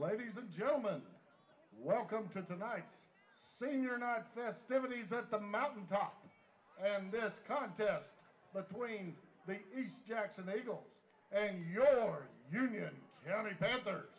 Ladies and gentlemen, welcome to tonight's Senior Night festivities at the Mountaintop and this contest between the East Jackson Eagles and your Union County Panthers.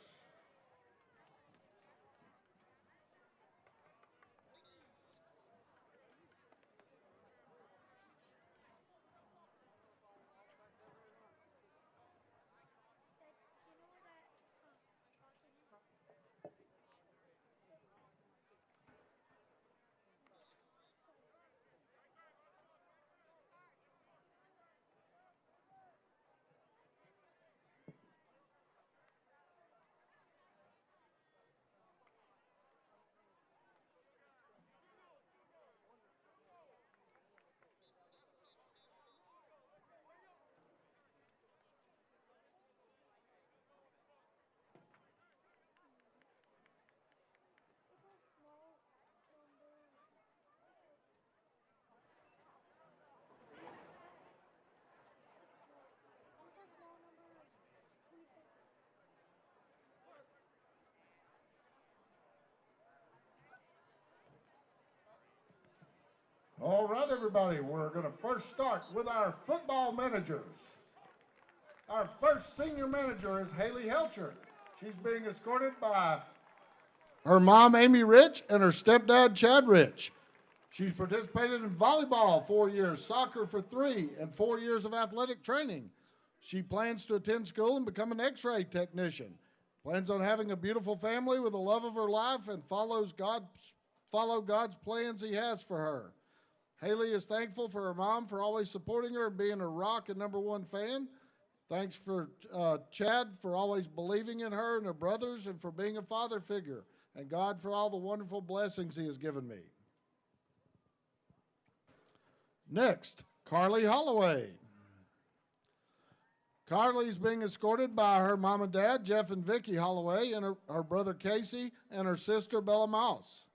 All right, everybody, we're going to first start with our football managers. Our first senior manager is Haley Helcher. She's being escorted by her mom, Amy Rich, and her stepdad, Chad Rich. She's participated in volleyball 4 years, soccer for 3, and 4 years of athletic training. She plans to attend school and become an x-ray technician. Plans on having a beautiful family with the love of her life and follow God's plans he has for her. Haley is thankful for her mom for always supporting her and being a rock and #1 fan. Thanks for Chad for always believing in her and her brothers and for being a father figure. And God for all the wonderful blessings he has given me. Next, Carly Holloway. Carly's being escorted by her mom and dad, Jeff and Vicky Holloway, and her brother Casey and her sister Bella Mouse.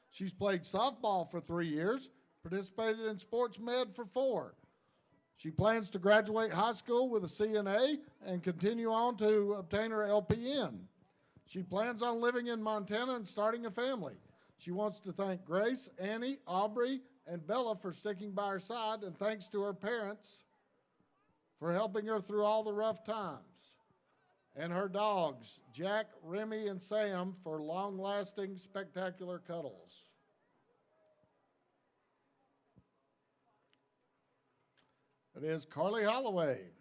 She's played softball for 3 years, participated in sports med for 4. She plans to graduate high school with a CNA and continue on to obtain her LPN. She plans on living in Montana and starting a family. She wants to thank Grace, Annie, Aubrey, and Bella for sticking by her side, and thanks to her parents for helping her through all the rough times. And her dogs, Jack, Remy, and Sam, for long-lasting, spectacular cuddles. It is Carly Holloway.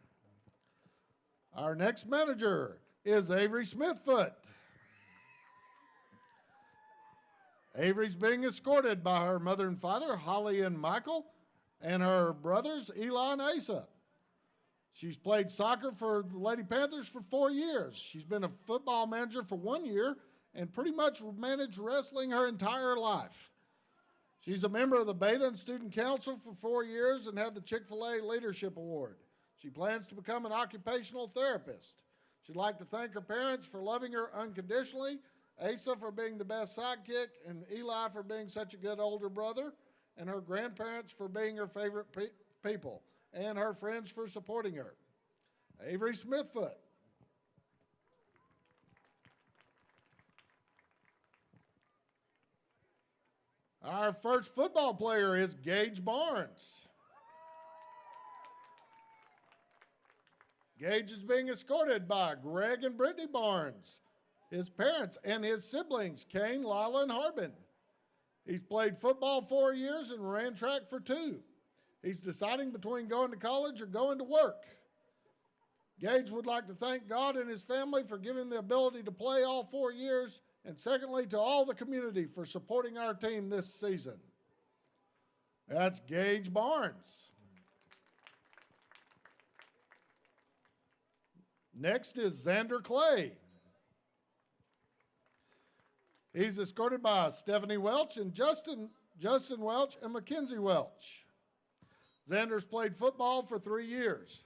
Our next manager is Avery Smithfoot. Avery's being escorted by her mother and father, Holly and Michael, and her brothers, Eli and Asa. She's played soccer for the Lady Panthers for 4 years. She's been a football manager for 1 year and pretty much managed wrestling her entire life. She's a member of the Beta and Student Council for 4 years and had the Chick-fil-A Leadership Award. She plans to become an occupational therapist. She'd like to thank her parents for loving her unconditionally, Asa for being the best sidekick, and Eli for being such a good older brother, and her grandparents for being her favorite people, and her friends for supporting her. Avery Smithfoot. Our first football player is Gage Barnes. Gage is being escorted by Greg and Brittany Barnes, his parents, and his siblings, Kane, Lila, and Harbin. He's played football 4 years and ran track for 2. He's deciding between going to college or going to work. Gage would like to thank God and his family for giving the ability to play all 4 years, and secondly, to all the community for supporting our team this season. That's Gage Barnes. Next is Xander Clay. He's escorted by Stephanie Welch and Justin Welch and Mackenzie Welch. Xander's played football for 3 years.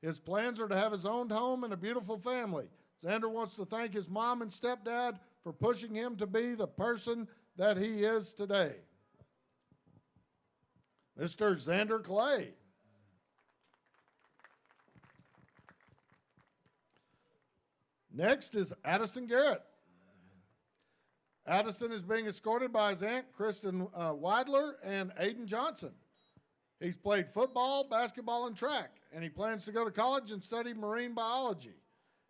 His plans are to have his own home and a beautiful family. Xander wants to thank his mom and stepdad for pushing him to be the person that he is today. Mr. Xander Clay. Next is Addison Garrett. Addison is being escorted by his aunt, Kristen Weidler, and Aiden Johnson. He's played football, basketball, and track, and he plans to go to college and study marine biology.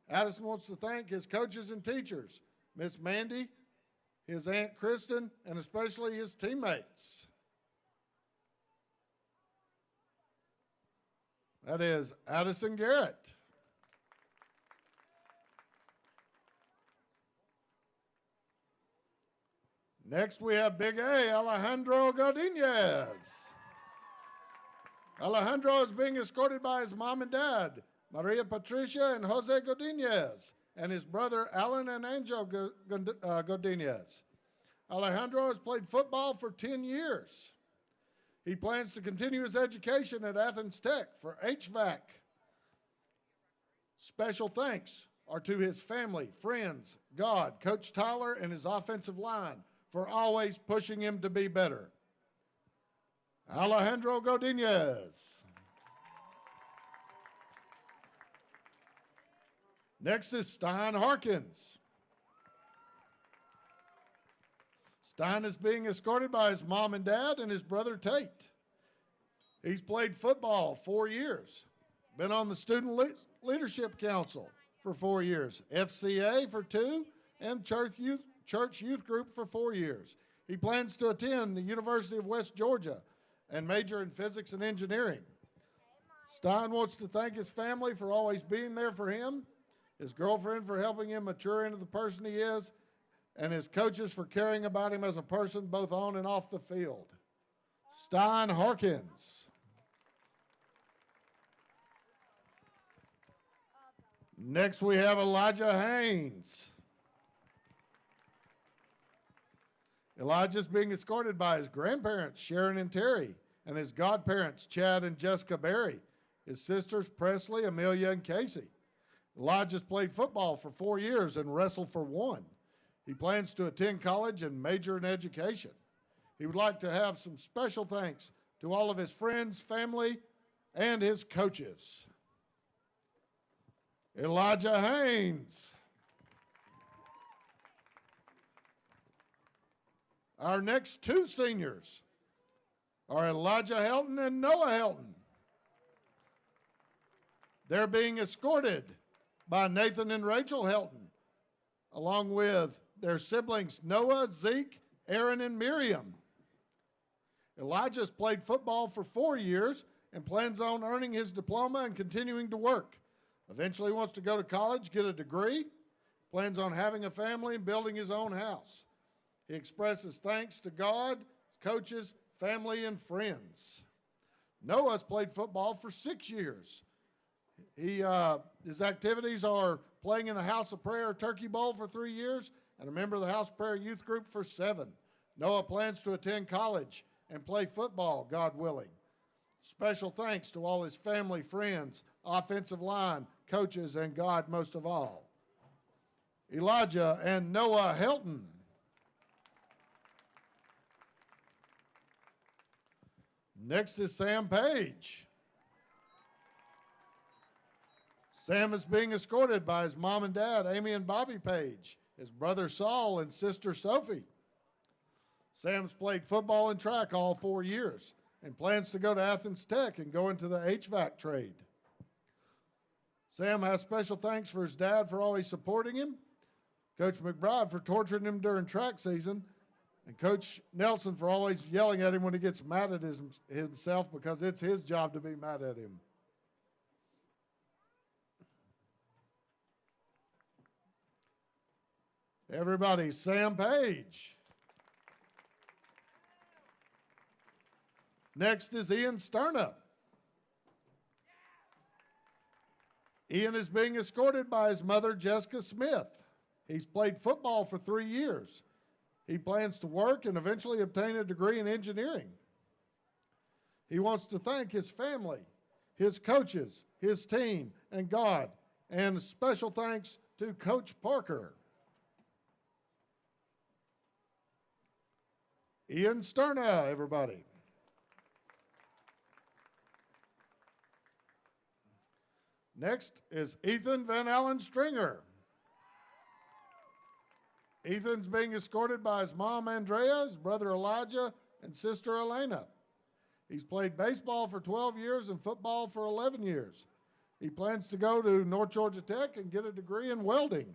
Addison wants to thank his coaches and teachers, Miss Mandy, his Aunt Kristen, and especially his teammates. That is Addison Garrett. Next we have Big A, Alejandro Godinez. Alejandro is being escorted by his mom and dad, Maria Patricia and Jose Godinez, and his brother Alan and Angel Godinez. Alejandro has played football for 10 years. He plans to continue his education at Athens Tech for HVAC. Special thanks are to his family, friends, God, Coach Tyler, and his offensive line for always pushing him to be better. Alejandro Godinez. Next is Stein Harkins. Stein is being escorted by his mom and dad and his brother Tate. He's played football 4 years, been on the Student Leadership Council for 4 years, FCA for 2, and Church Youth Group for 4 years. He plans to attend the University of West Georgia and major in physics and engineering. Stein wants to thank his family for always being there for him, his girlfriend for helping him mature into the person he is, and his coaches for caring about him as a person both on and off the field. Stein Harkins. Next we have Elijah Haynes. Elijah's being escorted by his grandparents, Sharon and Terry, and his godparents, Chad and Jessica Berry, his sisters, Presley, Amelia, and Casey. Elijah's played football for 4 years and wrestled for 1. He plans to attend college and major in education. He would like to have some special thanks to all of his friends, family, and his coaches. Elijah Haynes. Our next 2 seniors are Elijah Helton and Noah Helton. They're being escorted by Nathan and Rachel Helton, along with their siblings Noah, Zeke, Aaron, and Miriam. Elijah's played football for 4 years and plans on earning his diploma and continuing to work. Eventually wants to go to college, get a degree, plans on having a family and building his own house. He expresses thanks to God, coaches, family, and friends. Noah's played football for 6 years. His activities are playing in the House of Prayer Turkey Bowl for 3 years and a member of the House of Prayer Youth Group for 7. Noah plans to attend college and play football, God willing. Special thanks to all his family, friends, offensive line, coaches, and God most of all. Elijah and Noah Helton. Next is Sam Page. Sam is being escorted by his mom and dad, Amy and Bobby Page, his brother Saul, and sister Sophie. Sam's played football and track all 4 years and plans to go to Athens Tech and go into the HVAC trade. Sam has special thanks for his dad for always supporting him, Coach McBride for torturing him during track season, and Coach Nelson for always yelling at him when he gets mad at himself because it's his job to be mad at him. Everybody, Sam Page. Next is Ian Sternup. Ian is being escorted by his mother, Jessica Smith. He's played football for 3 years. He plans to work and eventually obtain a degree in engineering. He wants to thank his family, his coaches, his team, and God, and special thanks to Coach Parker. Ian Sterna, everybody. Next is Ethan Van Allen Stringer. Ethan's being escorted by his mom, Andrea, his brother, Elijah, and sister, Elena. He's played baseball for 12 years and football for 11 years. He plans to go to North Georgia Tech and get a degree in welding.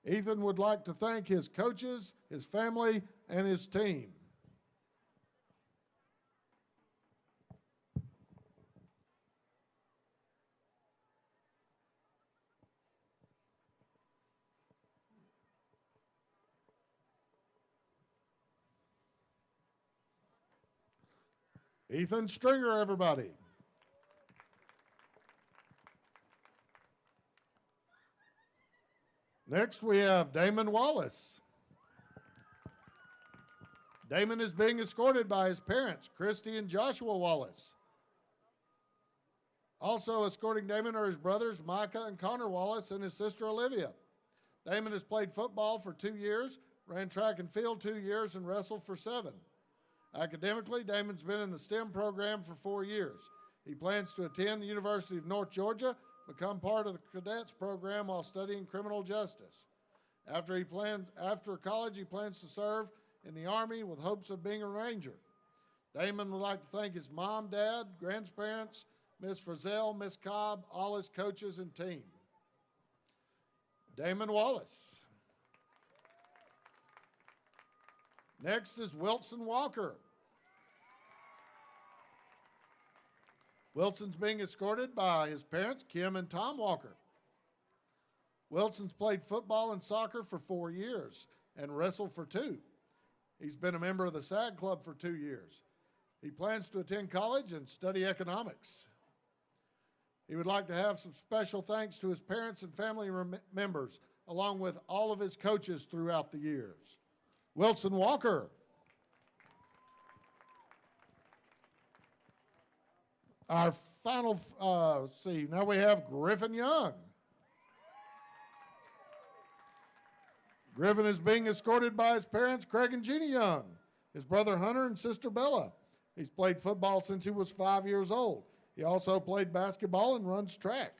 Ethan would like to thank his coaches, his family, and his team. Ethan Stringer, everybody. Next, we have Damon Wallace. Damon is being escorted by his parents, Christy and Joshua Wallace. Also escorting Damon are his brothers, Micah and Connor Wallace, and his sister, Olivia. Damon has played football for 2 years, ran track and field 2 years, and wrestled for 7. Academically, Damon's been in the STEM program for 4 years. He plans to attend the University of North Georgia, become part of the cadets program while studying criminal justice. After college, he plans to serve in the Army with hopes of being a Ranger. Damon would like to thank his mom, dad, grandparents, Miss Frizzell, Miss Cobb, all his coaches and team. Damon Wallace. Next is Wilson Walker. Wilson's being escorted by his parents, Kim and Tom Walker. Wilson's played football and soccer for 4 years and wrestled for 2. He's been a member of the SAG Club for 2 years. He plans to attend college and study economics. He would like to have some special thanks to his parents and family members, along with all of his coaches throughout the years. Wilson Walker. Our final, now we have Griffin Young. Griffin is being escorted by his parents, Craig and Jeannie Young, his brother Hunter and sister Bella. He's played football since he was 5 years old. He also played basketball and runs track.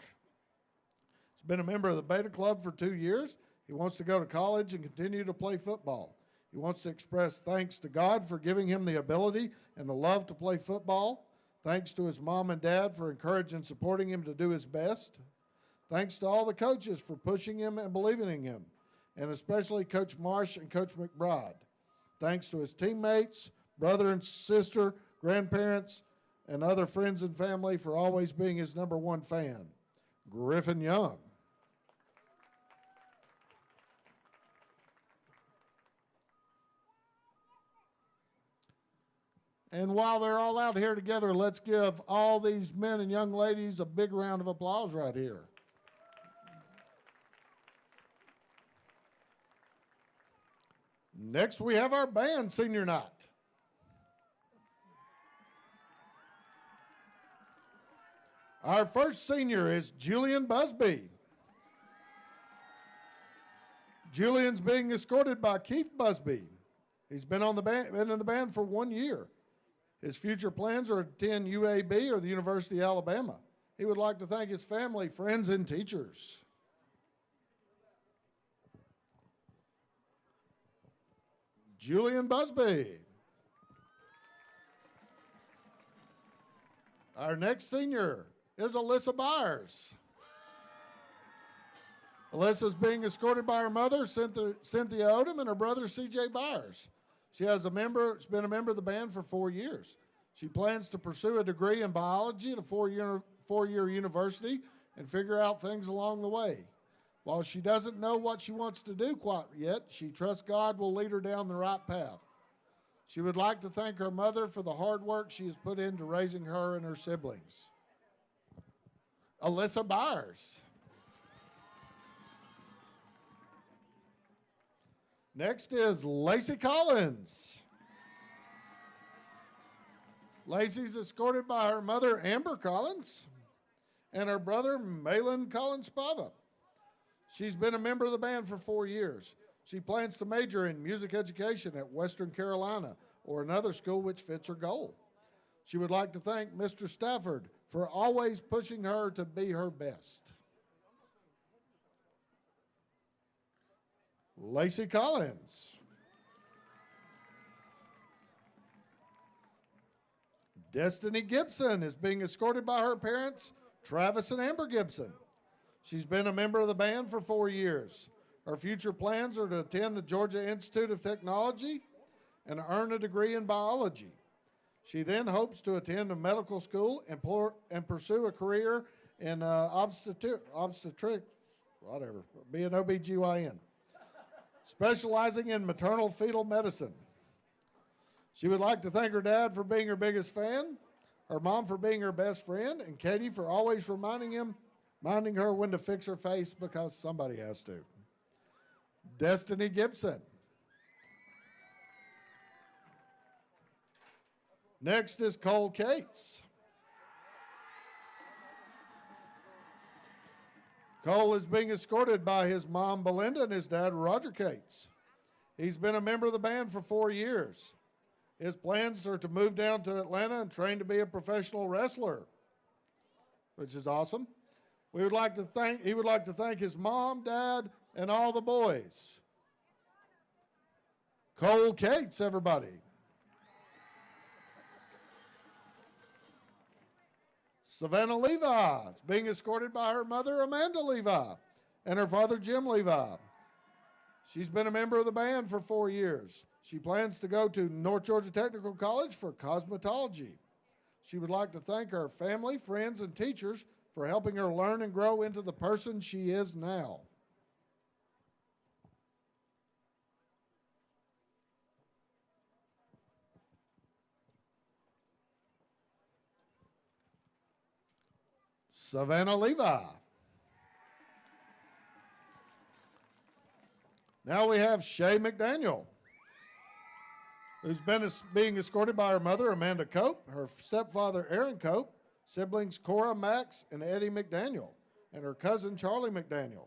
He's been a member of the Beta Club for 2 years. He wants to go to college and continue to play football. He wants to express thanks to God for giving him the ability and the love to play football. Thanks to his mom and dad for encouraging and supporting him to do his best. Thanks to all the coaches for pushing him and believing in him, and especially Coach Marsh and Coach McBride. Thanks to his teammates, brother and sister, grandparents, and other friends and family for always being his #1 fan, Griffin Young. And while they're all out here together, let's give all these men and young ladies a big round of applause right here. Next, we have our band senior night. Our first senior is Julian Busby. Julian's being escorted by Keith Busby. He's been in the band for 1 year. His future plans are to attend UAB or the University of Alabama. He would like to thank his family, friends, and teachers. Julian Busby. Our next senior is Alyssa Byers. Alyssa's being escorted by her mother, Cynthia Odom, and her brother, C.J. Byers. She's been a member of the band for 4 years. She plans to pursue a degree in biology at a four-year university and figure out things along the way. While she doesn't know what she wants to do quite yet, she trusts God will lead her down the right path. She would like to thank her mother for the hard work she has put into raising her and her siblings. Alyssa Byers. Next is Lacey Collins. Lacey's escorted by her mother, Amber Collins, and her brother, Malin Collins-Pava. She's been a member of the band for 4 years. She plans to major in music education at Western Carolina or another school which fits her goal. She would like to thank Mr. Stafford for always pushing her to be her best. Lacey Collins. Destiny Gibson is being escorted by her parents, Travis and Amber Gibson. She's been a member of the band for 4 years. Her future plans are to attend the Georgia Institute of Technology and earn a degree in biology. She then hopes to attend a medical school and pursue a career in obstetrics, whatever, be an OBGYN, specializing in maternal fetal medicine. She would like to thank her dad for being her biggest fan, her mom for being her best friend, and Katie for always reminding her when to fix her face because somebody has to. Destiny Gibson. Next is Cole Cates. Cole is being escorted by his mom, Belinda, and his dad, Roger Cates. He's been a member of the band for 4 years. His plans are to move down to Atlanta and train to be a professional wrestler, which is awesome. He would like to thank his mom, dad, and all the boys. Cole Cates, everybody. Savannah Levi is being escorted by her mother, Amanda Levi, and her father, Jim Levi. She's been a member of the band for 4 years. She plans to go to North Georgia Technical College for cosmetology. She would like to thank her family, friends, and teachers for helping her learn and grow into the person she is now. Savannah Levi. Now we have Shay McDaniel, who's being escorted by her mother, Amanda Cope, her stepfather, Aaron Cope, siblings Cora, Max, and Eddie McDaniel, and her cousin, Charlie McDaniel.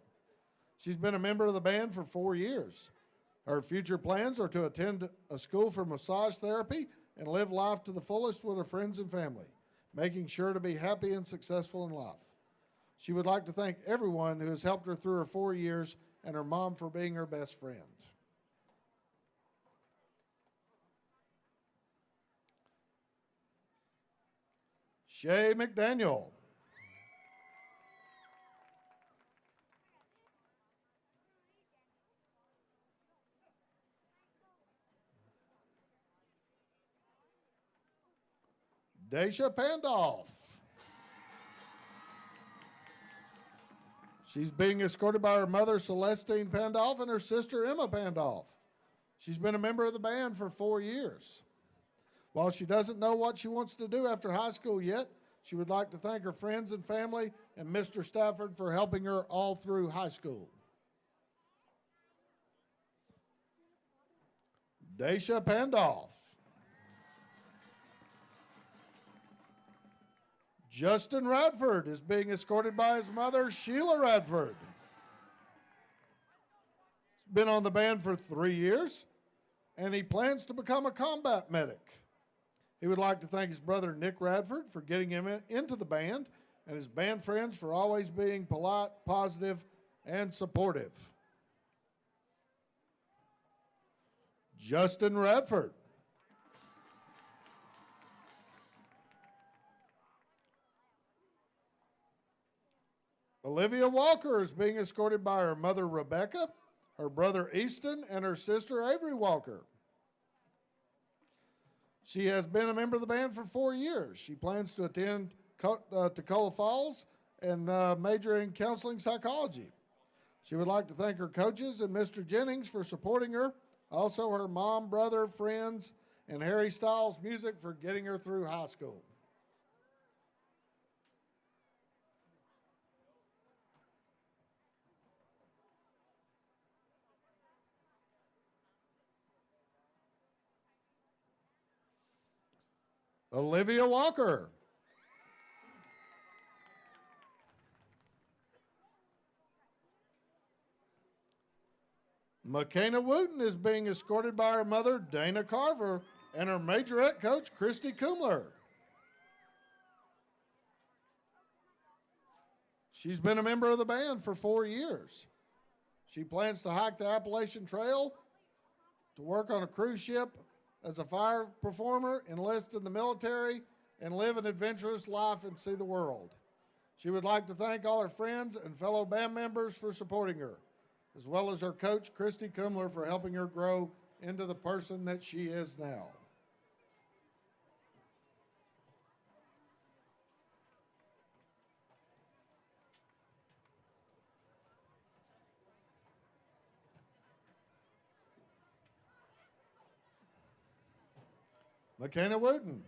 She's been a member of the band for 4 years. Her future plans are to attend a school for massage therapy and live life to the fullest with her friends and family, making sure to be happy and successful in life. She would like to thank everyone who has helped her through her 4 years and her mom for being her best friend. Shay McDaniel. Daisha Pandolf. She's being escorted by her mother, Celestine Pandolf, and her sister, Emma Pandolf. She's been a member of the band for 4 years. While she doesn't know what she wants to do after high school yet, she would like to thank her friends and family and Mr. Stafford for helping her all through high school. Daisha Pandolf. Justin Radford is being escorted by his mother, Sheila Radford. He's been on the band for 3 years, and he plans to become a combat medic. He would like to thank his brother, Nick Radford, for getting him into the band, and his band friends for always being polite, positive, and supportive. Justin Radford. Olivia Walker is being escorted by her mother, Rebecca, her brother, Easton, and her sister, Avery Walker. She has been a member of the band for 4 years. She plans to attend Toccoa Falls and major in counseling psychology. She would like to thank her coaches and Mr. Jennings for supporting her, also her mom, brother, friends, and Harry Styles Music for getting her through high school. Olivia Walker. McKenna Wooten is being escorted by her mother, Dana Carver, and her majorette coach, Christy Kumler. She's been a member of the band for 4 years. She plans to hike the Appalachian Trail, to work on a cruise ship as a fire performer, enlist in the military, and live an adventurous life and see the world. She would like to thank all her friends and fellow band members for supporting her, as well as her coach, Christy Kumler, for helping her grow into the person that she is now. McKenna Wooten.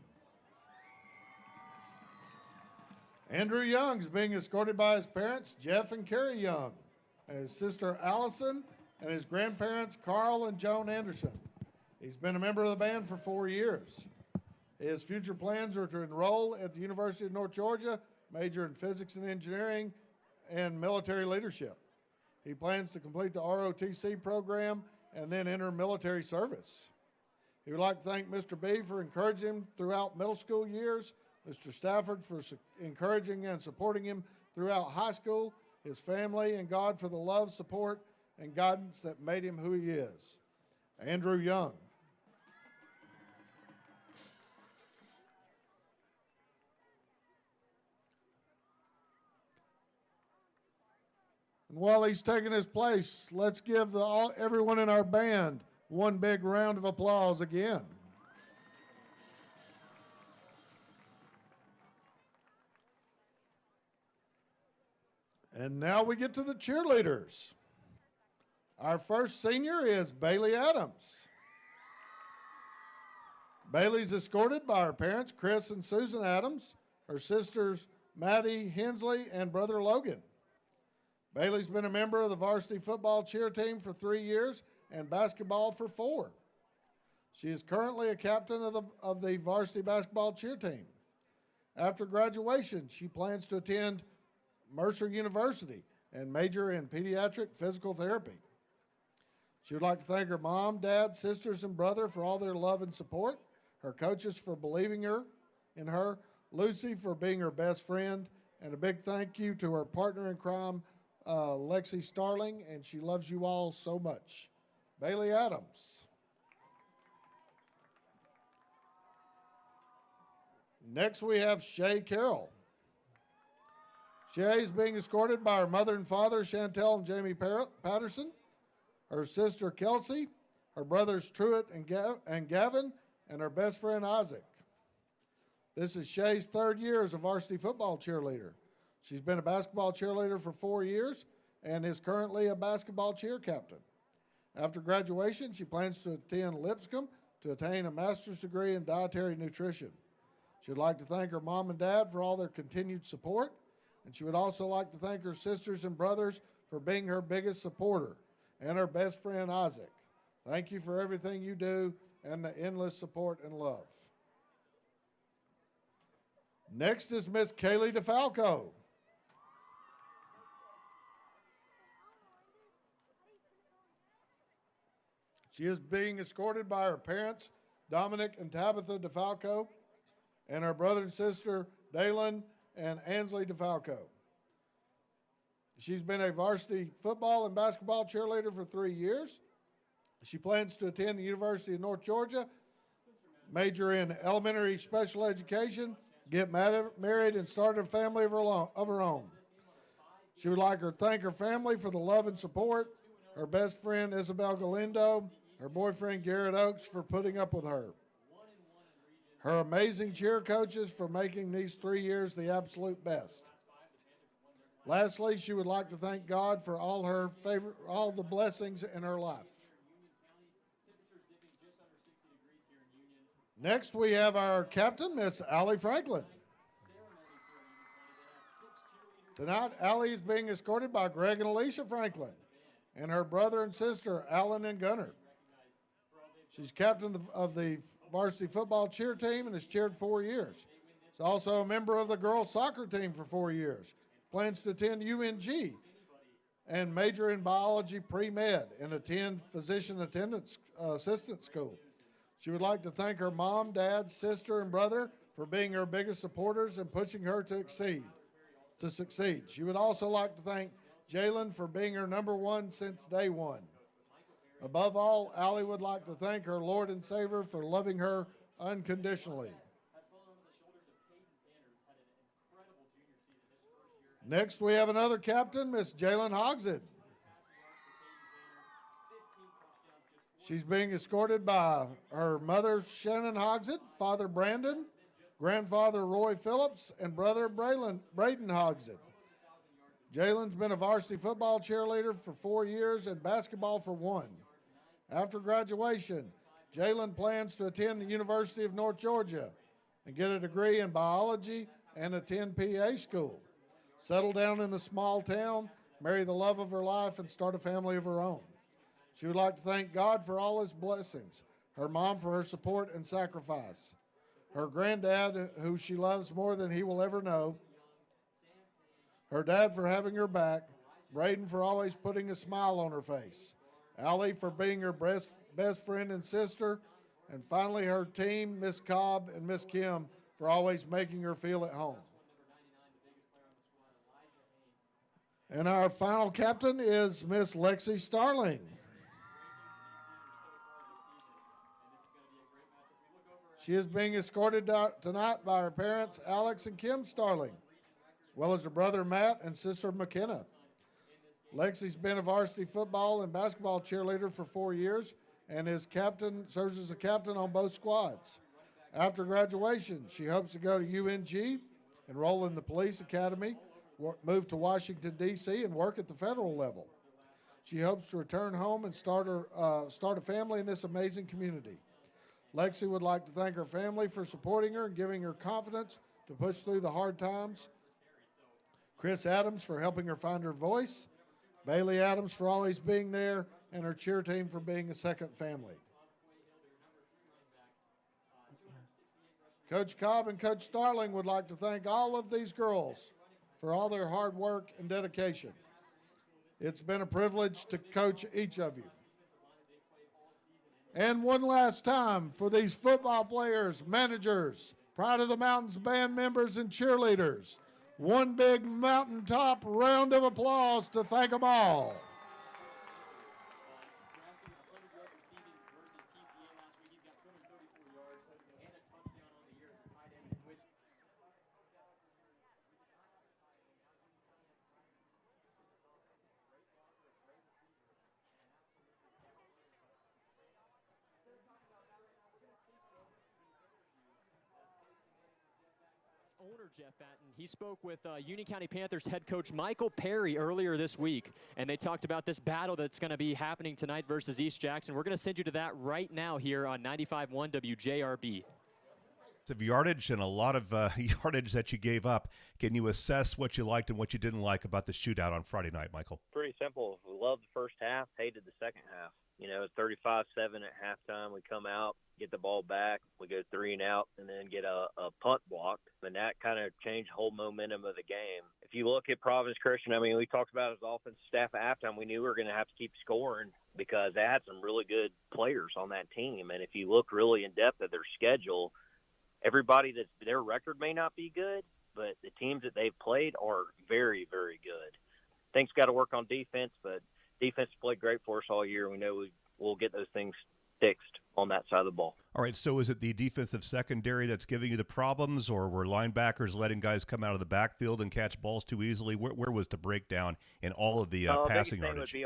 Andrew Young's being escorted by his parents, Jeff and Carrie Young, and his sister Allison, and his grandparents, Carl and Joan Anderson. He's been a member of the band for 4 years. His future plans are to enroll at the University of North Georgia, major in physics and engineering, and military leadership. He plans to complete the ROTC program and then enter military service. He would like to thank Mr. B for encouraging him throughout middle school years, Mr. Stafford for encouraging and supporting him throughout high school, his family, and God for the love, support, and guidance that made him who he is. Andrew Young. And while he's taking his place, let's give everyone in our band one big round of applause again. And now we get to the cheerleaders. Our first senior is Bailey Adams. Bailey's escorted by her parents, Chris and Susan Adams, her sisters, Maddie Hensley, and brother Logan. Bailey's been a member of the varsity football cheer team for 3 years and basketball for 4. She is currently a captain of the varsity basketball cheer team. After graduation, she plans to attend Mercer University and major in pediatric physical therapy. She would like to thank her mom, dad, sisters, and brother for all their love and support, her coaches for believing in her, Lucy for being her best friend, and a big thank you to her partner in crime, Lexi Starling, and she loves you all so much. Bailey Adams. Next we have Shay Carroll. Shay is being escorted by her mother and father, Chantel and Jamie Patterson, her sister Kelsey, her brothers Truett and Gavin, and her best friend Isaac. This is Shay's 3rd year as a varsity football cheerleader. She's been a basketball cheerleader for 4 years and is currently a basketball cheer captain. After graduation, she plans to attend Lipscomb to attain a master's degree in dietary nutrition. She would like to thank her mom and dad for all their continued support, and she would also like to thank her sisters and brothers for being her biggest supporter, and her best friend Isaac. Thank you for everything you do and the endless support and love. Next is Miss Kaylee DeFalco. She is being escorted by her parents, Dominic and Tabitha DeFalco, and her brother and sister, Dalen and Ansley DeFalco. She's been a varsity football and basketball cheerleader for 3 years. She plans to attend the University of North Georgia, major in elementary special education, get married, and start a family of her own. She would like to thank her family for the love and support, her best friend Isabel Galindo, her boyfriend Garrett Oakes for putting up with her, her amazing cheer coaches for making these 3 years the absolute best. Lastly, she would like to thank God for all the blessings in her life. Next, we have our captain, Miss Allie Franklin. Tonight, Allie is being escorted by Greg and Alicia Franklin and her brother and sister, Alan and Gunnar. She's captain of the varsity football cheer team and has cheered 4 years. She's also a member of the girls soccer team for 4 years. Plans to attend UNG and major in biology pre-med and attend physician assistant school. She would like to thank her mom, dad, sister, and brother for being her biggest supporters and pushing her to succeed. She would also like to thank Jalen for being her number one since day one. Above all, Allie would like to thank her Lord and Savior for loving her unconditionally. Next, we have another captain, Miss Jalen Hogsett. She's being escorted by her mother, Shannon Hogsett, father, Brandon, grandfather, Roy Phillips, and brother, Braden Hogsett. Jalen's been a varsity football cheerleader for 4 years and basketball for 1. After graduation, Jalen plans to attend the University of North Georgia and get a degree in biology and attend PA school. Settle down in the small town, marry the love of her life, and start a family of her own. She would like to thank God for all his blessings, her mom for her support and sacrifice, her granddad, who she loves more than he will ever know, her dad for having her back, Braden for always putting a smile on her face, Allie for being her best friend and sister, and finally her team, Miss Cobb and Miss Kim, for always making her feel at home. And our final captain is Miss Lexi Starling. She is being escorted tonight by her parents, Alex and Kim Starling, as well as her brother, Matt, and sister, McKenna. Lexi's been a varsity football and basketball cheerleader for 4 years and serves as a captain on both squads. After graduation, she hopes to go to UNG, enroll in the police academy, move to Washington, D.C., and work at the federal level. She hopes to return home and start a family in this amazing community. Lexi would like to thank her family for supporting her and giving her confidence to push through the hard times. Chris Adams for helping her find her voice. Bailey Adams for always being there, and her cheer team for being a second family. Coach Cobb and Coach Starling would like to thank all of these girls for all their hard work and dedication. It's been a privilege to coach each of you. And one last time for these football players, managers, Pride of the Mountains band members, and cheerleaders, one big mountaintop round of applause to thank them all. Owner Jeff Batten, he spoke with Union County Panthers head coach Michael Perry earlier this week, and they talked about this battle that's going to be happening tonight versus East Jackson. We're going to send you to that right now here on 95.1 WJRB. Of yardage and a lot of yardage that you gave up. Can you assess what you liked and what you didn't like about the shootout on Friday night, Michael? Pretty simple. We loved the first half, hated the second half. 35-7 at halftime. We come out, get the ball back, we go 3 and out, and then get a punt blocked. And that kind of changed the whole momentum of the game. If you look at Providence Christian, we talked about his offensive staff at halftime. We knew we were going to have to keep scoring because they had some really good players on that team. And if you look really in depth at their schedule, everybody their record may not be good, but the teams that they've played are very, very good. Things got to work on defense, but defense played great for us all year. We know we'll get those things fixed on that side of the ball. All right, so is it the defensive secondary that's giving you the problems, or were linebackers letting guys come out of the backfield and catch balls too easily? Where was the breakdown in all of the passing yardage?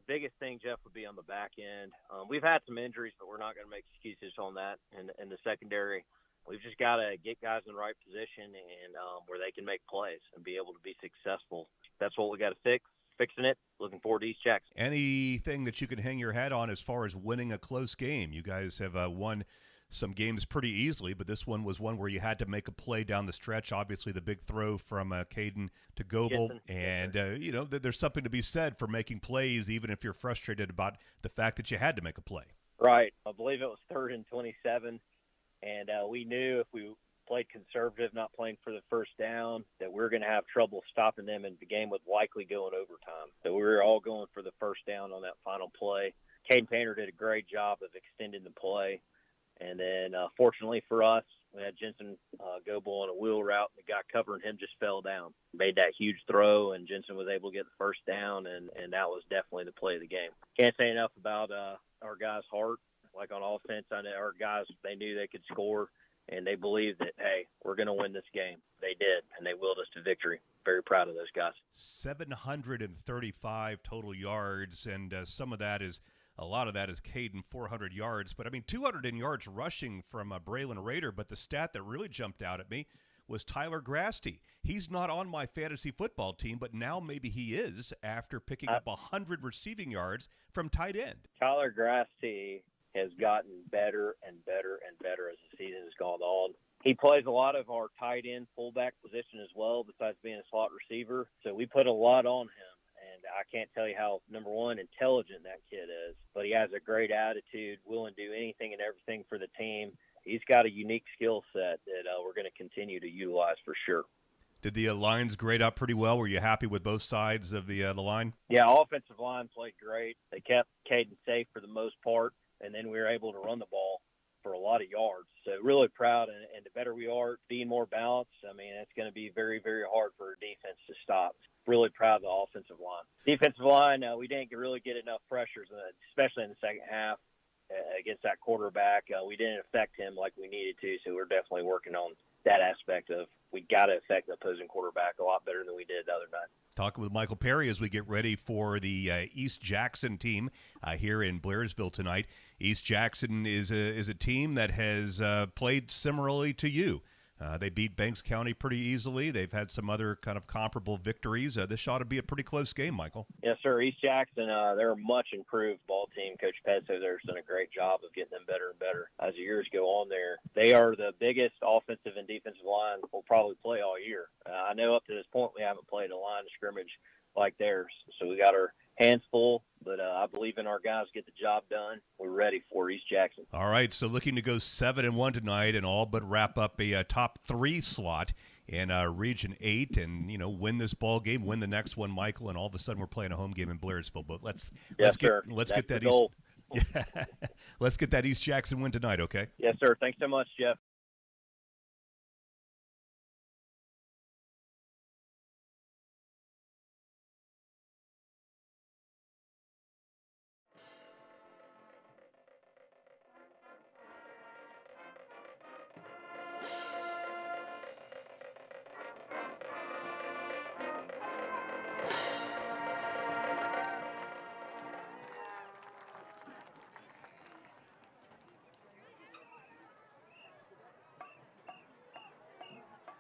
Biggest thing, Jeff, would be on the back end. We've had some injuries, but we're not going to make excuses on that in the secondary. We've just got to get guys in the right position and where they can make plays and be able to be successful. That's what we got to fix. Fixing it. Looking forward to East Jackson. Anything that you can hang your hat on as far as winning a close game? You guys have won some games pretty easily, but this one was one where you had to make a play down the stretch. Obviously, the big throw from Caden to Goebel. And, there's something to be said for making plays, even if you're frustrated about the fact that you had to make a play. Right. I believe it was 3rd and 27. And we knew if we played conservative, not playing for the first down, that we were going to have trouble stopping them, and the game would likely go in overtime. So we were all going for the first down on that final play. Caden Painter did a great job of extending the play. And then, fortunately for us, We had Jensen go ball on a wheel route. The guy covering him just fell down. Made that huge throw, and Jensen was able to get the first down, and that was definitely the play of the game. Can't say enough about our guys' heart. Like on offense, I know our guys, they knew they could score, and they believed that, hey, we're going to win this game. They did, and they willed us to victory. Very proud of those guys. 735 total yards, and a lot of that is Caden, 400 yards. But, 200 in yards rushing from Braylon Rader. But the stat that really jumped out at me was Tyler Grasty. He's not on my fantasy football team, but now maybe he is after picking up 100 receiving yards from tight end. Tyler Grasty has gotten better and better and better as the season has gone on. He plays a lot of our tight end fullback position as well, besides being a slot receiver. So we put a lot on him. And I can't tell you how, number one, intelligent that kid is. But he has a great attitude, willing to do anything and everything for the team. He's got a unique skill set that we're going to continue to utilize for sure. Did the lines grade up pretty well? Were you happy with both sides of the line? Yeah, offensive line played great. They kept Caden safe for the most part, and then we were able to run the ball for a lot of yards. So really proud, and the better we are being more balanced, it's going to be very, very hard for our defense to stop. Really proud of the offensive line. Defensive line, we didn't really get enough pressures, especially in the second half against that quarterback. We didn't affect him like we needed to, so we're definitely working on that aspect of we got to affect the opposing quarterback a lot better than we did the other night. Talking with Michael Perry as we get ready for the East Jackson team here in Blairsville tonight. East Jackson is a team that has played similarly to you. They beat Banks County pretty easily. They've had some other kind of comparable victories. This ought to be a pretty close game, Michael. Yes, sir. East Jackson, they're a much improved ball team. Coach Petzo there has done a great job of getting them better and better as the years go on there. They are the biggest offensive and defensive line we'll probably play all year. I know up to this point we haven't played a line of scrimmage like theirs, so we got our hands full, but I believe in our guys get the job done. We're ready for East Jackson. All right, so looking to go 7-1 tonight and all but wrap up a top 3 slot in Region 8 and, win this ball game, win the next one, Michael, and all of a sudden we're playing a home game in Blairsville. But let's get that goal. Let's get that East Jackson win tonight, okay? Yes, sir. Thanks so much, Jeff.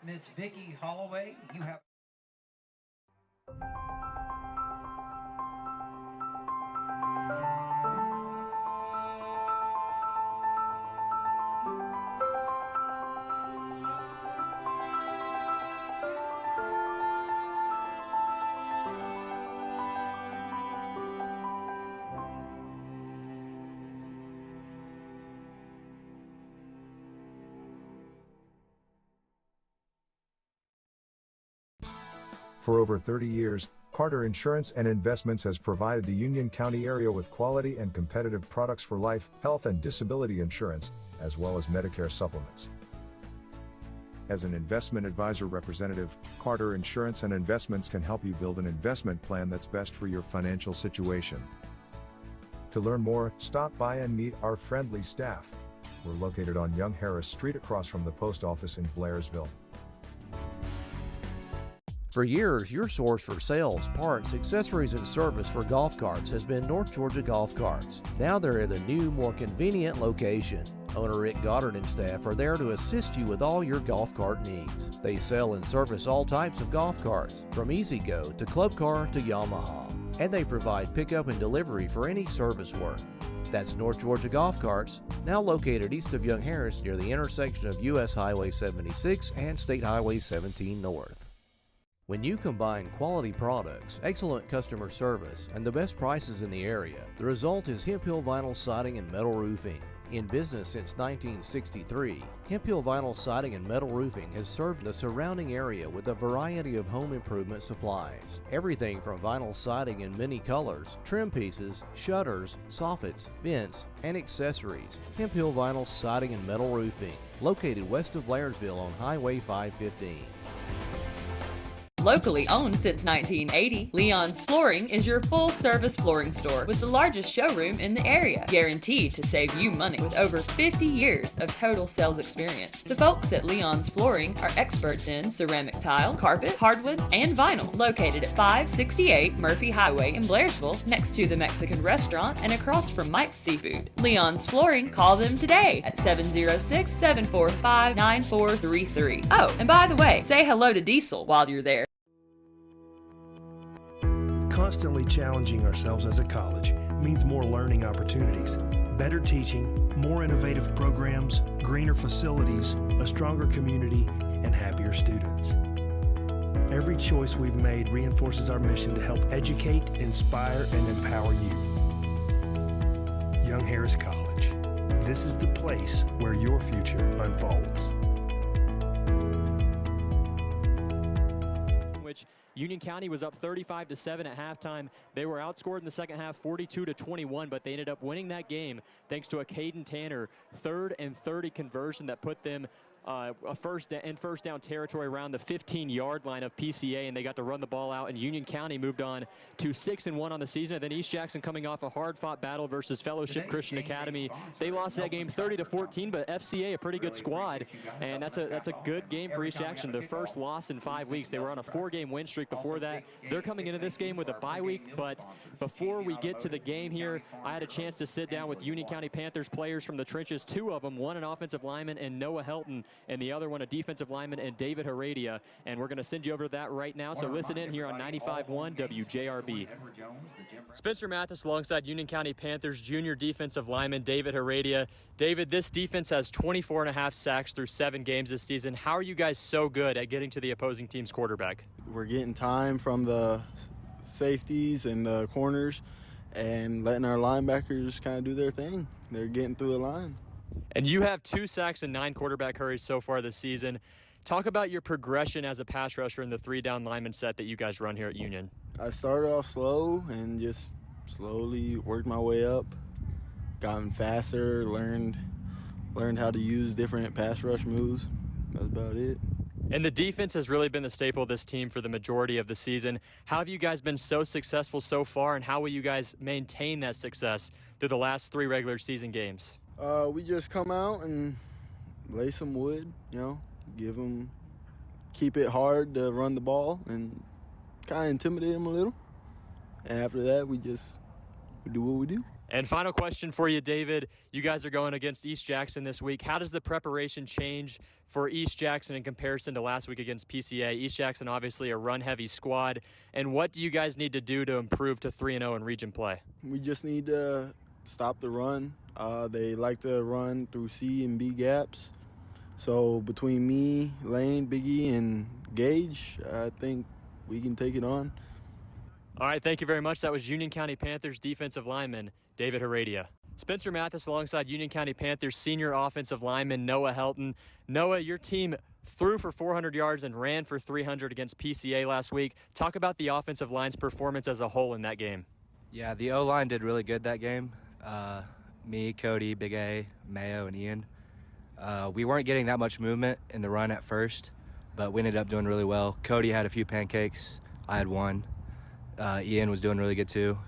Miss Vicki Holloway, you have... For over 30 years, Carter Insurance and Investments has provided the Union County area with quality and competitive products for life, health and disability insurance, as well as Medicare supplements. As an investment advisor representative, Carter Insurance and Investments can help you build an investment plan that's best for your financial situation. To learn more, stop by and meet our friendly staff. We're located on Young Harris Street across from the post office in Blairsville. For years, your source for sales, parts, accessories, and service for golf carts has been North Georgia Golf Carts. Now they're at a new, more convenient location. Owner Rick Goddard and staff are there to assist you with all your golf cart needs. They sell and service all types of golf carts, from E-Z-Go to Club Car to Yamaha. And they provide pickup and delivery for any service work. That's North Georgia Golf Carts, now located east of Young Harris near the intersection of U.S. Highway 76 and State Highway 17 North. When you combine quality products, excellent customer service, and the best prices in the area, the result is Hemp Hill Vinyl Siding and Metal Roofing. In business since 1963, Hemp Hill Vinyl Siding and Metal Roofing has served the surrounding area with a variety of home improvement supplies. Everything from vinyl siding in many colors, trim pieces, shutters, soffits, vents, and accessories. Hemp Hill Vinyl Siding and Metal Roofing. located west of Blairsville on Highway 515. Locally owned since 1980, Leon's Flooring is your full-service flooring store with the largest showroom in the area, guaranteed to save you money with over 50 years of total sales experience. The folks at Leon's Flooring are experts in ceramic tile, carpet, hardwoods, and vinyl, located at 568 Murphy Highway in Blairsville, next to the Mexican restaurant and across from Mike's Seafood. Leon's Flooring, call them today at 706-745-9433. Oh, and by the way, say hello to Diesel while you're there. Constantly challenging ourselves as a college means more learning opportunities, better teaching, more innovative programs, greener facilities, a stronger community, and happier students. Every choice we've made reinforces our mission to help educate, inspire, and empower you. Young Harris College. This is the place where your future unfolds. Union County was up 35-7 at halftime. They were outscored in the second half 42-21, but they ended up winning that game thanks to a Caden Tanner 3rd and 30 conversion that put them first down territory around the 15-yard line of PCA, and they got to run the ball out, and Union County moved on to 6-1 on the season. And then East Jackson, coming off a hard-fought battle versus Fellowship Christian Academy, they lost that game 30-14, but FCA, a pretty good squad, and that's a good game for East Jackson. Their first loss in 5 weeks. They were on a 4-game win streak before that. They're coming into this game with a bye week, but before we get to the game here, I had a chance to sit down with Union County Panthers players from the trenches, 2 of them, one an offensive lineman and Noah Helton, and the other one a defensive lineman and David Heredia. And we're going to send you over to that right now, so listen in here on 95.1 WJRB. Spencer Mathis alongside Union County Panthers junior defensive lineman David Heredia. David, this defense has 24.5 sacks through 7 games this season. How are you guys so good at getting to the opposing team's quarterback? We're getting time from the safeties and the corners and letting our linebackers kind of do their thing. They're getting through the line. And you have 2 sacks and 9 quarterback hurries so far this season. Talk about your progression as a pass rusher in the 3-down lineman set that you guys run here at Union. I started off slow and just slowly worked my way up, gotten faster, learned how to use different pass rush moves. That's about it. And the defense has really been the staple of this team for the majority of the season. How have you guys been so successful so far, and how will you guys maintain that success through the last 3 regular season games? We just come out and lay some wood, keep it hard to run the ball and kind of intimidate them a little. And after that, we do what we do. And final question for you, David. You guys are going against East Jackson this week. How does the preparation change for East Jackson in comparison to last week against PCA? East Jackson, obviously a run-heavy squad. And what do you guys need to do to improve to 3-0 in region play? We just need to stop the run. They like to run through C and B gaps. So between me, Lane, Biggie, and Gage, I think we can take it on. All right, thank you very much. That was Union County Panthers defensive lineman David Heredia. Spencer Mathis alongside Union County Panthers senior offensive lineman Noah Helton. Noah, your team threw for 400 yards and ran for 300 against PCA last week. Talk about the offensive line's performance as a whole in that game. Yeah, the O-line did really good that game. Me, Cody, Big A, Mayo, and Ian. We weren't getting that much movement in the run at first, but we ended up doing really well. Cody had a few pancakes. I had one. Ian was doing really good too.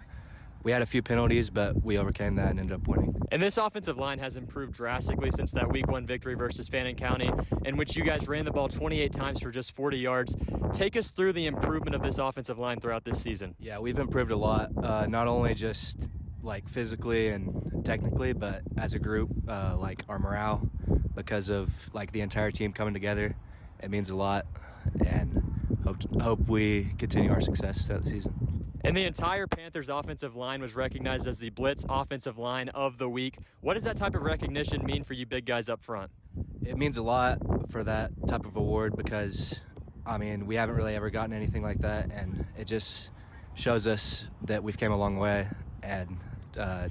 We had a few penalties, but we overcame that and ended up winning. And this offensive line has improved drastically since that Week 1 victory versus Fannin County, in which you guys ran the ball 28 times for just 40 yards. Take us through the improvement of this offensive line throughout this season. Yeah, we've improved a lot, not only just like physically and technically, but as a group, like our morale, because of like the entire team coming together. It means a lot, and hope we continue our success throughout the season. And the entire Panthers offensive line was recognized as the Blitz Offensive Line of the Week. What does that type of recognition mean for you big guys up front? It means a lot for that type of award because, I mean, we haven't really ever gotten anything like that, and it just shows us that we've came a long way and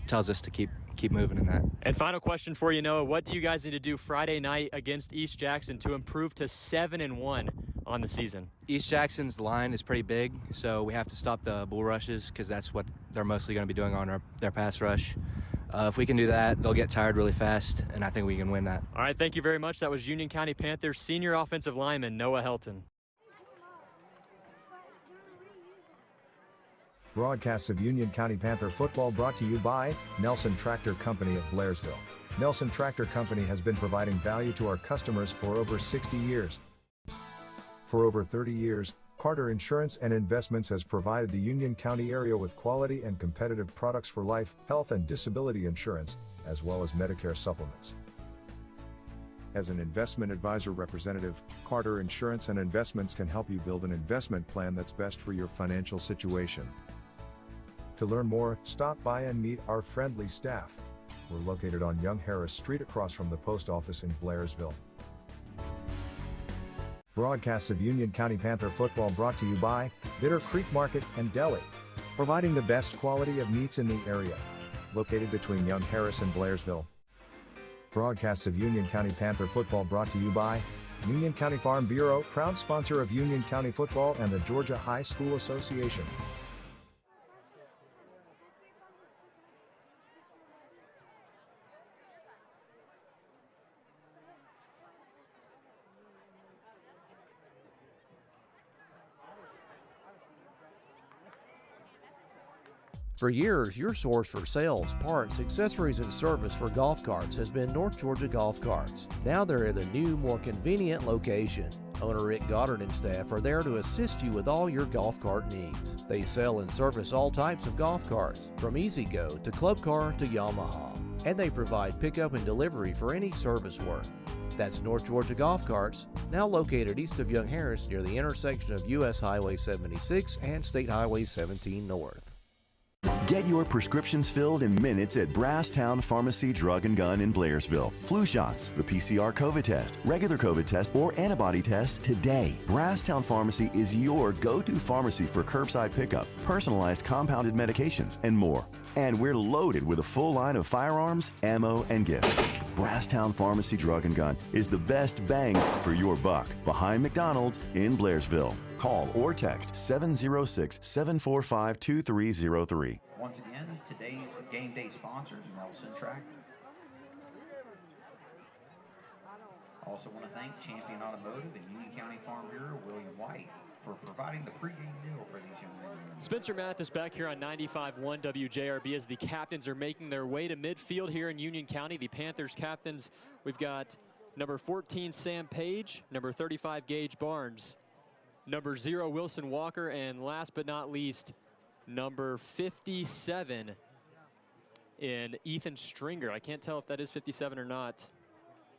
tells us to keep moving in that. And final question for you, Noah. What do you guys need to do Friday night against East Jackson to improve to 7-1 on the season? East Jackson's line is pretty big, so we have to stop the bull rushes because that's what they're mostly going to be doing on their pass rush. If we can do that, they'll get tired really fast, and I think we can win that. All right, thank you very much. That was Union County Panthers senior offensive lineman Noah Helton. Broadcasts of Union County Panther football brought to you by Nelson Tractor Company of Blairsville. Nelson Tractor Company has been providing value to our customers for over 60 years. For over 30 years, Carter Insurance and Investments has provided the Union County area with quality and competitive products for life, health, and disability insurance, as well as Medicare supplements. As an investment advisor representative, Carter Insurance and Investments can help you build an investment plan that's best for your financial situation. To learn more, stop by and meet our friendly staff. We're located on Young Harris Street across from the post office in Blairsville. Broadcasts of Union County Panther football brought to you by Bitter Creek Market and Deli, providing the best quality of meats in the area. Located between Young Harris and Blairsville. Broadcasts of Union County Panther football brought to you by Union County Farm Bureau, proud sponsor of Union County football and the Georgia High School Association. For years, your source for sales, parts, accessories, and service for golf carts has been North Georgia Golf Carts. Now they're at a new, more convenient location. Owner Rick Goddard and staff are there to assist you with all your golf cart needs. They sell and service all types of golf carts, from E-Z-Go to Club Car to Yamaha. And they provide pickup and delivery for any service work. That's North Georgia Golf Carts, now located east of Young Harris near the intersection of US Highway 76 and State Highway 17 North. Get your prescriptions filled in minutes at Brasstown Pharmacy Drug and Gun in Blairsville. Flu shots, the PCR COVID test, regular COVID test, or antibody test today. Brasstown Pharmacy is your go-to pharmacy for curbside pickup, personalized compounded medications, and more. And we're loaded with a full line of firearms, ammo, and gifts. Brasstown Pharmacy Drug and Gun is the best bang for your buck, behind McDonald's in Blairsville. Call or text 706-745-2303. Once again, today's game day sponsors, Nelson Tractor. Also want to thank Champion Automotive and Union County Farm Bureau, William White, for providing the pregame meal for these young men. Spencer Mathis back here on 95.1 WJRB as the captains are making their way to midfield here in Union County. The Panthers captains, we've got number 14, Sam Page, number 35, Gage Barnes, number 0, Wilson Walker, and last but not least, number 57 in Ethan Stringer. I can't tell if that is 57 or not.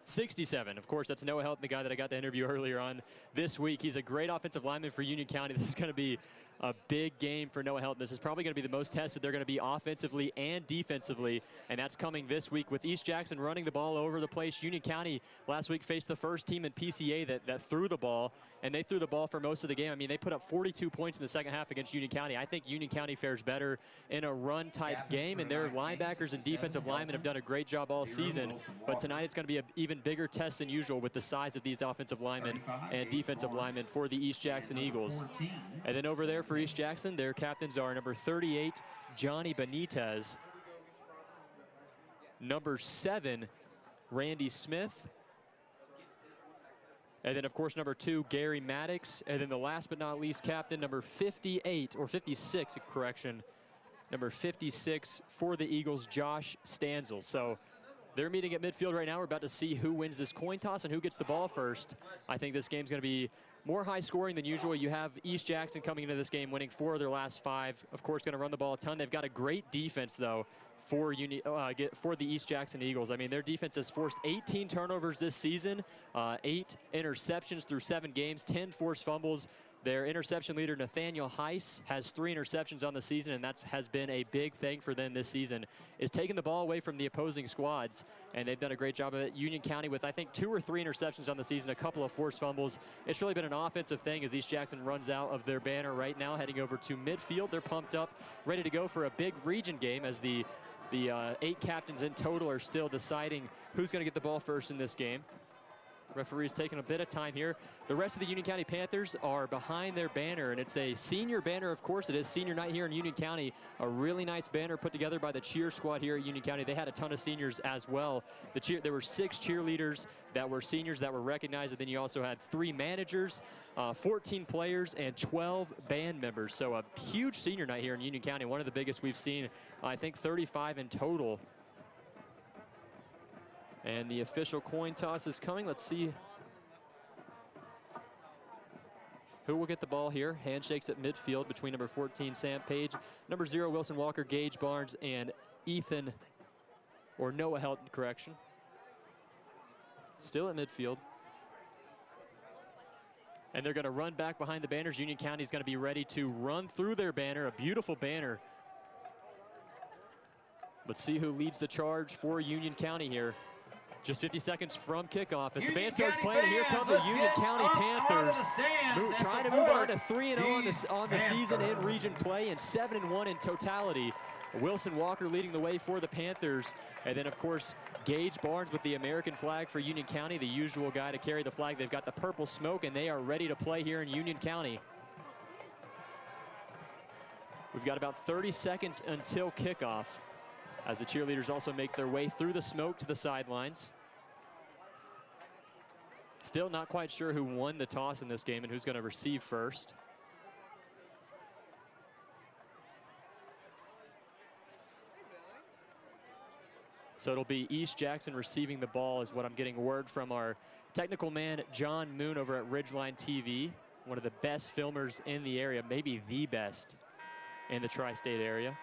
67, of course, that's Noah Helton, the guy that I got to interview earlier on this week. He's a great offensive lineman for Union County. This is going to be a big game for Noah Helton. This is probably going to be the most tested they're going to be offensively and defensively, and that's coming this week with East Jackson running the ball over the place. Union County last week faced the first team in PCA that threw the ball, and they threw the ball for most of the game. I mean, they put up 42 points in the second half against Union County. I think Union County fares better in a run-type game, and their linebackers and defensive linemen have done a great job all season, but tonight it's going to be an even bigger test than usual with the size of these offensive linemen and defensive linemen for the East Jackson Eagles. And then over there for East Jackson, their captains are number 38, Johnny Benitez, number 7, Randy Smith, and then, of course, number 2, Gary Maddox, and then the last but not least captain, number 58, or 56, correction, number 56 for the Eagles, Josh Stanzel. So they're meeting at midfield right now. We're about to see who wins this coin toss and who gets the ball first. I think this game's going to be more high scoring than usual. You have East Jackson coming into this game winning 4 of their last 5. Of course, going to run the ball a ton. They've got a great defense, though, for the East Jackson Eagles. I mean, their defense has forced 18 turnovers this season, 8 interceptions through 7 games, 10 forced fumbles. Their interception leader, Nathaniel Heiss, has 3 interceptions on the season, and that has been a big thing for them this season, is taking the ball away from the opposing squads, and they've done a great job of it. Union County with, I think, 2 or 3 interceptions on the season, a couple of forced fumbles. It's really been an offensive thing as East Jackson runs out of their banner right now, heading over to midfield. They're pumped up, ready to go for a big region game as the 8 captains in total are still deciding who's going to get the ball first in this game. Referee's taking a bit of time here. The rest of the Union County Panthers are behind their banner, and it's a senior banner. Of course, it is senior night here in Union County. A really nice banner put together by the cheer squad here at Union County. They had a ton of seniors as well. There were 6 cheerleaders that were seniors that were recognized, and then you also had 3 managers, 14 players, and 12 band members. So a huge senior night here in Union County, one of the biggest we've seen. I think 35 in total. And the official coin toss is coming. Let's see who will get the ball here. Handshakes at midfield between number 14, Sam Page, number 0, Wilson Walker, Gage Barnes, and Noah Helton, correction. Still at midfield. And they're going to run back behind the banners. Union County is going to be ready to run through their banner, a beautiful banner. Let's see who leads the charge for Union County here. Just 50 seconds from kickoff. As the band starts playing, and here come the Union County Panthers. Trying to move on to 3-0 on the season in region play and 7-1 in totality. Wilson Walker leading the way for the Panthers. And then, of course, Gage Barnes with the American flag for Union County, the usual guy to carry the flag. They've got the purple smoke, and they are ready to play here in Union County. We've got about 30 seconds until kickoff, as the cheerleaders also make their way through the smoke to the sidelines. Still not quite sure who won the toss in this game and who's going to receive first. So it'll be East Jackson receiving the ball, is what I'm getting word from our technical man, John Moon, over at Ridgeline TV. One of the best filmers in the area, maybe the best in the tri-state area.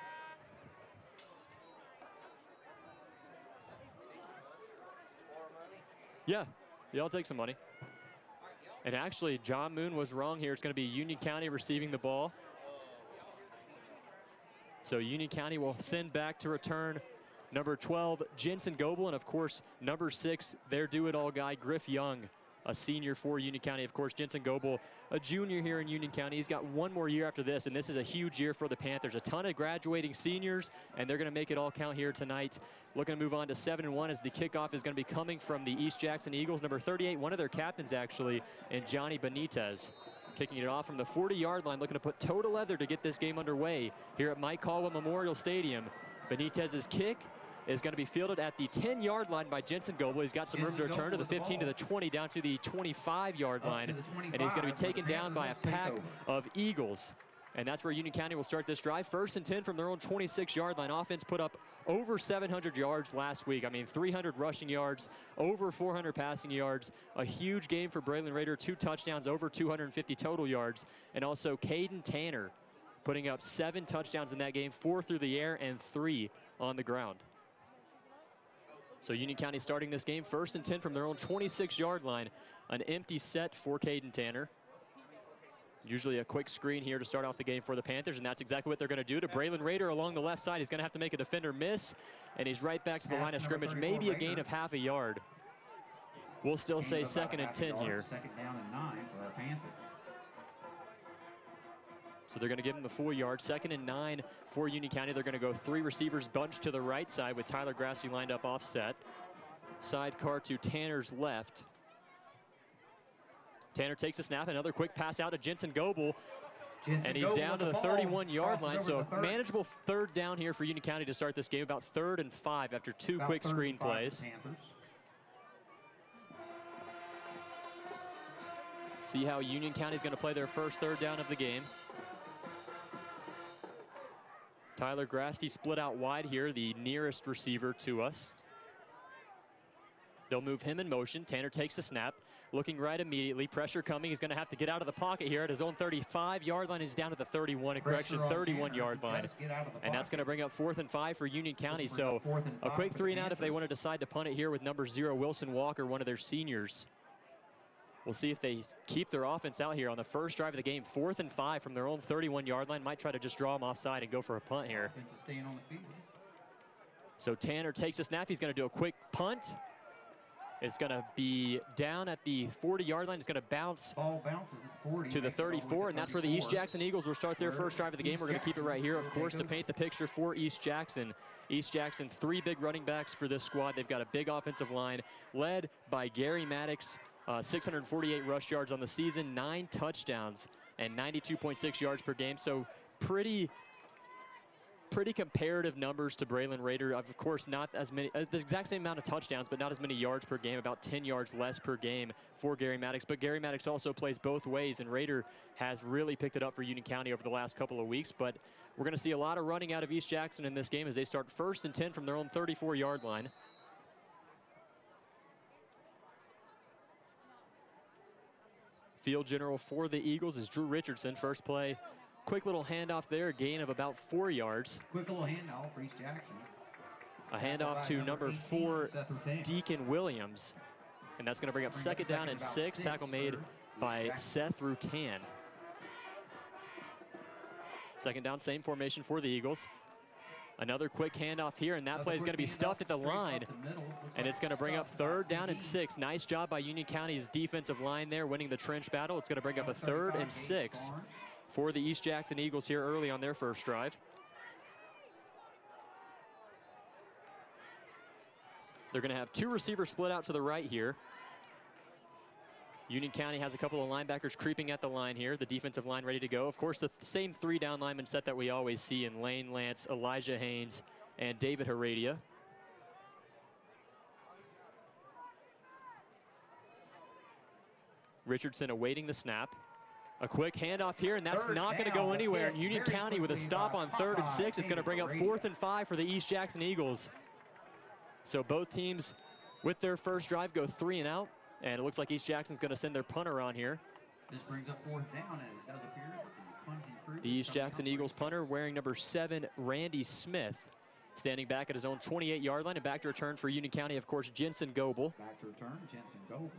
Yeah, I'll take some money. And actually, John Moon was wrong here. It's going to be Union County receiving the ball. So Union County will send back to return number 12, Jensen Goebel, and of course, number 6, their do-it-all guy, Griff Young, a senior for Union County. Of course, Jensen Goebel, a junior here in Union County. He's got one more year after this, and this is a huge year for the Panthers. A ton of graduating seniors, and they're going to make it all count here tonight. Looking to move on to 7-1 as the kickoff is going to be coming from the East Jackson Eagles. Number 38, one of their captains actually, and Johnny Benitez. Kicking it off from the 40-yard line, looking to put toe to leather to get this game underway here at Mike Caldwell Memorial Stadium. Benitez's kick is going to be fielded at the 10-yard line by Jensen Goebel. He's got some room to return to the 15, to the 20, down to the 25-yard line. And he's going to be taken down by a pack of Eagles. And that's where Union County will start this drive. 1st and 10 from their own 26-yard line. Offense put up over 700 yards last week. I mean, 300 rushing yards, over 400 passing yards. A huge game for Braylon Rader. 2 touchdowns, over 250 total yards. And also Caden Tanner putting up 7 touchdowns in that game, 4 through the air and 3 on the ground. So Union County starting this game 1st and 10 from their own 26-yard line. An empty set for Caden Tanner. Usually a quick screen here to start off the game for the Panthers, and that's exactly what they're going to do to Braylon Rader along the left side. He's going to have to make a defender miss, and he's right back to the line of scrimmage, maybe a gain of half a yard. We'll still say 2nd and 10 here. 2nd down and 9 for our Panthers. So they're going to give him the 4 yards. 2nd and 9 for Union County. They're going to go 3 receivers bunched to the right side with Tyler Grassley lined up offset. Sidecar to Tanner's left. Tanner takes a snap, another quick pass out to Jensen Goebel. And he's down to the 31-yard line. So a manageable 3rd down here for Union County to start this game. About 3rd and 5 after 2 quick screen plays. See how Union County is going to play their first 3rd down of the game. Tyler Grasty split out wide here, the nearest receiver to us. They'll move him in motion. Tanner takes the snap, looking right immediately. Pressure coming. He's going to have to get out of the pocket here at his own 35-yard line. He's down to the 31, correction, 31-yard line. And that's going to bring up 4th and 5 for Union County. So a quick 3-and-out if they want to decide to punt it here with number 0, Wilson Walker, one of their seniors. We'll see if they keep their offense out here on the first drive of the game. 4th and 5 from their own 31-yard line. Might try to just draw them offside and go for a punt here. So Tanner takes a snap. He's going to do a quick punt. It's going to be down at the 40-yard line. It's going to bounce to the 34, and that's where the East Jackson Eagles will start their first drive of the game. We're going to keep it right here, of course, to paint the picture for East Jackson. East Jackson, 3 big running backs for this squad. They've got a big offensive line led by Gary Maddox, 648 rush yards on the season, 9 touchdowns, and 92.6 yards per game. So pretty comparative numbers to Braylon Rader. Of course, not as many, the exact same amount of touchdowns, but not as many yards per game, about 10 yards less per game for Gary Maddox. But Gary Maddox also plays both ways, and Rader has really picked it up for Union County over the last couple of weeks. But we're going to see a lot of running out of East Jackson in this game as they start 1st and 10 from their own 34-yard line. Field general for the Eagles is Drew Richardson. First play, quick little handoff there, a gain of about 4 yards. Quick little handoff for East Jackson. A handoff to number 4, Deacon Williams. And that's going to bring up 2nd down and 6. Tackle made by Seth Rutan. 2nd down, same formation for the Eagles. Another quick handoff here, and that play is going to be stuffed at the line. And it's going to bring up 3rd down and 6. Nice job by Union County's defensive line there, winning the trench battle. It's going to bring up a 3rd and 6 for the East Jackson Eagles here early on their first drive. They're going to have 2 receivers split out to the right here. Union County has a couple of linebackers creeping at the line here. The defensive line ready to go. Of course, the same 3 down lineman set that we always see in Lane Lance, Elijah Haynes, and David Heredia. Richardson awaiting the snap. A quick handoff here, and that's not going to go anywhere. And Union County with a stop on 3rd and 6 is going to bring up 4th and 5 for the East Jackson Eagles. So both teams with their first drive go 3 and out. And it looks like East Jackson's going to send their punter on here. This brings up 4th down, and it does appear that the punting crew. The East Jackson Eagles punter wearing number 7, Randy Smith, standing back at his own 28-yard line. And back to return for Union County, of course, Jensen Goebel. Back to return, Jensen Goebel.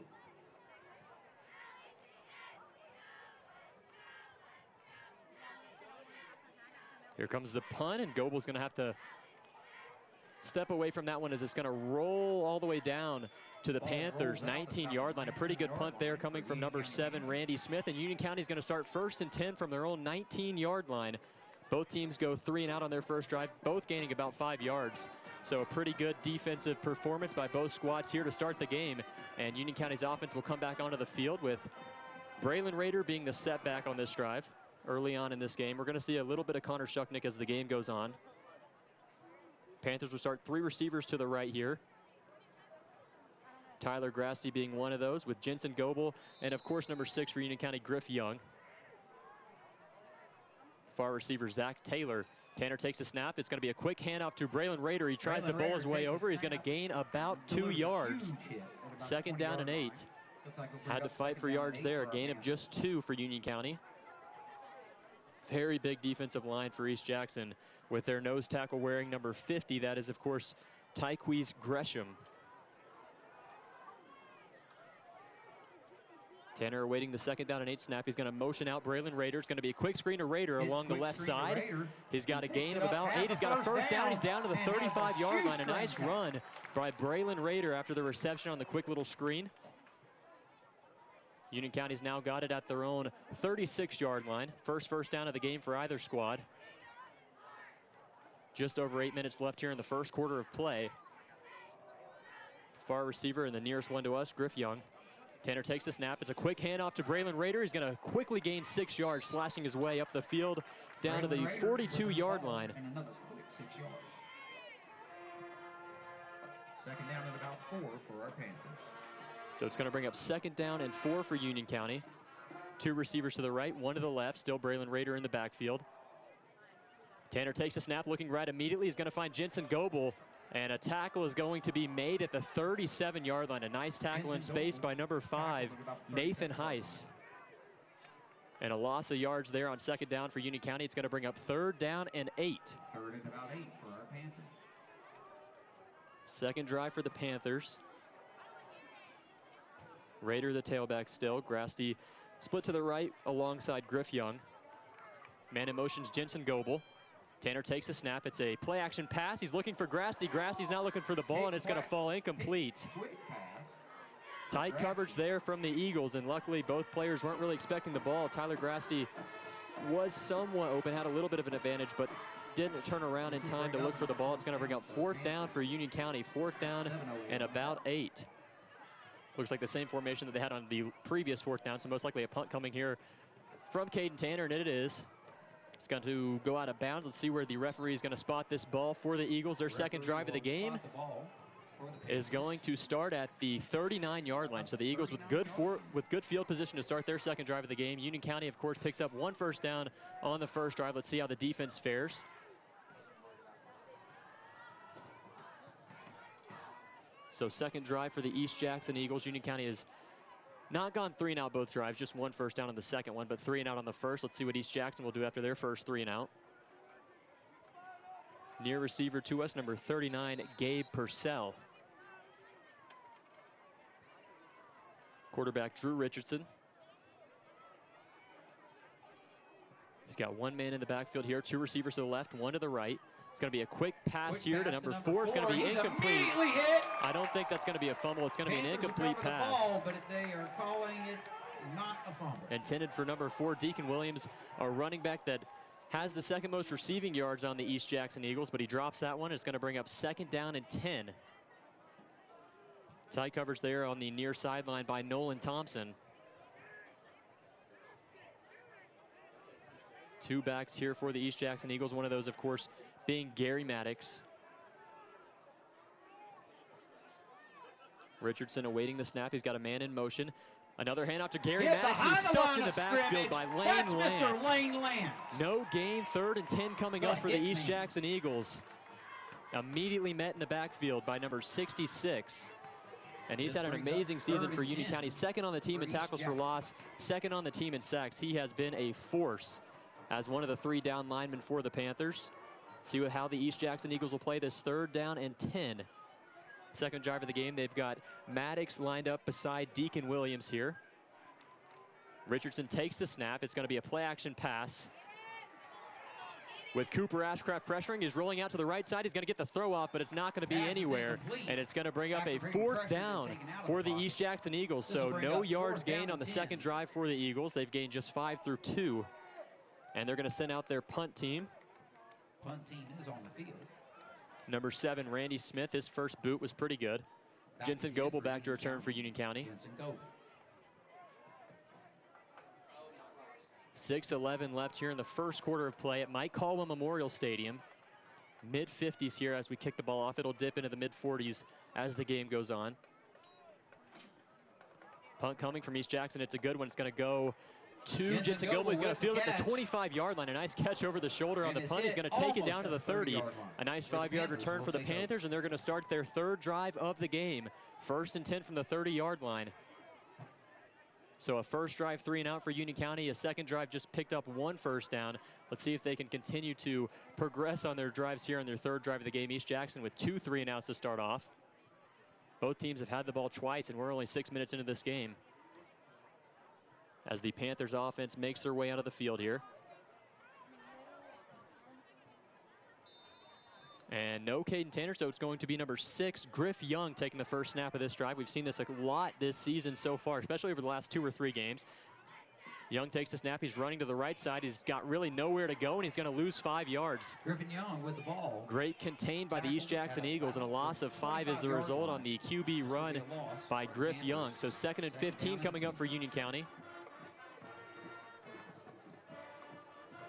Here comes the punt, and Goebel's going to have to step away from that one as it's going to roll all the way down to the Panthers' 19-yard line. A pretty good punt there coming from number 7, Randy Smith. And Union County is going to start 1st and 10 from their own 19-yard line. Both teams go 3 and out on their first drive, both gaining about 5 yards. So a pretty good defensive performance by both squads here to start the game. And Union County's offense will come back onto the field with Braylon Rader being the setback on this drive. Early on in this game, we're going to see a little bit of Connor Shucknick as the game goes on. Panthers will start 3 receivers to the right here. Tyler Grasty being one of those, with Jensen Goebel and, of course, number 6 for Union County, Griff Young. Far receiver Zach Taylor. Tanner takes a snap. It's going to be a quick handoff to Braylon Rader. He tries to bowl his way over. He's going to gain about 2 yards. 2nd down and 8. Had to fight for yards there. A gain of just 2 for Union County. Very big defensive line for East Jackson with their nose tackle wearing number 50. That is, of course, Tyquise Gresham. Tanner awaiting the 2nd down and 8 snap. He's going to motion out Braylon Rader. It's going to be a quick screen to Rader along the left side. He's got a gain of about 8. He's got a first down. He's down to the 35-yard line. A nice run by Braylon Rader after the reception on the quick little screen. Union County's now got it at their own 36-yard line. First down of the game for either squad. Just over 8 minutes left here in the first quarter of play. Far receiver and the nearest one to us, Griff Young. Tanner takes the snap. It's a quick handoff to Braylon Rader. He's going to quickly gain 6 yards, slashing his way up the field down to the 42-yard line. And another quick 6 yards. 2nd down and about 4 for our Panthers. So it's going to bring up 2nd down and 4 for Union County. 2 receivers to the right, 1 to the left. Still Braylon Rader in the backfield. Tanner takes a snap, looking right immediately. He's going to find Jensen Goebel, and a tackle is going to be made at the 37-yard line. A nice tackle in space by number 5, Nathan Heiss. And a loss of yards there on 2nd down for Union County. It's going to bring up 3rd down and 8. 3rd and about 8 for our Panthers. 2nd drive for the Panthers. Rader the tailback still. Grasty split to the right alongside Griff Young. Man in motion's Jensen Goebel. Tanner takes a snap. It's a play action pass. He's looking for Grasty. Grasty's not looking for the ball, and it's going to fall incomplete. Tight coverage there from the Eagles, and luckily both players weren't really expecting the ball. Tyler Grasty was somewhat open, had a little bit of an advantage, but didn't turn around in time to look for the ball. It's going to bring up 4th down for Union County. 4th down and about 8. Looks like the same formation that they had on the previous 4th down, so most likely a punt coming here from Caden Tanner, and it is. It's going to go out of bounds. Let's see where the referee is going to spot this ball for the Eagles. Their second drive of the game is going to start at the 39-yard line. So the Eagles with good field position to start their second drive of the game. Union County, of course, picks up 1 first down on the first drive. Let's see how the defense fares. So second drive for the East Jackson Eagles. Union County has not gone 3 and out both drives, just 1 first down on the second one, but 3 and out on the first. Let's see what East Jackson will do after their first 3 and out. Near receiver to us, number 39, Gabe Purcell. Quarterback Drew Richardson. He's got 1 man in the backfield here, 2 receivers to the left, 1 to the right. It's going to be a quick pass here to number 4. It's going to be incomplete. I don't think that's going to be a fumble. It's going to be an incomplete pass. But they are calling it not a fumble. Intended for number 4, Deacon Williams, a running back that has the 2nd most receiving yards on the East Jackson Eagles, but he drops that one. It's going to bring up 2nd down and 10. Tight coverage there on the near sideline by Nolan Thompson. 2 backs here for the East Jackson Eagles. One of those, of course, being Gary Maddox. Richardson awaiting the snap. He's got a man in motion. Another handoff to Gary Maddox. He's stuck in the backfield by Lane Lance. Mr. Lane Lance. No gain, 3rd and 10 coming up for the East Jackson Eagles. Immediately met in the backfield by number 66. And he's had an amazing season for Union County. 2nd on the team in tackles for loss, 2nd on the team in sacks. He has been a force as one of the 3 down linemen for the Panthers. See how the East Jackson Eagles will play this 3rd down and 10. Second drive of the game, they've got Maddox lined up beside Deacon Williams here. Richardson takes the snap. It's going to be a play-action pass. With Cooper Ashcraft pressuring, he's rolling out to the right side. He's going to get the throw off, but it's not going to be anywhere. And it's going to bring up a 4th down for the East Jackson Eagles. So no yards gained on the second drive for the Eagles. They've gained just 5 through 2. And they're going to send out their punt team. Punt team is on the field. Number 7, Randy Smith. His first boot was pretty good. Jensen Goebel back to return for Union County. 6:11 left here in the first quarter of play at Mike Caldwell Memorial Stadium. Mid-50s here as we kick the ball off. It'll dip into the mid-40s as the game goes on. Punt coming from East Jackson. It's a good one. It's going to go to Jensen Goebel. He's going to field at the 25-yard line. A nice catch over the shoulder on the punt. He's going to take it down to the 30. A nice 5-yard return for the Panthers, and they're going to start their 3rd drive of the game. 1st and 10 from the 30-yard line. So a first drive 3 and out for Union County. A second drive just picked up 1 first down. Let's see if they can continue to progress on their drives here on their 3rd drive of the game. East Jackson with 2 3 and outs to start off. Both teams have had the ball twice, and we're only 6 minutes into this game as the Panthers offense makes their way out of the field here. And no Caden Tanner, so it's going to be number 6, Griff Young, taking the first snap of this drive. We've seen this a lot this season so far, especially over the last 2 or 3 games. Young takes the snap. He's running to the right side. He's got really nowhere to go, and he's going to lose 5 yards. Griffin Young with the ball. Great contained by the East Jackson Eagles, and a loss of 5 is the result on the QB run by Griff Young. So 2nd and 15 coming up for Union County.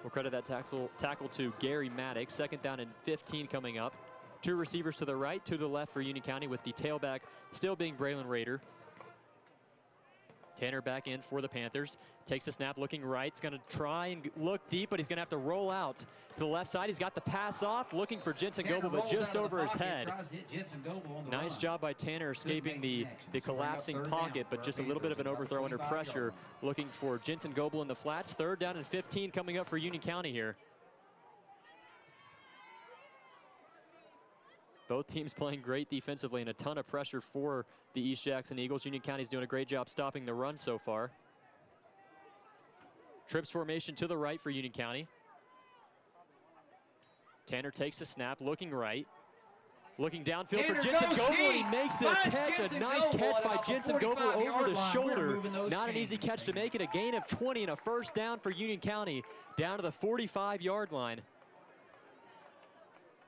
We'll credit that tackle to Gary Maddox. 2nd down and 15 coming up. 2 receivers to the right, 2 to the left for Union County, with the tailback still being Braylon Rader. Tanner back in for the Panthers. Takes a snap, looking right. He's going to try and look deep, but he's going to have to roll out to the left side. He's got the pass off, looking for Jensen Goebel, but just over his head. Nice job by Tanner escaping the collapsing pocket, but just a little bit of an overthrow under pressure, looking for Jensen Goebel in the flats. 3rd down and 15 coming up for Union County here. Both teams playing great defensively and a ton of pressure for the East Jackson Eagles. Union County's doing a great job stopping the run so far. Trips formation to the right for Union County. Tanner takes the snap, looking right. Looking downfield for Jensen Goebel, and he makes a catch. A nice catch by Jensen Goebel over the shoulder. Not an easy catch to make it. A gain of 20 and a first down for Union County, down to the 45-yard line.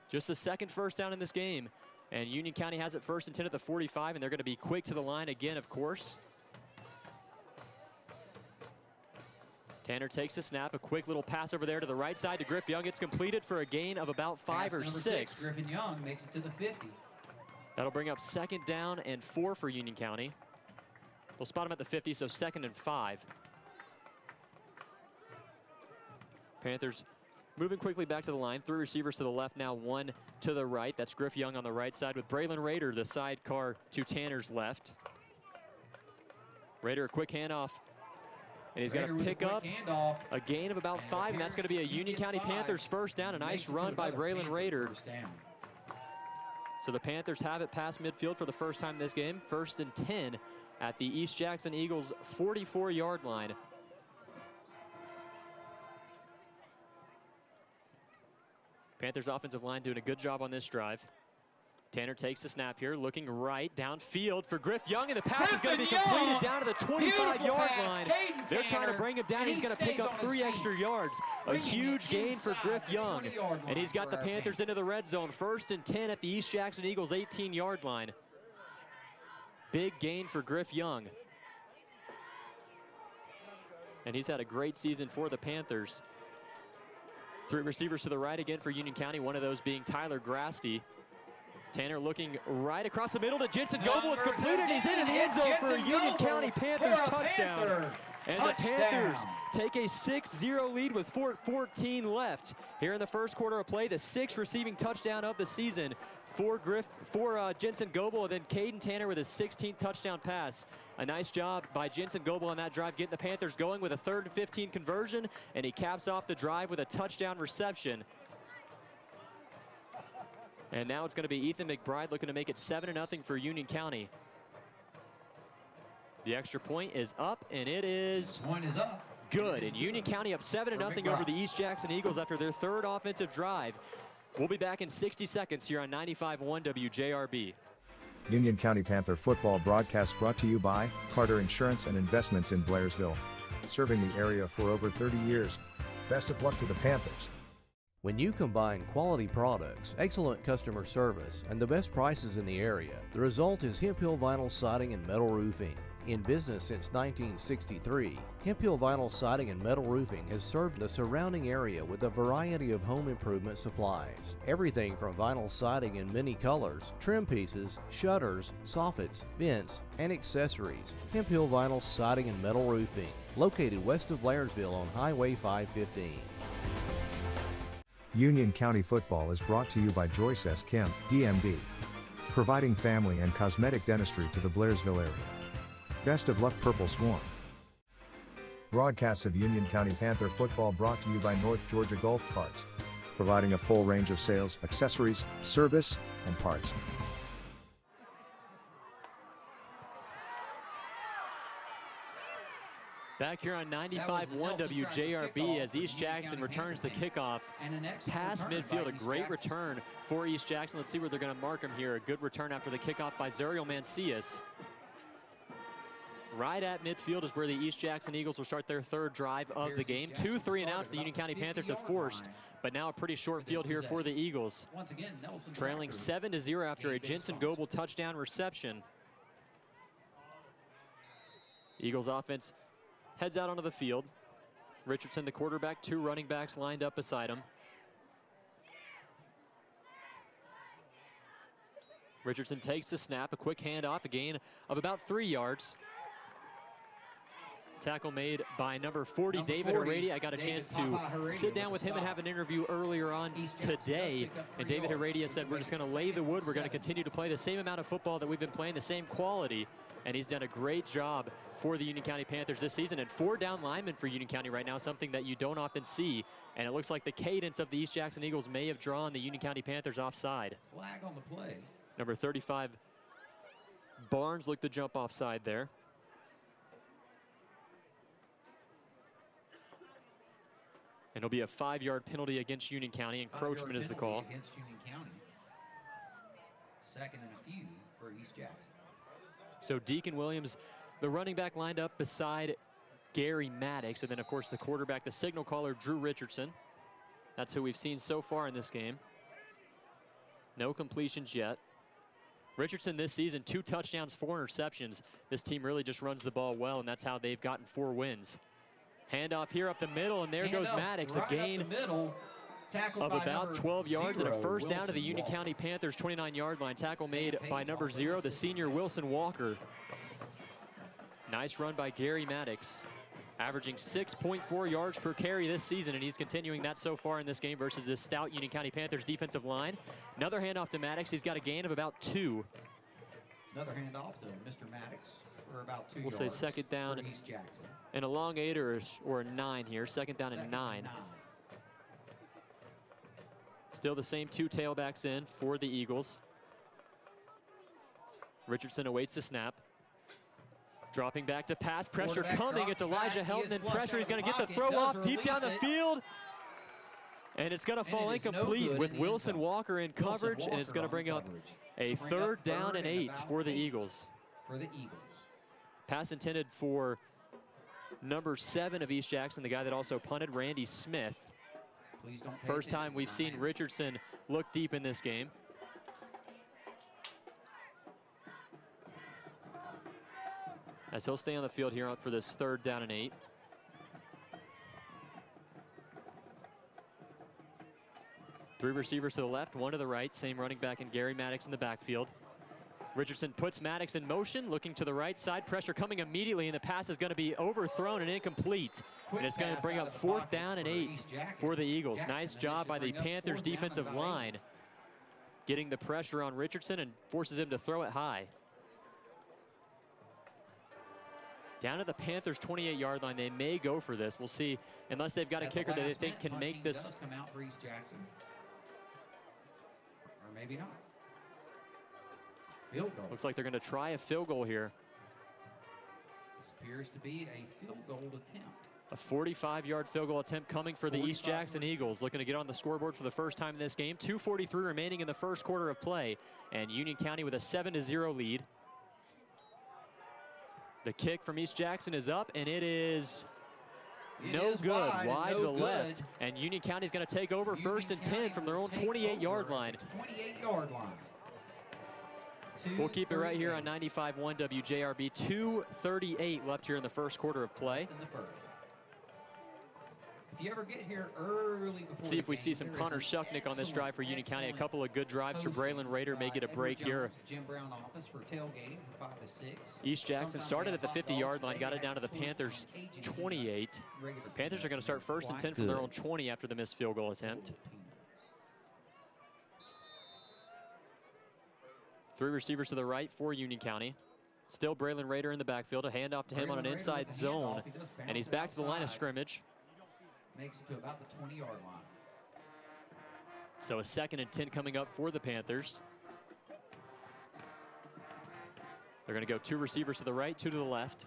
Just a 2nd first down in this game. And Union County has it 1st and 10 at the 45, and they're going to be quick to the line again, of course. Tanner takes the snap, a quick little pass over there to the right side to Griff Young. It's completed for a gain of about 5 or 6. Griffin Young makes it to the 50. That'll bring up 2nd down and 4 for Union County. They'll spot him at the 50, so 2nd and 5. Panthers moving quickly back to the line. 3 receivers to the left now, 1 to the right. That's Griff Young on the right side with Braylon Rader, the sidecar to Tanner's left. Rader, a quick handoff. And he's going to pick up a gain of about 5, and that's going to be a Union County Panthers 1st down. A nice run by Braylon Rader. So the Panthers have it past midfield for the first time in this game. 1st and 10 at the East Jackson Eagles 44-yard line. Panthers offensive line doing a good job on this drive. Tanner takes the snap here, looking right downfield for Griff Young, and the pass is going to be completed down to the 25-yard line. They're trying to bring him down. He's going to pick up 3 extra yards. A huge gain for Griff Young, and he's got the Panthers into the red zone. 1st and 10 at the East Jackson Eagles 18-yard line. Big gain for Griff Young. And he's had a great season for the Panthers. 3 receivers to the right again for Union County, one of those being Tyler Grasty. Tanner looking right across the middle to Jensen Goebel. It's completed. He's in the end zone for a Union County Panthers touchdown. And the Panthers take a 6-0 lead with 4:14 left. Here in the first quarter of play, the 6th receiving touchdown of the season for Jensen Goebel, and then Caden Tanner with his 16th touchdown pass. A nice job by Jensen Goebel on that drive, getting the Panthers going with a 3rd and 15 conversion, and he caps off the drive with a touchdown reception. And now it's going to be Ethan McBride looking to make it 7-0 for Union County. The extra point is up, and it is good. And Union County up 7-0 over the East Jackson Eagles after their 3rd offensive drive. We'll be back in 60 seconds here on 95.1 WJRB. Union County Panther football broadcast brought to you by Carter Insurance and Investments in Blairsville. Serving the area for over 30 years. Best of luck to the Panthers. When you combine quality products, excellent customer service, and the best prices in the area, the result is Hemp Hill Vinyl Siding and Metal Roofing. In business since 1963, Hemp Hill Vinyl Siding and Metal Roofing has served the surrounding area with a variety of home improvement supplies. Everything from vinyl siding in many colors, trim pieces, shutters, soffits, vents, and accessories. Hemp Hill Vinyl Siding and Metal Roofing, located west of Blairsville on Highway 515. Union County football is brought to you by Joyce S. Kim, DMD. Providing family and cosmetic dentistry to the Blairsville area. Best of luck, Purple Swarm. Broadcasts of Union County Panther football brought to you by North Georgia Golf Carts. Providing a full range of sales, accessories, service, and parts. Back here on 95.1 WJRB as East Jackson returns the kickoff past midfield. A great return for East Jackson. Let's see where they're going to mark him here. A good return after the kickoff by Zariel Mancias. Right at midfield is where the East Jackson Eagles will start their 3rd drive of the game. 2 3-and-outs the Union County Panthers have forced, but now a pretty short field here for the Eagles. Trailing 7-0 after a Jensen Goebel touchdown reception. Eagles offense heads out onto the field. Richardson, the quarterback, 2 running backs lined up beside him. Richardson takes the snap, a quick handoff, a gain of about 3 yards. Tackle made by number 40, David Herrady. I got a chance to sit down with him and have an interview earlier on today. And David Herrady said, we're just going to lay the wood. We're going to continue to play the same amount of football that we've been playing, the same quality. And he's done a great job for the Union County Panthers this season. And 4 down linemen for Union County right now, something that you don't often see. And it looks like the cadence of the East Jackson Eagles may have drawn the Union County Panthers offside. Flag on the play. Number 35, Barnes looked to jump offside there. And it'll be a 5-yard penalty against Union County. Encroachment is the call. Against Union County. 2nd and a few for East Jackson. So Deacon Williams, the running back, lined up beside Gary Maddox. And then, of course, the quarterback, the signal caller, Drew Richardson. That's who we've seen so far in this game. No completions yet. Richardson this season, 2 touchdowns, 4 interceptions. This team really just runs the ball well, and that's how they've gotten 4 wins. Handoff here up the middle, and there goes Maddox. A gain of about 12 yards and a first down to the Union County Panthers 29-yard line. Tackle made by number 0, the senior Wilson Walker. Nice run by Gary Maddox, averaging 6.4 yards per carry this season, and he's continuing that so far in this game versus this stout Union County Panthers defensive line. Another handoff to Maddox. He's got a gain of about 2. Another handoff to Mr. Maddox for about 2 We'll yards. say second down for East Jackson. and a long 8 or a 9 here. Second down and 9. Still the same 2 tailbacks in for the Eagles. Richardson awaits the snap. Dropping back to pass, pressure coming. It's Elijah Helton in pressure. He's going to get the throw off deep down the field. And it's going to fall incomplete with Wilson Walker in coverage, and it's going to bring up a third down and 8 for the Eagles. Pass intended for number 7 of East Jackson, the guy that also punted, Randy Smith. First time we've seen Richardson look deep in this game. As he'll stay on the field here for this third down and 8. Three receivers to the left, 1 to the right. Same running back and Gary Maddox in the backfield. Richardson puts Maddox in motion, looking to the right side. Pressure coming immediately, and the pass is going to be overthrown and incomplete. And it's going to bring up 4th down and 8 for the Eagles. Nice job by the Panthers defensive line, getting the pressure on Richardson and forces him to throw it high. Down to the Panthers' 28-yard line. They may go for this. We'll see, unless they've got a kicker that they think can make this. Come out for East Jackson. Or maybe not. Field goal. Looks like they're going to try a field goal here. This appears to be a field goal attempt. A 45-yard field goal attempt coming for the East Jackson Eagles, looking to get on the scoreboard for the first time in this game. 2:43 remaining in the first quarter of play, and Union County with a 7-0 lead. The kick from East Jackson is up, and it is no good, wide to the left. And Union County's going to take over first and 10 from their own 28-yard line. 28-yard line. We'll keep it right here on 95.1 WJRB. 2:38 left here in the first quarter of play. If you ever get here early before See if we see some Connor Shucknick on this drive for Union County. A couple of good drives for Braylon Rader. May get a break here. Jim Brown office for tailgating from 5 to 6. East Jackson started at the 50-yard line, got it down to the Panthers' 28. The Panthers are going to start first and 10 from their own 20 after the missed field goal attempt. 3 receivers to the right for Union County. Still Braylon Rader in the backfield. A handoff to him on an inside zone, and he's back to the line of scrimmage. Makes it to about the 20-yard line. So a 2nd and 10 coming up for the Panthers. They're going to go 2 receivers to the right, 2 to the left.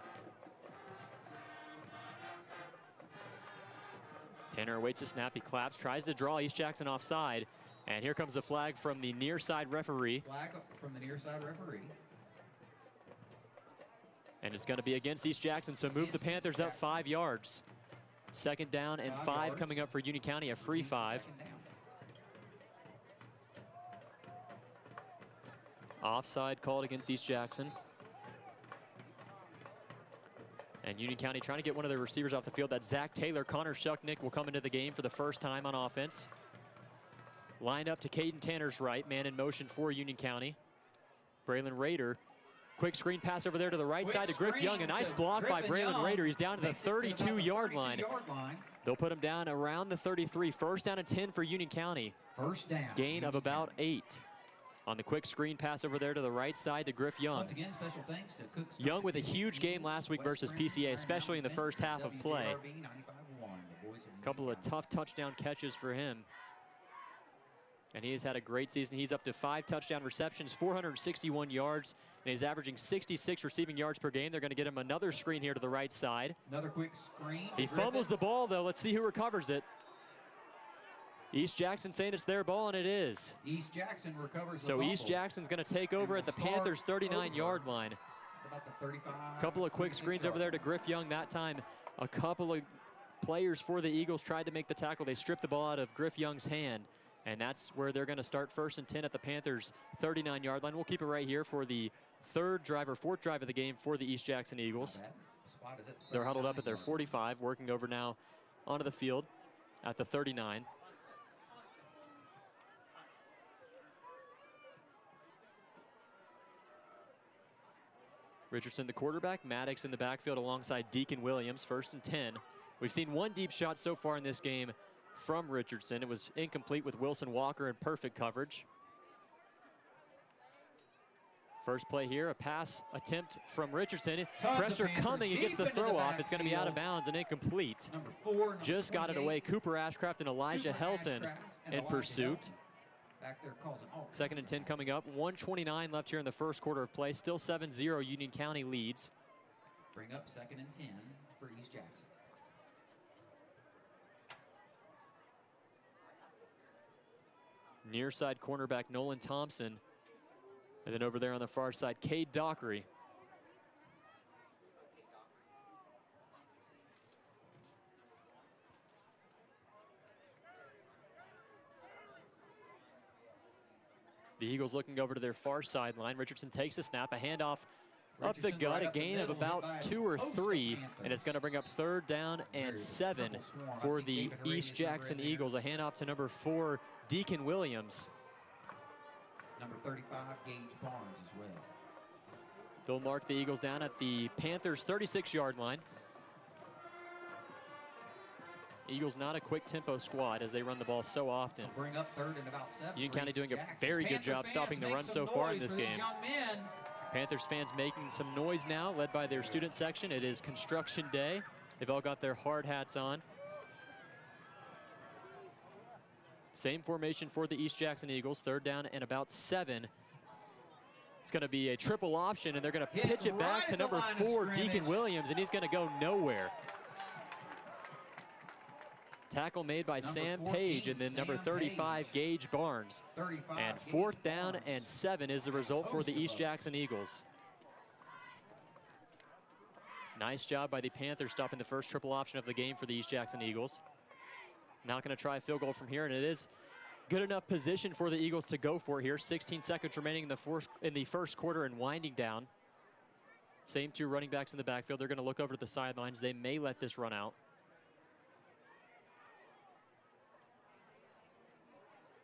Tanner awaits the snap. He claps, tries to draw East Jackson offside. And here comes the flag from the near side referee. Flag from the near side referee. And it's going to be against East Jackson, so move the Panthers up 5 yards. 2nd down and 5 coming up for Union County, a free 5. Offside called against East Jackson. And Union County trying to get one of their receivers off the field. That's Zach Taylor. Connor Shucknick will come into the game for the first time on offense. Lined up to Caden Tanner's right, man in motion for Union County. Braylon Rader. Quick screen pass over there to the right side to Griff Young. A nice block by Braylon Rader. He's down to the 32-yard line. They'll put him down around the 33. 1st down and 10 for Union County. First down. Gain of about 8. On the quick screen pass over there to the right side to Griff Young. Once again, special thanks to Cook Young with a huge game last week versus PCA, especially in the first half of play. A couple of tough touchdown catches for him. And he has had a great season. He's up to 5 touchdown receptions, 461 yards, and he's averaging 66 receiving yards per game. They're going to get him another screen here to the right side. Another quick screen. He fumbles the ball, though. Let's see who recovers it. East Jackson saying it's their ball, and it is. East Jackson recovers the So fumble. East Jackson's going to take over at the Panthers' 39-yard line. About the 35. A couple of quick screens over there to Griff Young. That time, a couple of players for the Eagles tried to make the tackle. They stripped the ball out of Griff Young's hand. And that's where they're going to start 1st and 10 at the Panthers' 39-yard line. We'll keep it right here for the fourth drive of the game for the East Jackson Eagles. They're huddled up at their 45, working over now onto the field at the 39. Richardson, the quarterback, Maddox in the backfield alongside Deacon Williams, 1st and 10. We've seen one deep shot so far in this game from Richardson. It was incomplete with Wilson Walker in perfect coverage. First play here, a pass attempt from Richardson. Pressure coming, he gets the throw off. It's going to be out of bounds and incomplete. Just got it away. Cooper Ashcraft and Elijah Helton in pursuit. Second and 10 coming up. 1:29 left here in the first quarter of play. Still 7-0 Union County leads. Bring up 2nd and 10 for East Jackson. Near side cornerback Nolan Thompson. And then over there on the far side, Cade Dockery. The Eagles looking over to their far sideline. Richardson takes a snap, a handoff up the gut, a gain of about 2 or 3, and it's going to bring up 3rd down and 7 for the East Jackson Eagles. A handoff to number 4, Deacon Williams. Number 35, Gage Barnes as well. They'll mark the Eagles down at the Panthers' 36-yard line. Eagles not a quick tempo squad as they run the ball so often. So bring up 3rd and about 7. Union County doing a very good job stopping the run so far in this game. Panthers fans making some noise now, led by their student section. It is construction day. They've all got their hard hats on. Same formation for the East Jackson Eagles, 3rd down and about 7. It's going to be a triple option, and they're going to pitch it back to number 4, Deacon Williams, and he's going to go nowhere. Tackle made by Sam Page, and then number 35, Gage Barnes. And 4th down and 7 is the result for the East Jackson Eagles. Nice job by the Panthers stopping the first triple option of the game for the East Jackson Eagles. Not going to try a field goal from here, and it is good enough position for the Eagles to go for it here. 16 seconds remaining in the first quarter and winding down. Same 2 running backs in the backfield. They're going to look over to the sidelines. They may let this run out.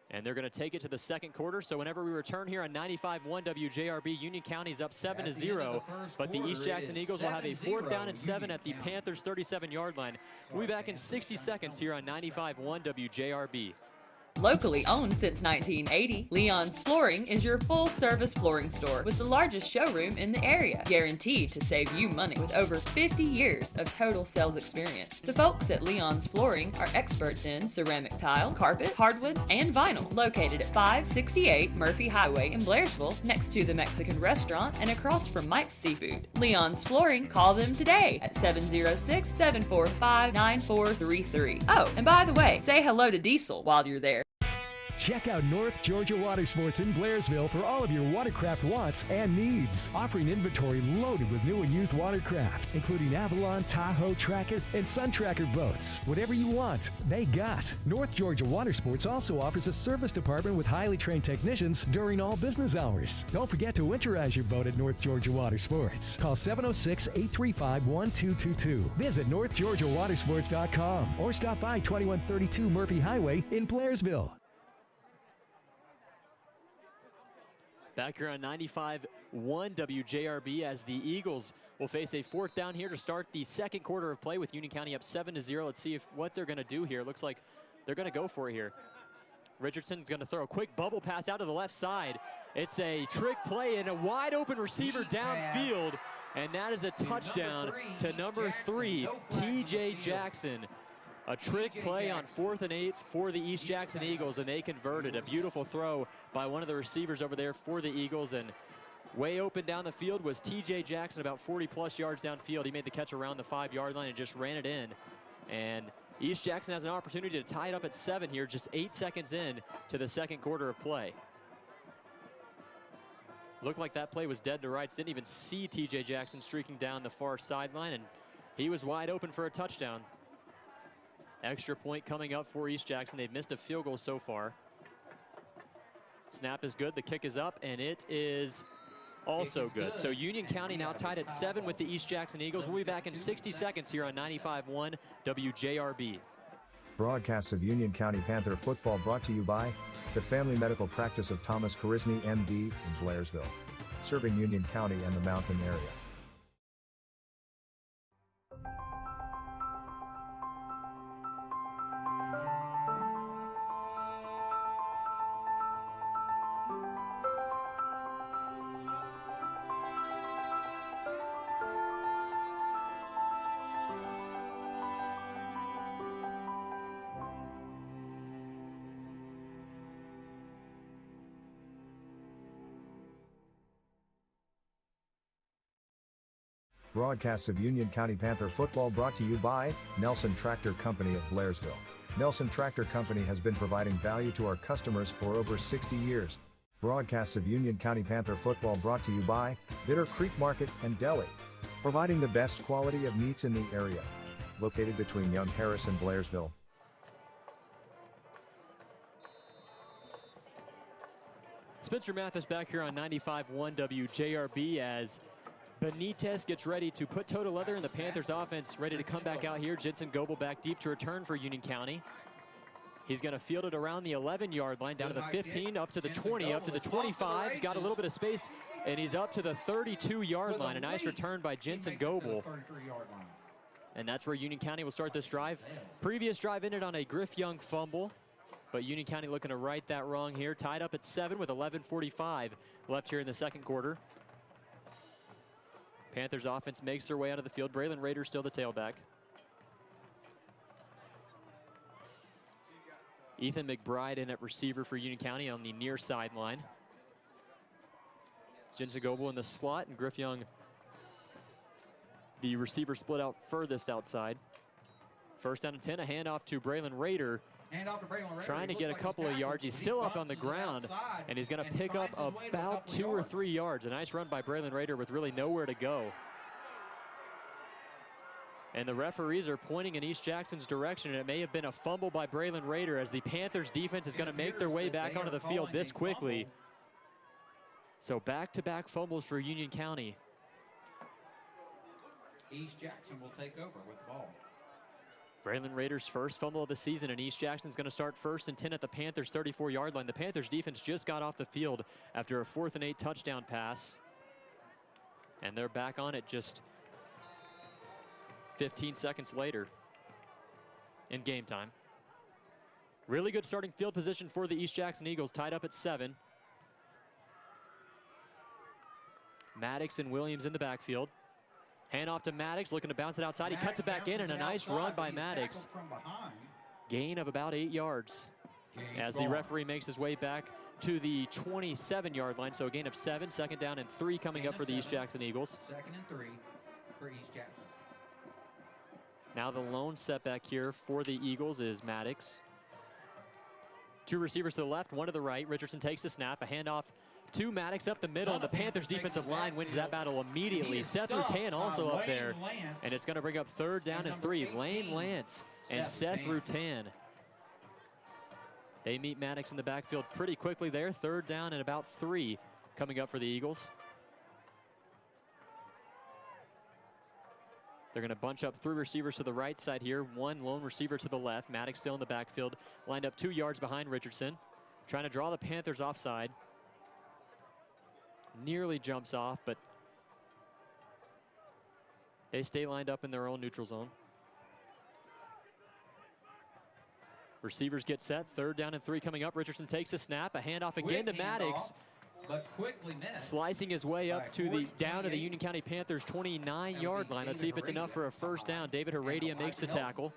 And they're going to take it to the second quarter. So whenever we return here on 95.1 WJRB, Union County's up 7-0. But the East Jackson Eagles will have a 4th down and 7 at the Panthers' 37-yard line. We'll be back in 60 seconds here on 95.1 WJRB. Locally owned since 1980, Leon's Flooring is your full-service flooring store with the largest showroom in the area, guaranteed to save you money with over 50 years of total sales experience. The folks at Leon's Flooring are experts in ceramic tile, carpet, hardwoods, and vinyl, located at 568 Murphy Highway in Blairsville, next to the Mexican restaurant and across from Mike's Seafood. Leon's Flooring, call them today at 706-745-9433. Oh, and by the way, say hello to Diesel while you're there. Check out North Georgia Water Sports in Blairsville for all of your watercraft wants and needs. Offering inventory loaded with new and used watercraft, including Avalon, Tahoe, Tracker, and Sun Tracker boats. Whatever you want, they got. North Georgia Water Sports also offers a service department with highly trained technicians during all business hours. Don't forget to winterize your boat at North Georgia Water Sports. Call 706-835-1222. Visit NorthGeorgiaWatersports.com or stop by 2132 Murphy Highway in Blairsville. Back here on 95.1 WJRB as the Eagles will face a 4th down here to start the second quarter of play with Union County up 7-0. Let's see what they're going to do here. Looks like they're going to go for it here. Richardson's going to throw a quick bubble pass out to the left side. It's a trick play and a wide open receiver downfield, and that is a touchdown to number 3, TJ Jackson. A trick play on 4th and 8 for the East Jackson Eagles, and they converted. A beautiful throw by one of the receivers over there for the Eagles, and way open down the field was TJ Jackson, about 40-plus yards downfield. He made the catch around the 5-yard line and just ran it in. And East Jackson has an opportunity to tie it up at 7 here, just 8 seconds in to the second quarter of play. Looked like that play was dead to rights. Didn't even see TJ Jackson streaking down the far sideline, and he was wide open for a touchdown. Extra point coming up for East Jackson. They've missed a field goal so far. Snap is good, the kick is up, and it is also good. So Union County now tied at 7 with the East Jackson Eagles. We'll be back in 60 seconds here on 95.1 WJRB. Broadcasts of Union County Panther football brought to you by the Family Medical Practice of Thomas Karisny, MD, in Blairsville, serving Union County and the Mountain area. Broadcasts of Union County Panther football brought to you by Nelson Tractor Company of Blairsville. Nelson Tractor Company has been providing value to our customers for over 60 years. Broadcasts of Union County Panther football brought to you by Bitter Creek Market and Deli, providing the best quality of meats in the area. Located between Young Harris and Blairsville. Spencer Mathis back here on 95.1 WJRB as Benitez gets ready to put toe to leather, and the Panthers offense ready to come back out here. Jensen Goebel back deep to return for Union County. He's going to field it around the 11-yard line, down to the 15, up to the 20, up to the 25. Got a little bit of space, and he's up to the 32-yard line. A nice return by Jensen Goebel. And that's where Union County will start this drive. Previous drive ended on a Griff Young fumble, but Union County looking to right that wrong here. Tied up at 7 with 11:45 left here in the second quarter. Panthers offense makes their way out of the field. Braylon Rader still the tailback. Ethan McBride in at receiver for Union County on the near sideline. Jensen Goebel in the slot, and Griff Young, the receiver, split out furthest outside. First down and 10, a handoff to Braylon Rader. Trying to get a couple of yards. He's still up on the ground, and he's going to pick up about 2 or 3 yards. A nice run by Braylon Rader with really nowhere to go. And the referees are pointing in East Jackson's direction, and it may have been a fumble by Braylon Rader as the Panthers defense is going to make their way back onto the field this quickly. So back-to-back fumbles for Union County. East Jackson will take over with the ball. Braylon Rader's first fumble of the season, and East Jackson's going to start 1st and 10 at the Panthers' 34-yard line. The Panthers defense just got off the field after a 4th and 8 touchdown pass. And they're back on it just 15 seconds later in game time. Really good starting field position for the East Jackson Eagles, tied up at 7. Maddox and Williams in the backfield. Hand off to Maddox, looking to bounce it outside. He cuts it back in, and a nice run by Maddox. Gain of about 8 yards as the referee makes his way back to the 27-yard line. So a gain of 7, 2nd down and 3 coming up for the East Jackson Eagles. 2nd and 3 for East Jackson. Now the lone setback here for the Eagles is Maddox. 2 receivers to the left, 1 to the right. Richardson takes the snap, a handoff to Maddox up the middle, and the Panthers defensive line wins that battle immediately. Seth Rutan also up there, and it's going to bring up 3rd down and 3. Lane Lance and Seth Rutan. They meet Maddox in the backfield pretty quickly there. 3rd down and about 3 coming up for the Eagles. They're going to bunch up 3 receivers to the right side here, 1 lone receiver to the left. Maddox still in the backfield, lined up 2 yards behind Richardson, trying to draw the Panthers offside. Nearly jumps off, but they stay lined up in their own neutral zone. Receivers get set, 3rd down and 3 coming up. Richardson takes a snap, a handoff again to Maddox. But quickly missed. Slicing his way up to the down to the Union County Panthers 29-yard line. Let's see if it's enough for a 1st down. David Heredia makes the tackle.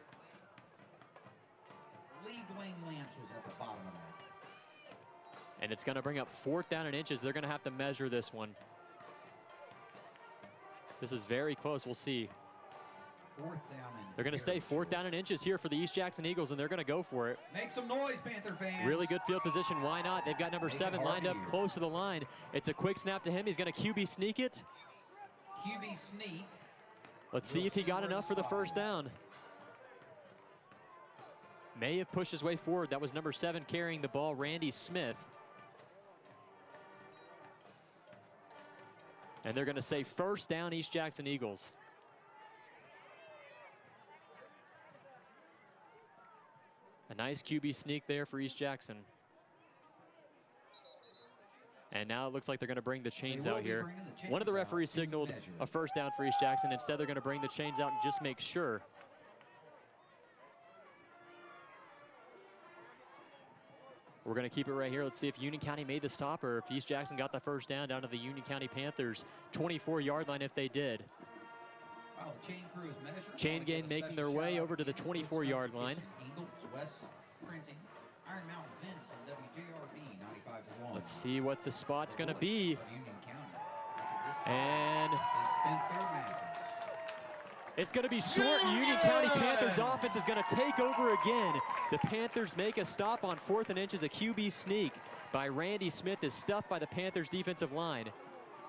I believe Lane Lance was at the bottom of that. And it's going to bring up 4th down and inches. They're going to have to measure this one. This is very close. We'll see. 4th down and they're going to stay 4th down and inches here for the East Jackson Eagles, and they're going to go for it. Make some noise, Panther fans. Really good field position. Why not? They've got number 7 lined up close to the line. It's a quick snap to him. He's going to QB sneak it. QB sneak. Let's see if he got enough for the 1st down. May have pushed his way forward. That was number 7 carrying the ball, Randy Smith. And they're going to say first down, East Jackson Eagles. A nice QB sneak there for East Jackson. And now it looks like they're going to bring the chains out here. One of the referees signaled a first down for East Jackson. Instead, they're going to bring the chains out and just make sure. We're going to keep it right here. Let's see if Union County made the stop or if East Jackson got the first down to the Union County Panthers 24-yard line if they did. Wow, the chain crew is measuring. Chain gang making their way over to the 24-yard line. Eagles, West Printing, Iron Mountain Vince, and WJRB 95-1. Let's see what the spot's going to be. Union County. And they spent their matches. It's going to be short. Union County Panthers offense is going to take over again. The Panthers make a stop on 4th and inches. A QB sneak by Randy Smith is stuffed by the Panthers defensive line.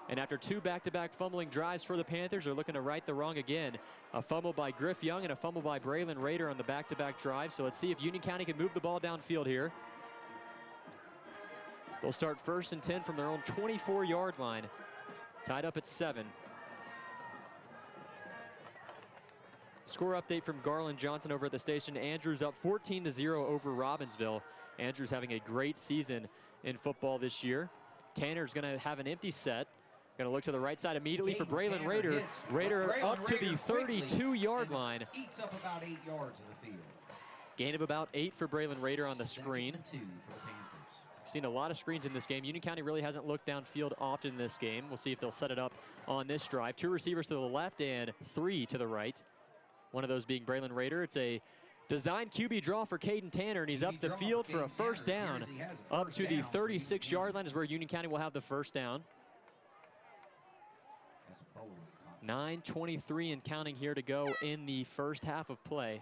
And after 2 back-to-back fumbling drives for the Panthers, they're looking to right the wrong again. A fumble by Griff Young and a fumble by Braylon Rader on the back-to-back drive. So let's see if Union County can move the ball downfield here. They'll start 1st and 10 from their own 24-yard line. Tied up at 7. Score update from Garland Johnson over at the station. Andrews up 14-0 over Robbinsville. Andrews having a great season in football this year. Tanner's going to have an empty set. Going to look to the right side immediately for Braylon Rader. Rader up to the 32-yard line. Eats up about 8 yards of the field. Gain of about 8 for Braylon Rader on the screen. 2 for the Panthers. We've seen a lot of screens in this game. Union County really hasn't looked downfield often in this game. We'll see if they'll set it up on this drive. 2 receivers to the left and 3 to the right. One of those being Braylon Rader. It's a designed QB draw for Caden Tanner, and he's up the field for a first down. Up to the 36-yard line is where Union County will have the first down. 9:23 and counting here to go in the first half of play.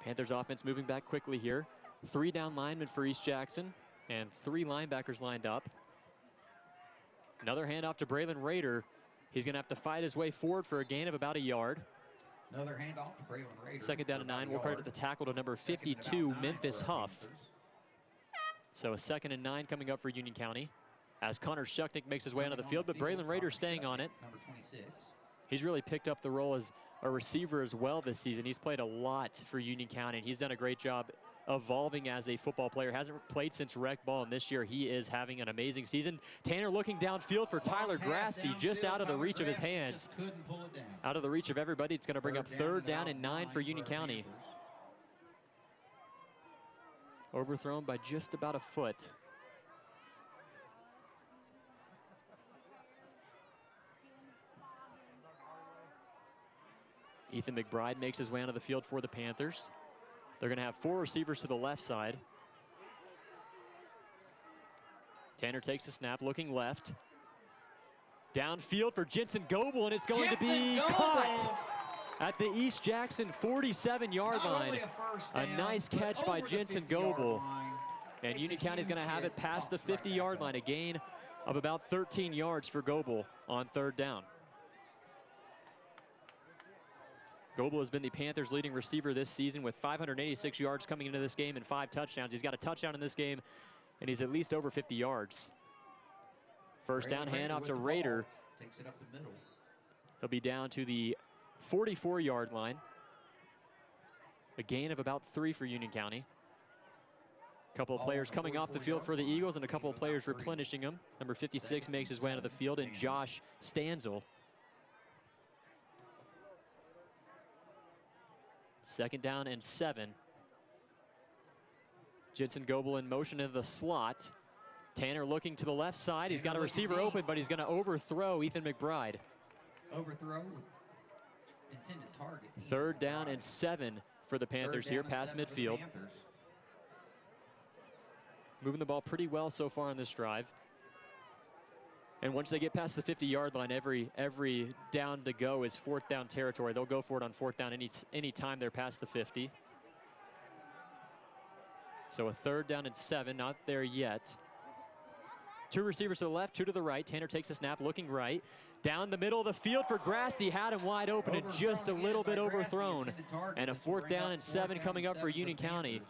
Panthers offense moving back quickly here. 3 down linemen for East Jackson and 3 linebackers lined up. Another handoff to Braylon Rader. He's going to have to fight his way forward for a gain of about a yard. Another handoff to Braylon Rader. 2nd down and 9. We'll credit the tackle to number 52, Memphis Huff. So a 2nd and 9 coming up for Union County as Connor Shucknick makes his way onto the field, but Braylon Rader staying on it. Number 26. He's really picked up the role as a receiver as well this season. He's played a lot for Union County, and he's done a great job evolving as a football player. Hasn't played since rec ball, and this year he is having an amazing season. Tanner looking downfield for Tyler Grasty, just out of the reach of his hands. Out of the reach of everybody. It's going to bring up 3rd down and 9 for Union County. Overthrown by just about a foot. Ethan McBride makes his way onto the field for the Panthers. They're going to have 4 receivers to the left side. Tanner takes the snap, looking left. Downfield for Jensen Goebel, and it's going to be caught at the East Jackson 47-yard line. A nice catch by Jensen Goebel. And Union County is going to have it past the 50-yard line. A gain of about 13 yards for Goebel on 3rd down. Goebel has been the Panthers' leading receiver this season with 586 yards coming into this game and 5 touchdowns. He's got a touchdown in this game, and he's at least over 50 yards. First down, handoff to Rader. Takes it up the middle. He'll be down to the 44-yard line. A gain of about 3 for Union County. A couple of players coming off the field for the Eagles and a couple of players replenishing them. Number 56 makes his way onto the field, and Josh Stanzel. 2nd down and 7. Jensen Goebel in motion into the slot. Tanner looking to the left side. He's got a receiver open, but he's going to overthrow Ethan McBride. Overthrow. Intended target. 3rd down and 7 for the Panthers here past midfield. Moving the ball pretty well so far on this drive. And once they get past the 50-yard line, every down to go is 4th down territory. They'll go for it on 4th down any time they're past the 50. So a 3rd down and 7, not there yet. 2 receivers to the left, 2 to the right. Tanner takes a snap, looking right. Down the middle of the field for Grasty, had him wide open and just a little bit overthrown. And a 4th down and 7 coming up for Union County.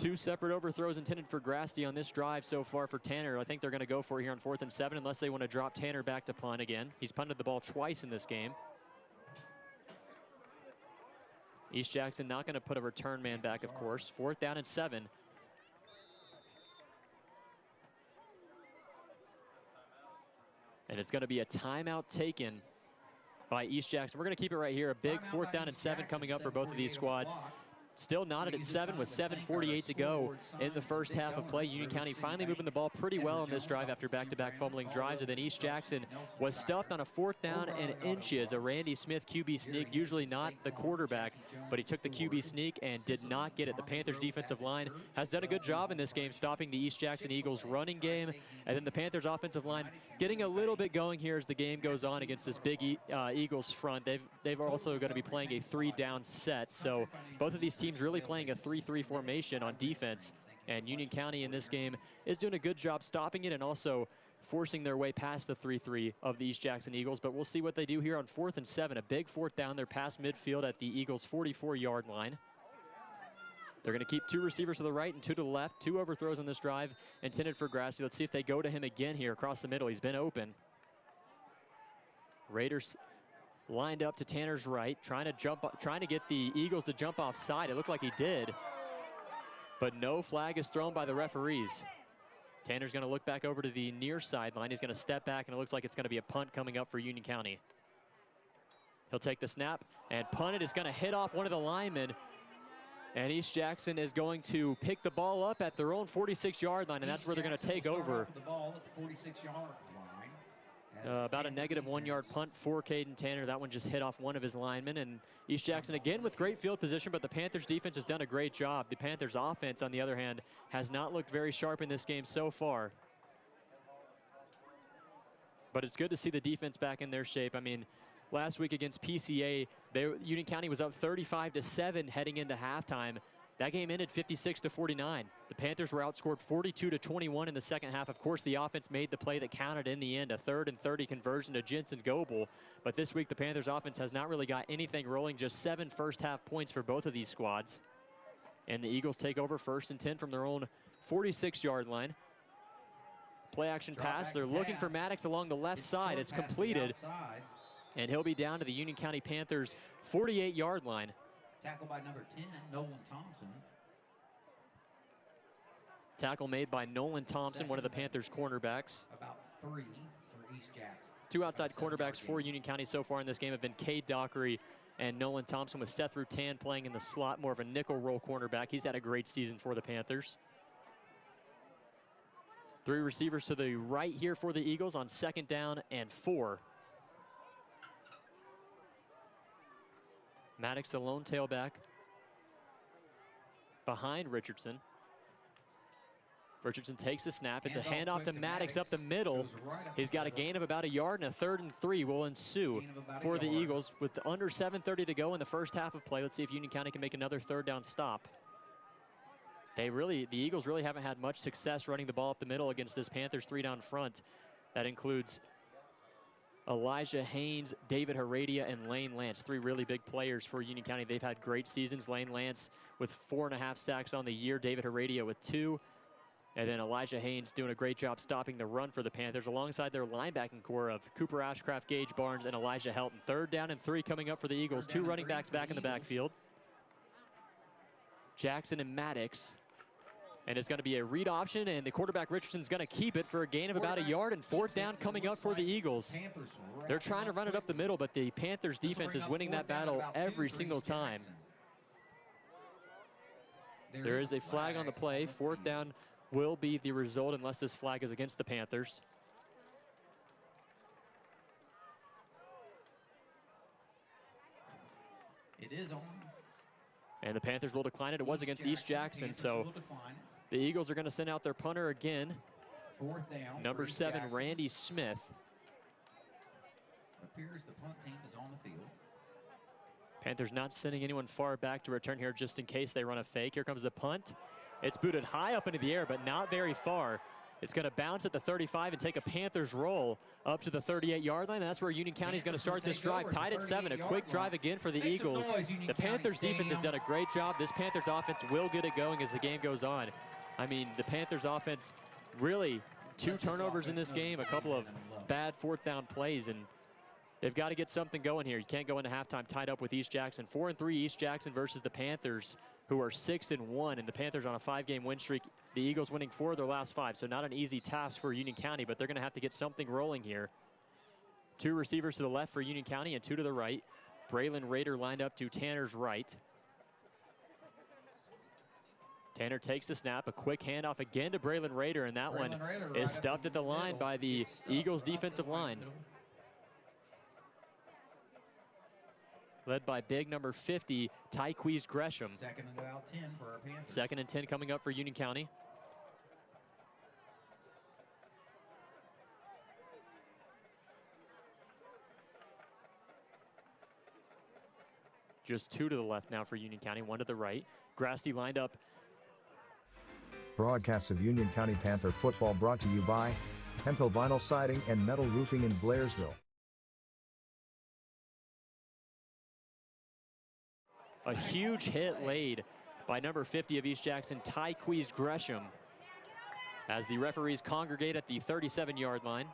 2 separate overthrows intended for Grasty on this drive so far for Tanner. I think they're going to go for it here on 4th and 7 unless they want to drop Tanner back to punt again. He's punted the ball twice in this game. East Jackson not going to put a return man back, of course. 4th down and 7. And it's going to be a timeout taken by East Jackson. We're going to keep it right here. A big 4th down and 7 coming up for both of these squads. Still knotted at 7 with 7:48 to go in the first half of play. Union County finally moving the ball pretty well on this drive after back-to-back fumbling drives. And then East Jackson was stuffed on a 4th down and inches. A Randy Smith QB sneak, usually not the quarterback, but he took the QB sneak and did not get it. The Panthers defensive line has done a good job in this game stopping the East Jackson Eagles running game. And then the Panthers offensive line getting a little bit going here as the game goes on against this big Eagles front. They've also going to be playing a 3-down set. So both of these teams really playing a 3-3 formation on defense, and Union County in this game is doing a good job stopping it and also forcing their way past the 3-3 of the East Jackson Eagles. But we'll see what they do here on 4th and 7. A big 4th down. They're past midfield at the Eagles' 44-yard line. They're going to keep 2 receivers to the right and 2 to the left. 2 overthrows on this drive intended for Grassi. Let's see if they go to him again here across the middle. He's been open. Raiders lined up to Tanner's right, trying to get the Eagles to jump offside. It looked like he did, but no flag is thrown by the referees. Tanner's going to look back over to the near sideline. He's going to step back, and it looks like it's going to be a punt coming up for Union County. He'll take the snap and punt it. It's going to hit off one of the linemen, and East Jackson is going to pick the ball up at their own 46-yard line, and that's where they're going to take over. The ball at the 46-yard line. About a -1 yard punt for Caden Tanner. That one just hit off one of his linemen. And East Jackson again with great field position, but the Panthers defense has done a great job. The Panthers offense, on the other hand, has not looked very sharp in this game so far. But it's good to see the defense back in their shape. I mean, last week against PCA, Union County was up 35-7 heading into halftime. That game ended 56-49. The Panthers were outscored 42-21 in the second half. Of course, the offense made the play that counted in the end, a 3rd and 30 conversion to Jensen Goebel. But this week, the Panthers offense has not really got anything rolling, just 7 first-half points for both of these squads. And the Eagles take over 1st and 10 from their own 46-yard line. Play action pass. They're looking for Maddox along the left side. It's completed. And he'll be down to the Union County Panthers' 48-yard line. Tackle by number 10, Nolan Thompson. Tackle made by Nolan Thompson, one of the Panthers' cornerbacks. About 3 for East Jackson. 2 outside cornerbacks for Union County so far in this game have been Cade Dockery and Nolan Thompson, with Seth Rutan playing in the slot, more of a nickel roll cornerback. He's had a great season for the Panthers. 3 receivers to the right here for the Eagles on 2nd down and 4. Maddox, the lone tailback, behind Richardson. Richardson takes the snap. It's a handoff to Maddox up the middle. He's got a gain of about a yard, and a 3rd and 3 will ensue for the Eagles with under 7:30 to go in the first half of play. Let's see if Union County can make another 3rd down stop. The Eagles really haven't had much success running the ball up the middle against this Panthers 3-down front. That includes Elijah Haynes, David Heredia, and Lane Lance, 3 really big players for Union County. They've had great seasons. Lane Lance with 4.5 sacks on the year, David Heredia with 2, and then Elijah Haynes doing a great job stopping the run for the Panthers alongside their linebacking core of Cooper Ashcraft, Gage Barnes, and Elijah Helton. 3rd down and 3 coming up for the Eagles. 2 running backs back in the backfield. Jackson and Maddox. And it's going to be a read option, and the quarterback Richardson's going to keep it for a gain of about a yard, and 4th down coming up for the Eagles. They're trying to run it up the middle, but the Panthers defense is winning that battle every single time. There is a flag on the play. 4th down will be the result unless this flag is against the Panthers. It is on. And the Panthers will decline it. It was against East Jackson, so the Eagles are going to send out their punter again. 4th down. Number 7, Randy Smith. Appears the punt team is on the field. Panthers not sending anyone far back to return here just in case they run a fake. Here comes the punt. It's booted high up into the air, but not very far. It's going to bounce at the 35 and take a Panthers roll up to the 38-yard line. That's where Union County is going to start this drive. Tied at 7. A quick drive again for the Eagles. The Panthers defense has done a great job. This Panthers offense will get it going as the game goes on. I mean, the Panthers offense really 2 turnovers in this game, a couple of bad 4th down plays, and they've got to get something going here. You can't go into halftime tied up with East Jackson. 4-3 East Jackson versus the Panthers, who are 6-1, and the Panthers on a 5-game win streak. The Eagles winning 4 of their last 5, so not an easy task for Union County, but they're going to have to get something rolling here. 2 receivers to the left for Union County and 2 to the right. Braylon Rader lined up to Tanner's right. Tanner takes the snap, a quick handoff again to Braylon Rader, and that one is stuffed at the line by the Eagles defensive line. Led by big number 50, Tyquise Gresham. 2nd and about 10 for our Panthers. 2nd and 10 coming up for Union County. Just 2 to the left now for Union County, 1 to the right. Grasty lined up. Broadcasts of Union County Panther football brought to you by Hemphill Vinyl Siding and Metal Roofing in Blairsville. A huge hit laid by number 50 of East Jackson, Tyquise Gresham, as the referees congregate at the 37-yard line.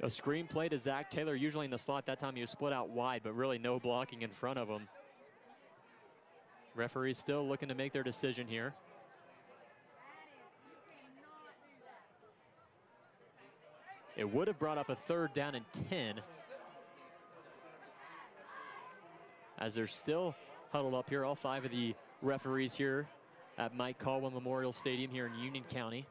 A screen play to Zach Taylor, usually in the slot. That time he was split out wide, but really no blocking in front of him. Referees still looking to make their decision here. It would have brought up a 3rd down and 10, as they're still huddled up here, all 5 of the referees here at Mike Caldwell Memorial Stadium here in Union County.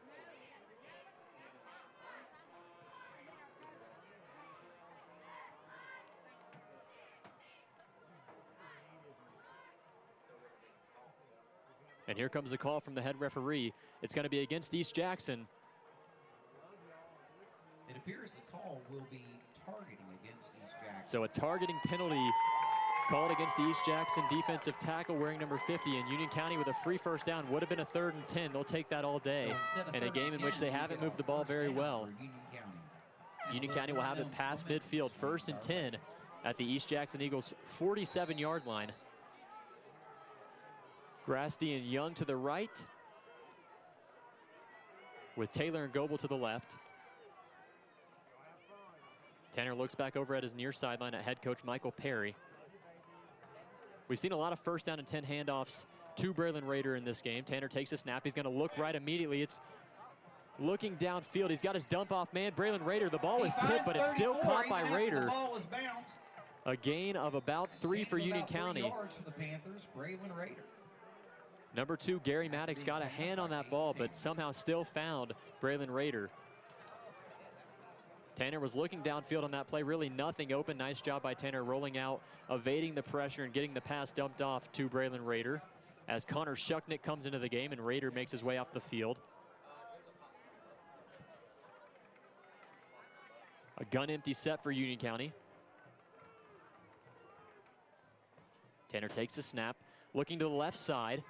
And here comes the call from the head referee. It's going to be against East Jackson. It appears the call will be targeting against East Jackson. So a targeting penalty called against the East Jackson defensive tackle wearing number 50, and Union County with a free 1st down would have been a 3rd and 10. They'll take that all day in a game in which they haven't moved the ball very well. Union County will have it past midfield, 1st and 10 at the East Jackson Eagles 47-yard line. Grasty and Young to the right, with Taylor and Goebel to the left. Tanner looks back over at his near sideline at head coach Michael Perry. We've seen a lot of 1st down and 10 handoffs to Braylon Rader in this game. Tanner takes a snap. He's going to look right immediately. It's looking downfield. He's got his dump off man, Braylon Rader. The ball is tipped, but it's still caught by Rader. The ball was bounced. A gain of about 3 for Union County. 3 yards for the Panthers, Braylon Rader. Number 2, Gary Maddox got a hand on that ball, but somehow still found Braylon Rader. Tanner was looking downfield on that play, really nothing open. Nice job by Tanner rolling out, evading the pressure and getting the pass dumped off to Braylon Rader as Connor Shucknick comes into the game and Rader makes his way off the field. A gun empty set for Union County. Tanner takes a snap, looking to the left side.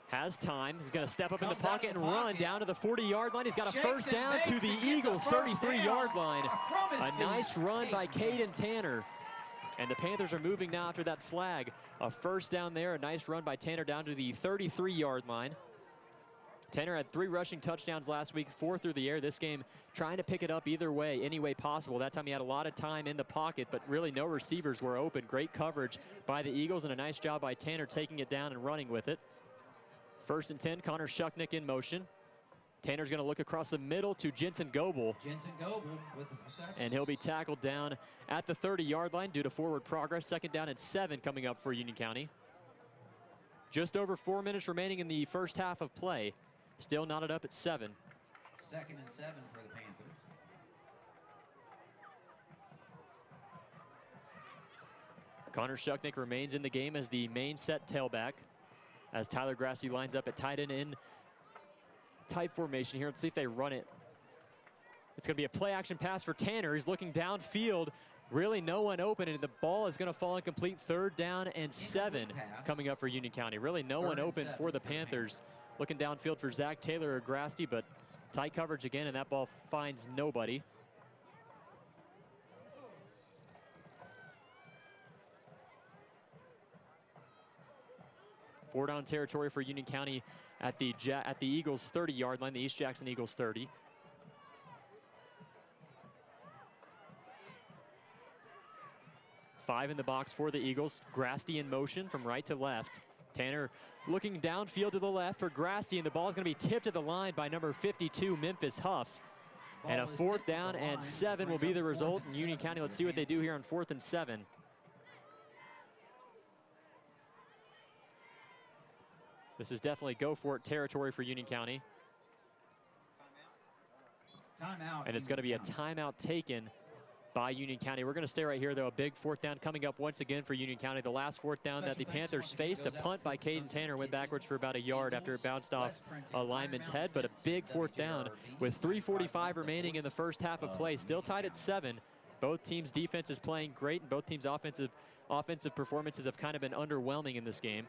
Has time. He's going to step up in the pocket and run down to the 40-yard line. He's got a 1st down to the Eagles' 33-yard line. A nice run by Caden Tanner. And the Panthers are moving now after that flag. A 1st down there. A nice run by Tanner down to the 33-yard line. Tanner had 3 rushing touchdowns last week, 4 through the air. This game trying to pick it up either way, any way possible. That time he had a lot of time in the pocket, but really no receivers were open. Great coverage by the Eagles and a nice job by Tanner taking it down and running with it. 1st and 10, Connor Shucknick in motion. Tanner's going to look across the middle to Jensen Goebel. Jensen Goebel with the reception. And he'll be tackled down at the 30-yard line due to forward progress. 2nd down and 7 coming up for Union County. Just over 4 minutes remaining in the first half of play. Still knotted up at 7. 2nd and 7 for the Panthers. Connor Shucknick remains in the game as the main set tailback, as Tyler Grassi lines up at tight end in tight formation here. Let's see if they run it. It's going to be a play action pass for Tanner. He's looking downfield Really no one open, and the ball is going to fall incomplete. 3rd down and 7 coming up for Union County. Really no one open for the Panthers. Looking downfield for Zach Taylor or Grasty, but tight coverage again, and that ball finds nobody. Four down territory for Union County at the Eagles 30-yard line, the East Jackson Eagles 30. Five in the box for the Eagles. Grasty in motion from right to left. Tanner looking downfield to the left for Grasty, and the ball is going to be tipped at the line by number 52, Memphis Huff. And a 4th down and 7 will be the result in Union County. Let's see what they do here on 4th and 7. This is definitely go-for-it territory for Union County. Timeout. And it's going to be a timeout taken by Union County. We're going to stay right here, though. A big 4th down coming up once again for Union County. The last 4th down that the Panthers faced, a punt by Caden Tanner, went backwards for about a yard after it bounced off a lineman's head, but a big 4th down with 3:45 remaining in the first half of play. Still tied at 7. Both teams' defense is playing great, and both teams' offensive performances have kind of been underwhelming in this game.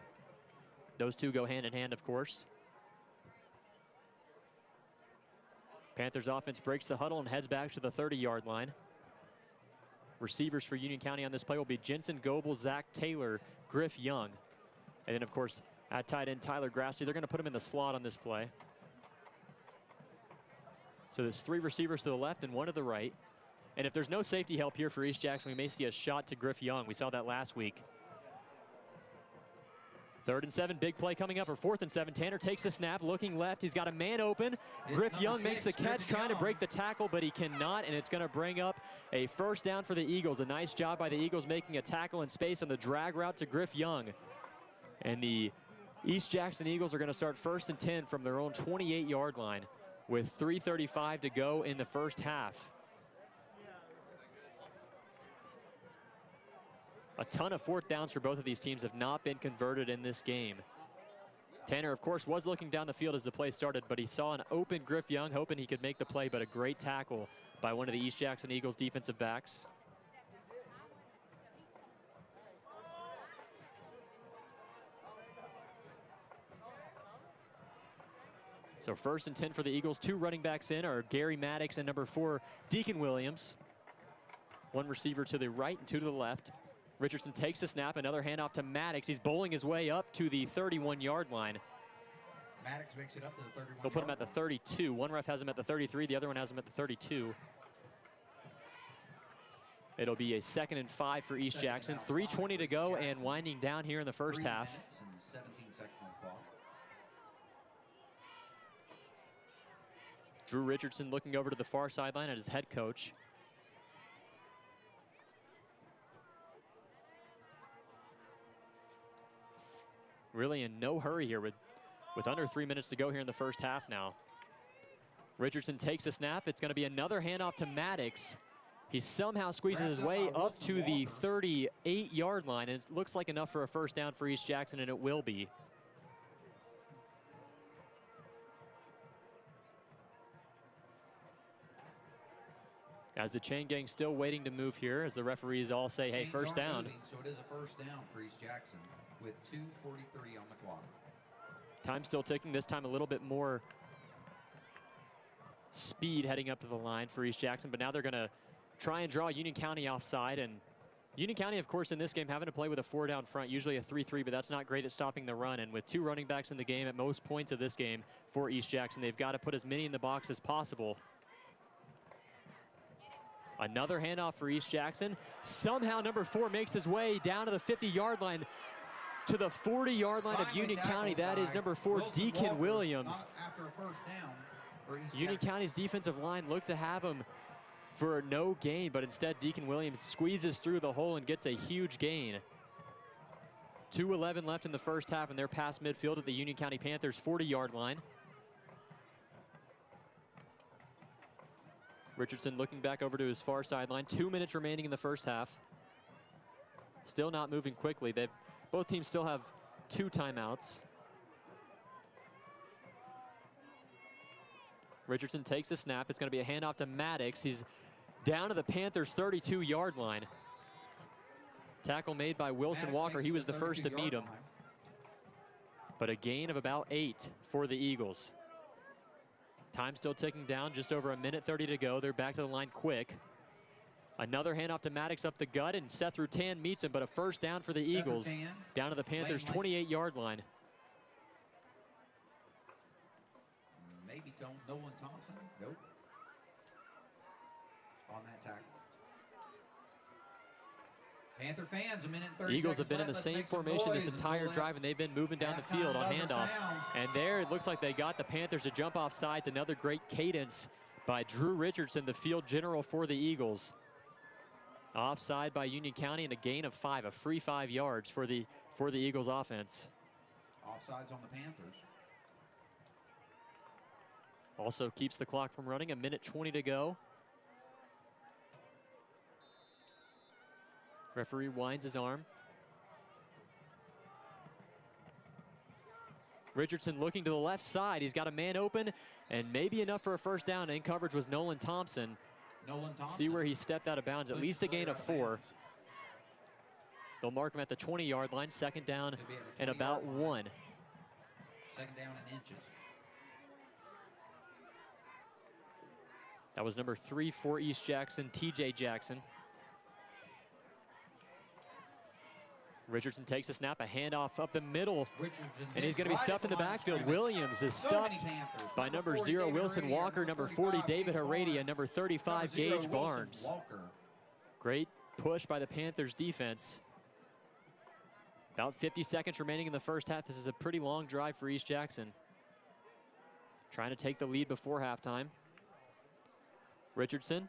Those two go hand in hand, of course. Panthers offense breaks the huddle and heads back to the 30-yard line. Receivers for Union County on this play will be Jensen Goebel, Zach Taylor, Griff Young. And then, of course, at tight end, Tyler Grasty. They're going to put him in the slot on this play. So there's 3 receivers to the left and 1 to the right. And if there's no safety help here for East Jackson, we may see a shot to Griff Young. We saw that last week. 3rd and 7, big play coming up, or 4th and 7. Tanner takes the snap, looking left. He's got a man open. Griff Young makes the catch, trying to break the tackle, but he cannot, and it's going to bring up a 1st down for the Eagles. A nice job by the Eagles making a tackle in space on the drag route to Griff Young. And the East Jackson Eagles are going to start 1st and 10 from their own 28-yard line with 3:35 to go in the first half. A ton of 4th downs for both of these teams have not been converted in this game. Tanner, of course, was looking down the field as the play started, but he saw an open Griff Young, hoping he could make the play, but a great tackle by one of the East Jackson Eagles defensive backs. So 1st and 10 for the Eagles. 2 running backs in are Gary Maddox and number 4, Deacon Williams. 1 receiver to the right and 2 to the left. Richardson takes the snap, another handoff to Maddox. He's bowling his way up to the 31-yard line. Maddox makes it up to the 31. They'll put him at the 32. One ref has him at the 33, the other one has him at the 32. It'll be a 2nd and 5 for East Jackson. 3:20 to go and winding down here in the first half. 3 minutes and 17 seconds on the clock. Drew Richardson looking over to the far sideline at his head coach. Really in no hurry here with under 3 minutes to go here in the first half now. Richardson takes a snap. It's going to be another handoff to Maddox. He somehow squeezes his way up to the 38-yard line, and it looks like enough for a 1st down for East Jackson, and it will be. As the chain gang still waiting to move here, as the referees all say, hey, 1st down. Moving, so it is a 1st down for East Jackson with 2:43 on the clock. Time still ticking, this time a little bit more speed heading up to the line for East Jackson, but now they're going to try and draw Union County offside. And Union County, of course, in this game having to play with a 4-down front, usually a 3-3, but that's not great at stopping the run. And with 2 running backs in the game at most points of this game for East Jackson, they've got to put as many in the box as possible. Another handoff for East Jackson. Somehow number 4 makes his way down to the 50-yard line to the 40-yard line of Union County. That is number 4, Deacon Williams. After a 1st down for East Union County's defensive line looked to have him for no gain, but instead Deacon Williams squeezes through the hole and gets a huge gain. 2:11 left in the first half, and they're past midfield at the Union County Panthers 40-yard line. Richardson looking back over to his far sideline. 2 minutes remaining in the first half. Still not moving quickly. Both teams still have 2 timeouts. Richardson takes a snap. It's going to be a handoff to Maddox. He's down to the Panthers' 32-yard line. Tackle made by Wilson Walker. He was the first to meet him. But a gain of about 8 for the Eagles. Time still ticking down, just over a minute 30 to go. They're back to the line quick. Another handoff to Maddox up the gut, and Seth Rutan meets him, but a first down for the Eagles. Down to the Panthers' 28-yard line. Maybe Nolan Thompson. Nope. On that tackle. Panther fans, a minute and 30 Eagles have been in the left. same formation this entire drive, and they've been moving down the field on handoffs. And there, it looks like they got the Panthers to jump off sides. Another great cadence by Drew Richardson, the field general for the Eagles. Offside by Union County, and a gain of 5, a free 5 yards for the Eagles offense. Offsides on the Panthers. Also keeps the clock from running, a minute 20 to go. Referee winds his arm. Richardson looking to the left side. He's got a man open, and maybe enough for a first down. In coverage was Nolan Thompson. See where he stepped out of bounds, at least a gain of 4. They'll mark him at the 20-yard line, second down and about 1. Second down in inches. That was number 3 for East Jackson, TJ Jackson. Richardson takes a snap, a handoff up the middle, and he's going to be stuffed in the backfield. Williams is stuffed by number 0, Wilson Walker, number 40, David Heredia, number 35, Gage Barnes. Great push by the Panthers defense. About 50 seconds remaining in the first half. This is a pretty long drive for East Jackson. Trying to take the lead before halftime. Richardson.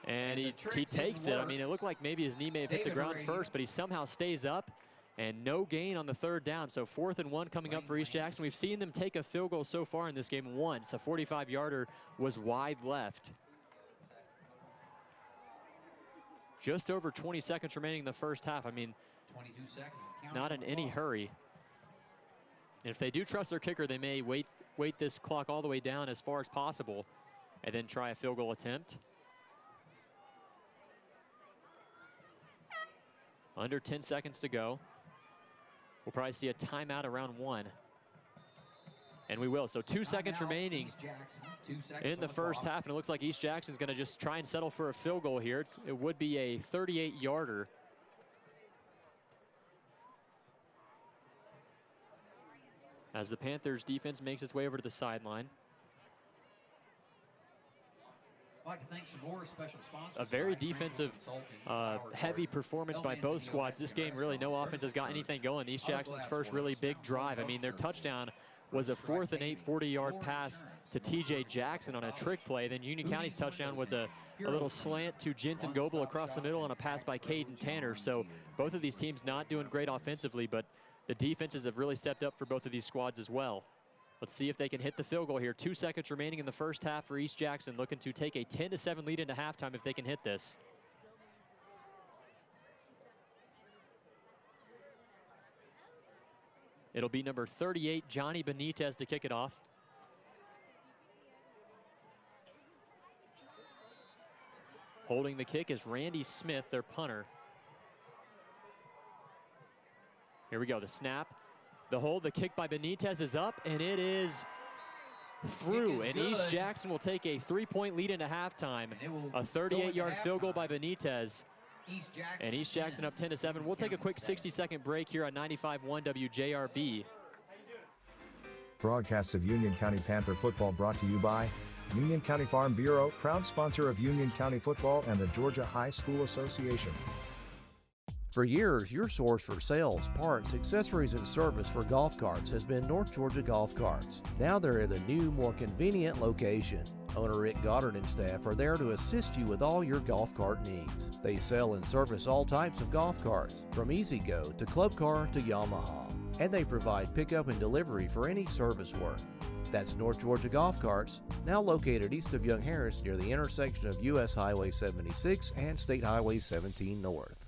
And he takes it. I mean, it looked like maybe his knee may have hit the ground first, but he somehow stays up, and no gain on the third down. So 4th and 1 coming up for East Jackson. We've seen them take a field goal so far in this game once. A 45-yarder was wide left. Just over 20 seconds remaining in the first half. I mean, 22 seconds. Not in any hurry. And if they do trust their kicker, they may wait this clock all the way down as far as possible and then try a field goal attempt. Under 10 seconds to go. We'll probably see a timeout around 1. And we will. So 2 seconds remaining in the first half, and it looks like East Jackson's going to just try and settle for a field goal here. It would be a 38-yarder. As the Panthers defense makes its way over to the sideline. I'd like to thank some more special sponsors. A very defensive, heavy performance by both squads. This game, really, no offense has got anything going. East Jackson's first really big drive. I mean, their touchdown was a 4th and 8 40-yard pass to TJ Jackson on a trick play. Then Union County's touchdown was a little slant to Jensen Goebel across the middle on a pass by Caden Tanner. So both of these teams not doing great offensively, but the defenses have really stepped up for both of these squads as well. Let's see if they can hit the field goal here. 2 seconds remaining in the first half for East Jackson, looking to take a 10-7 lead into halftime if they can hit this. It'll be number 38, Johnny Benitez, to kick it off. Holding the kick is Randy Smith, their punter. Here we go, the snap. The hold, the kick by Benitez is up, and it is through. And East Jackson will take a 3-point lead into halftime. A 38-yard field goal by Benitez. And East Jackson up 10-7. We'll take a quick 60-second break here on 95.1 WJRB. Broadcasts of Union County Panther football brought to you by Union County Farm Bureau, proud sponsor of Union County football and the Georgia High School Association. For years, your source for sales, parts, accessories, and service for golf carts has been North Georgia Golf Carts. Now they're at a new, more convenient location. Owner Rick Goddard and staff are there to assist you with all your golf cart needs. They sell and service all types of golf carts, from E-Z-Go to Club Car to Yamaha. And they provide pickup and delivery for any service work. That's North Georgia Golf Carts, now located east of Young Harris near the intersection of U.S. Highway 76 and State Highway 17 North.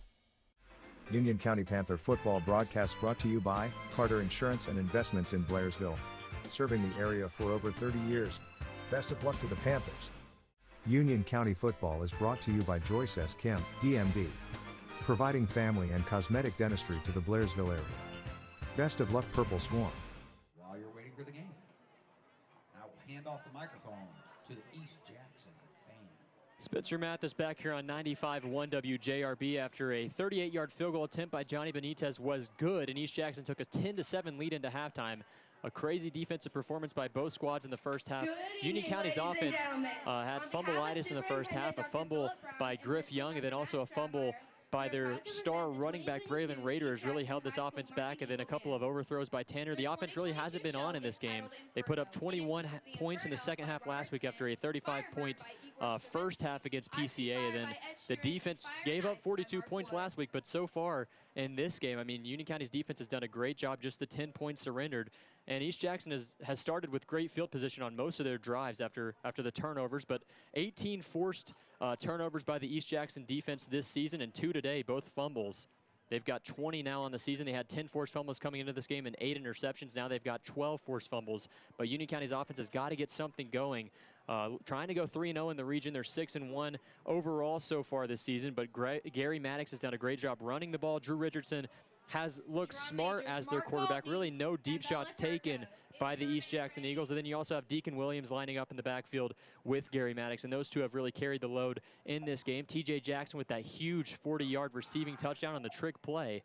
Union County Panther football broadcast brought to you by Carter Insurance and Investments in Blairsville. Serving the area for over 30 years. Best of luck to the Panthers. Union County Football is brought to you by Joyce S. Kim, DMD. Providing family and cosmetic dentistry to the Blairsville area. Best of luck, Purple Swarm. While you're waiting for the game, I will hand off the microphone to the East Jackson band. Spencer Mathis back here on 95.1 WJRB after a 38-yard field goal attempt by Johnny Benitez was good, and East Jackson took a 10-7 lead into halftime. A crazy defensive performance by both squads in the first half. Union County's offense had fumbleitis in the first half, a fumble by Griff Young, and then also a fumble by their star running back, Braylon Raiders, really held this offense back, and then a couple of overthrows by Tanner. The offense really hasn't been on in this game. They put up 21 points in the second half last week after a 35-point first half against PCA, and then the defense gave up 42 points last week, but so far in this game, I mean, Union County's defense has done a great job, just the 10 points surrendered. And East Jackson has started with great field position on most of their drives after the turnovers, but 18 forced turnovers by the East Jackson defense this season, and 2 today, both fumbles. They've got 20 now on the season. They had 10 forced fumbles coming into this game and 8 interceptions. Now they've got 12 forced fumbles. But Union County's offense has got to get something going. Trying to go 3-0 in the region. They're 6-1 overall so far this season. But Gary Maddox has done a great job running the ball. Drew Richardson has looked smart as their quarterback. Really no deep shots taken by the East Jackson Eagles. And then you also have Deacon Williams lining up in the backfield with Gary Maddox. And those two have really carried the load in this game. TJ Jackson with that huge 40-yard receiving touchdown on the trick play.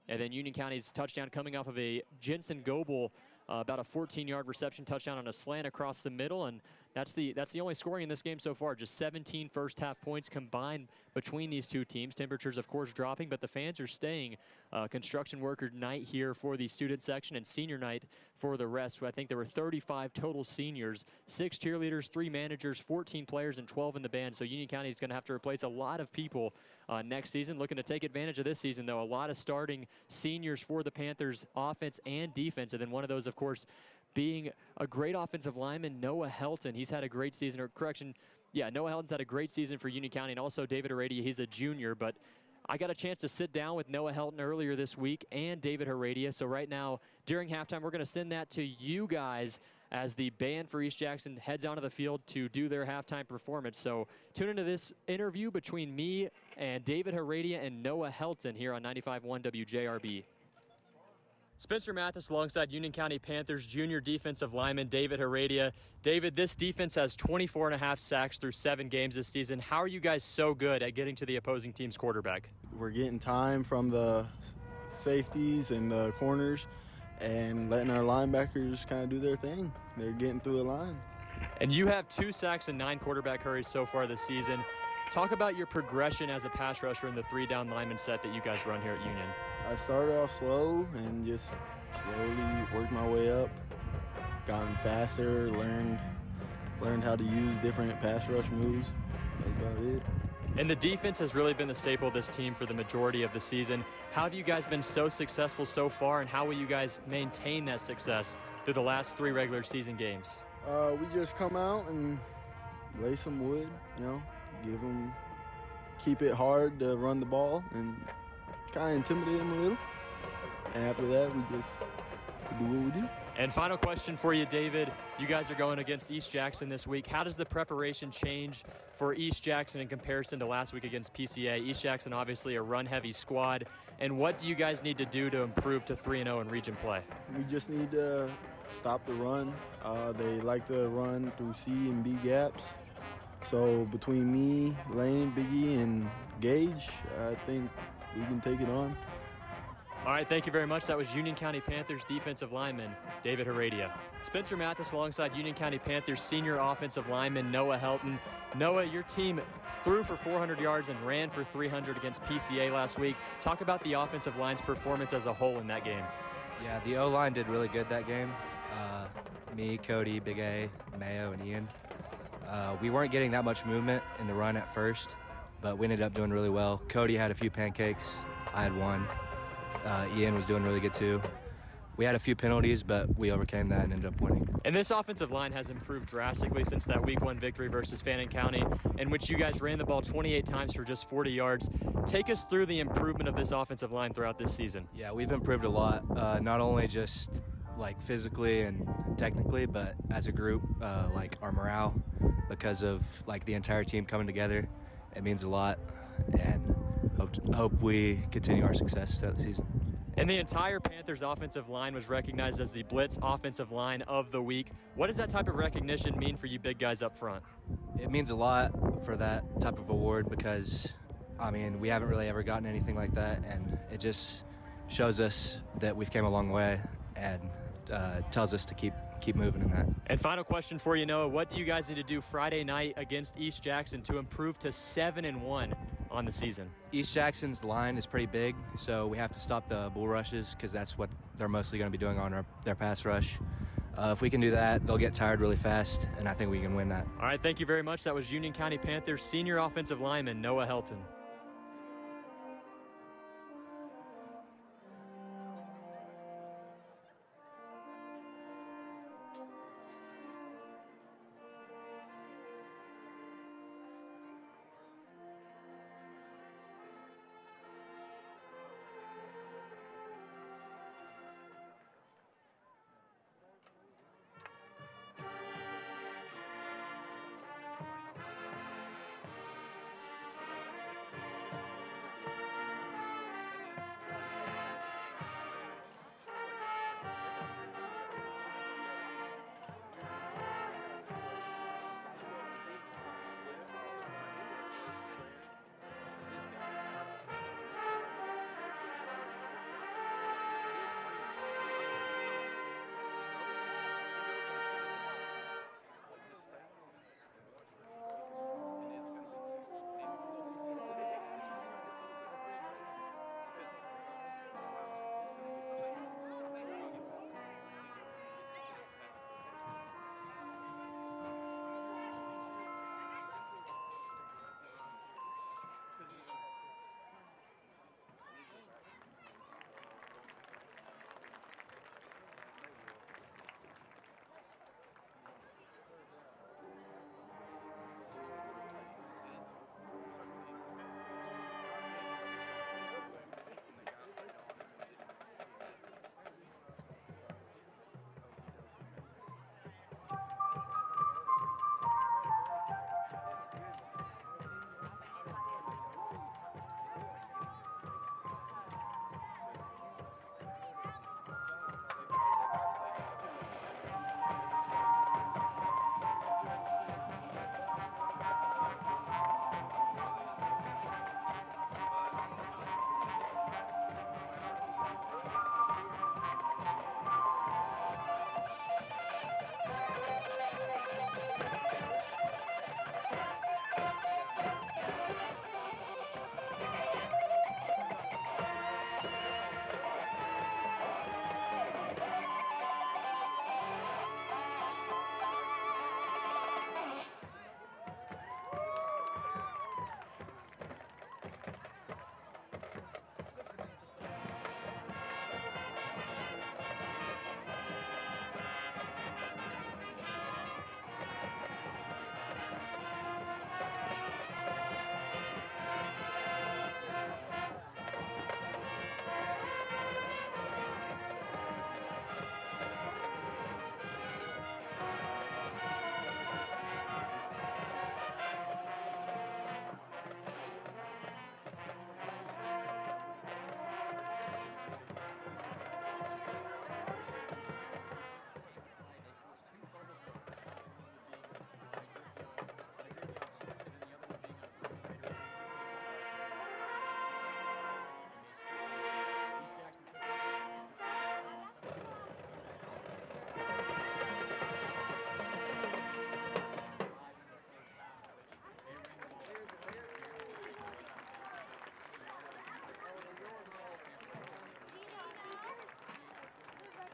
And then Union County's touchdown coming off of a Jensen Goebel, about a 14-yard reception touchdown on a slant across the middle. And that's the only scoring in this game so far. Just 17 first half points combined between these two teams. Temperatures, of course, dropping, but the fans are staying. Construction worker night here for the student section and senior night for the rest. I think there were 35 total seniors, 6 cheerleaders, 3 managers, 14 players, and 12 in the band. So Union County is going to have to replace a lot of people next season. Looking to take advantage of this season, though. A lot of starting seniors for the Panthers offense and defense. And then one of those, of course, being a great offensive lineman, Noah Helton. He's had a great season, or correction, yeah, Noah Helton's had a great season for Union County, and also David Heredia. He's a junior, but I got a chance to sit down with Noah Helton earlier this week and David Heredia. So right now, during halftime, we're going to send that to you guys as the band for East Jackson heads onto the field to do their halftime performance. So tune into this interview between me and David Heredia and Noah Helton here on 95.1 WJRB. Spencer Mathis alongside Union County Panthers junior defensive lineman David Heredia. David, this defense has 24.5 sacks through 7 games this season. How are you guys so good at getting to the opposing team's quarterback? We're getting time from the safeties and the corners and letting our linebackers kind of do their thing. They're getting through the line. And you have 2 sacks and 9 quarterback hurries so far this season. Talk about your progression as a pass rusher in the 3-down lineman set that you guys run here at Union. I started off slow and just slowly worked my way up, gotten faster, learned how to use different pass rush moves. That's about it. And the defense has really been the staple of this team for the majority of the season. How have you guys been so successful so far, and how will you guys maintain that success through the last 3 regular season games? We just come out and lay some wood, keep it hard to run the ball and kind of intimidate them a little. And after that, we do what we do. And final question for you, David. You guys are going against East Jackson this week. How does the preparation change for East Jackson in comparison to last week against PCA? East Jackson, obviously a run-heavy squad. And what do you guys need to do to improve to 3-0 in region play? We just need to stop the run. They like to run through C and B gaps. So between me, Lane, Biggie, and Gage, I think we can take it on. All right, thank you very much. That was Union County Panthers defensive lineman David Heredia. Spencer Mathis alongside Union County Panthers senior offensive lineman Noah Helton. Noah, your team threw for 400 yards and ran for 300 against PCA last week. Talk about the offensive line's performance as a whole in that game. Yeah, the O-line did really good that game. Me, Cody, Big A, Mayo, and Ian. We weren't getting that much movement in the run at first, but we ended up doing really well. Cody had a few pancakes. I had 1. Ian was doing really good too. We had a few penalties, but we overcame that and ended up winning. And this offensive line has improved drastically since that Week 1 victory versus Fannin County, in which you guys ran the ball 28 times for just 40 yards. Take us through the improvement of this offensive line throughout this season. Yeah, we've improved a lot, not only just like physically and technically, but as a group, like our morale. because of like the entire team coming together. It means a lot, and hope we continue our success throughout the season. And the entire Panthers offensive line was recognized as the Blitz Offensive Line of the Week. What does that type of recognition mean for you big guys up front? It means a lot for that type of award because, I mean, we haven't really ever gotten anything like that, and it just shows us that we've came a long way and tells us to keep moving in that. And final question for you, Noah. What do you guys need to do Friday night against East Jackson to improve to 7-1 on the season? East Jackson's line is pretty big, so we have to stop the bull rushes because that's what they're mostly going to be doing on their pass rush. If we can do that, they'll get tired really fast, and I think we can win that. All right, thank you very much. That was Union County Panthers senior offensive lineman Noah Helton.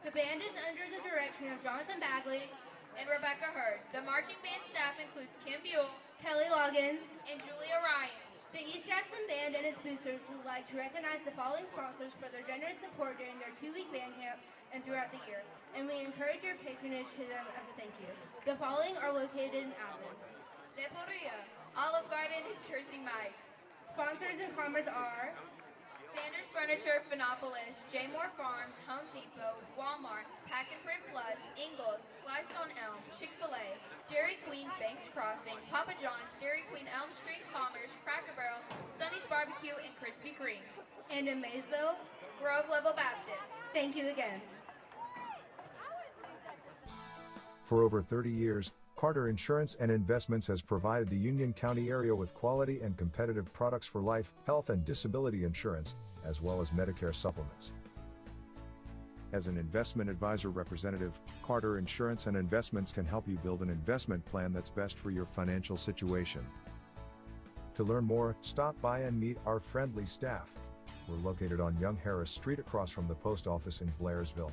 The band is under the direction of Jonathan Bagley and Rebecca Hurd. The marching band staff includes Kim Buell, Kelly Logan, and Julia Ryan. The East Jackson Band and its boosters would like to recognize the following sponsors for their generous support during their 2-week band camp and throughout the year, and we encourage your patronage to them as a thank you. The following are located in Athens. Le Porria, Olive Garden, and Jersey Mike's. Sponsors in Commerce are Sanders Furniture, Phonopolis, J. Moore Farms, Home Depot, Walmart, Pack and Print Plus, Ingles, Sliced on Elm, Chick-fil-A, Dairy Queen, Banks Crossing, Papa John's, Dairy Queen, Elm Street, Commerce, Cracker Barrel, Sonny's Barbecue, and Krispy Kreme. And in Maysville, Grove Level Baptist. thank you again. For over 30 years, Carter Insurance and Investments has provided the Union County area with quality and competitive products for life, health, and disability insurance, as well as Medicare supplements. As an investment advisor representative, Carter Insurance and Investments can help you build an investment plan that's best for your financial situation. To learn more, stop by and meet our friendly staff. We're located on Young Harris Street across from the post office in Blairsville.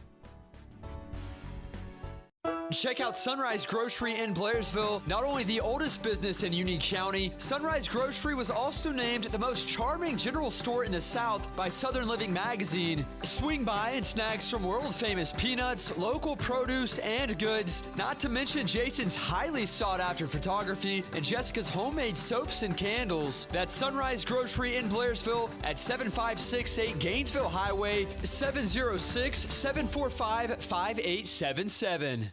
Check out Sunrise Grocery in Blairsville. Not only the oldest business in Union County, Sunrise Grocery was also named the most charming general store in the South by Southern Living magazine. Swing by and snag some world-famous peanuts, local produce, and goods, not to mention Jason's highly sought-after photography and Jessica's homemade soaps and candles. That's Sunrise Grocery in Blairsville at 7568 Gainesville Highway, 706-745-5877.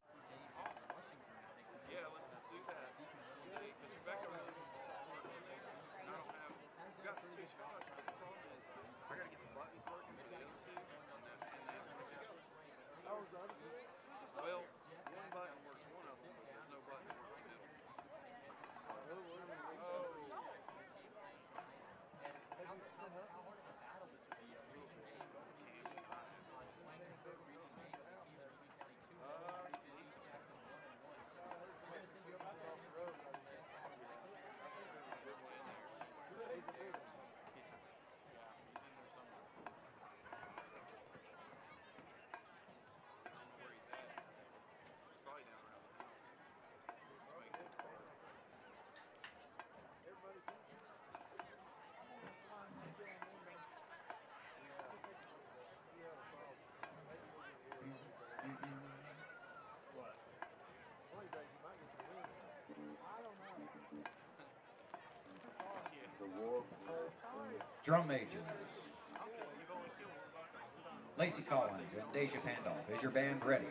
Drum majors. Lacey Collins and Deja Pandolf. Is your band ready?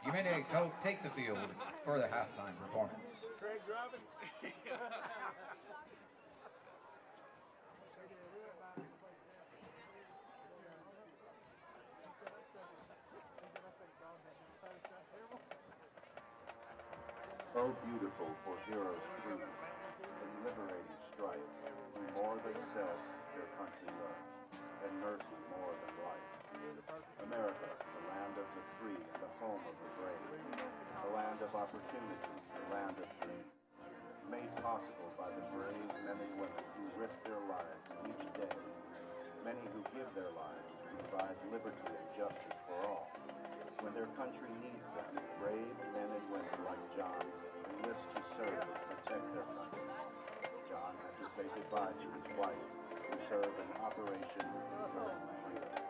You may take the field for the halftime performance. Craig driving? So beautiful for heroes free, in liberating strife, who more than self their country loved, and mercy more than life. America, the land of the free and the home of the brave, the land of opportunity, the land of dreams, made possible by the brave men and women who risk their lives each day, many who give their lives to provide liberty and justice for all. When their country needs them, brave men and women like John enlist to serve and protect their country. John had to say goodbye to his wife, who served in Operation Enduring Freedom.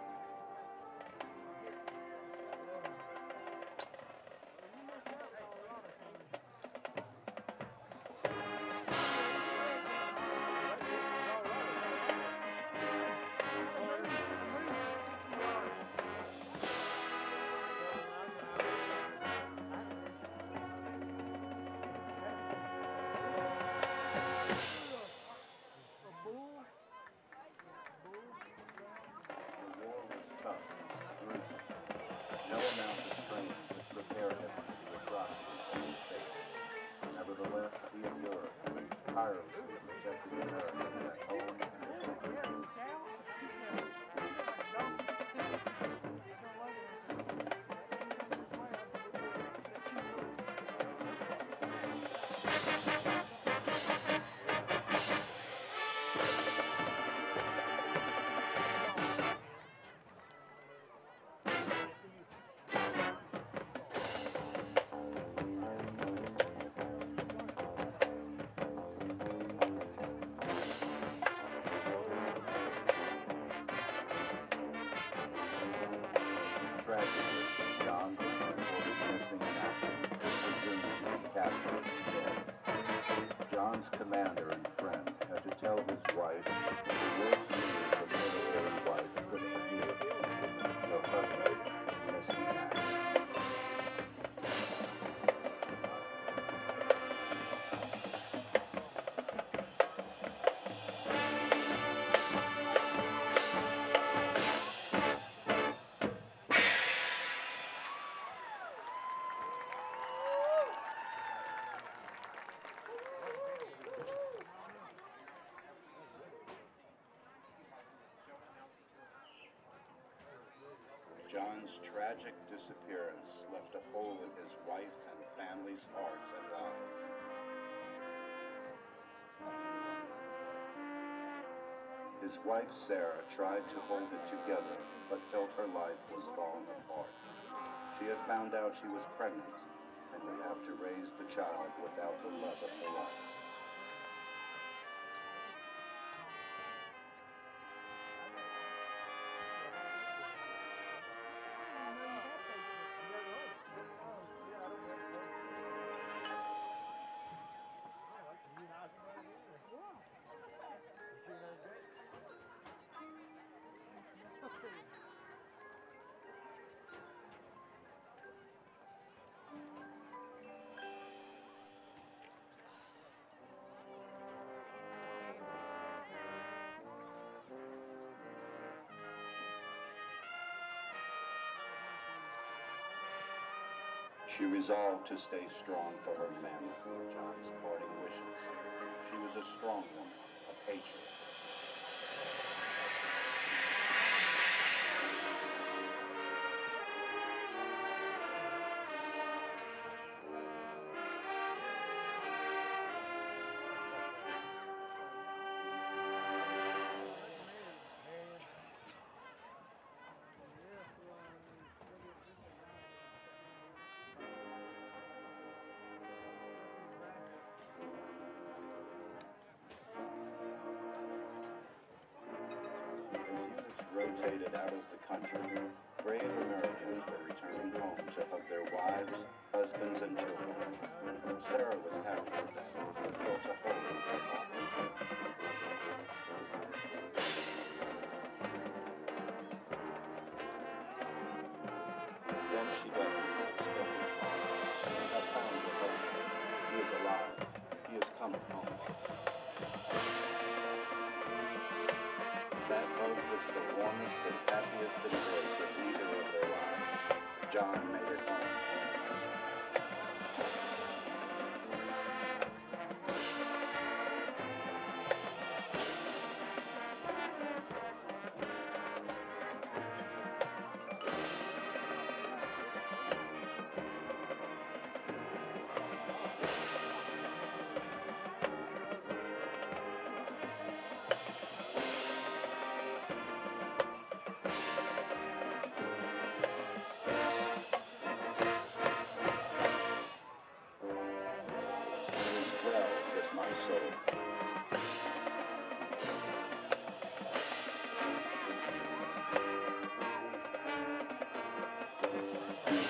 tragic disappearance left a hole in his wife and family's hearts and lives. His wife, Sarah, tried to hold it together, but felt her life was falling apart. She had found out she was pregnant and would have to raise the child without the love of her life. She resolved to stay strong for her family through John's parting wishes. She was a strong woman, a patriot. Rotated out of the country, brave Americans were returning home to hug their wives, husbands, and children. Sarah was happy with that, but felt a hole in her heart. Then she got the unexpected call. I found your husband. He is alive. He is coming home. That hug was the warmest and happiest embrace of either of their lives. John made it home.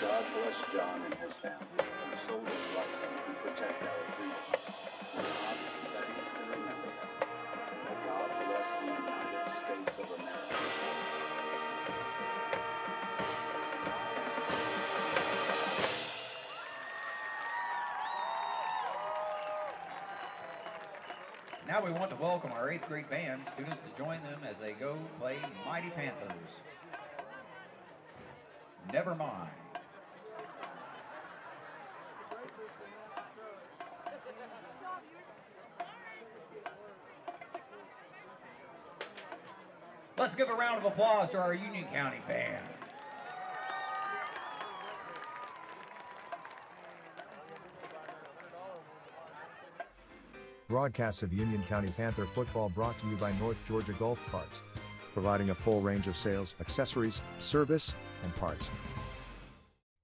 God bless John and his family, and soldiers like him who protect our freedom. May God be ready to remember them. May God bless the United States of America. Now we want to welcome our 8th grade band students to join them as they go play Mighty Panthers. Never mind. Let's give a round of applause to our Union County band. Broadcasts of Union County Panther football brought to you by North Georgia Golf Carts, providing a full range of sales, accessories, service, and parts.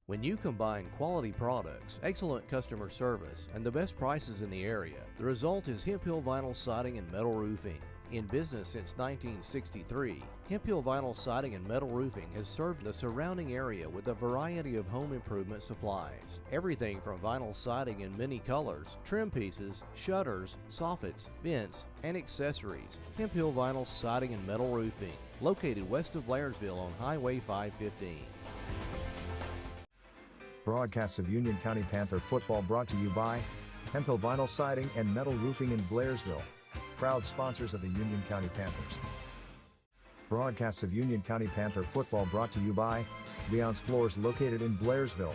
When you combine quality products, excellent customer service, and the best prices in the area, the result is Hemp Hill Vinyl Siding and Metal Roofing. In business since 1963, Hemp Hill Vinyl Siding and Metal Roofing has served the surrounding area with a variety of home improvement supplies. Everything from vinyl siding in many colors, trim pieces, shutters, soffits, vents, and accessories. Hemp Hill Vinyl Siding and Metal Roofing, located west of Blairsville on Highway 515. Broadcasts of Union County Panther football brought to you by Hemp Hill Vinyl Siding and Metal Roofing in Blairsville, proud sponsors of the Union County Panthers. Broadcasts of Union County Panther football brought to you by Leon's Floors, located in Blairsville,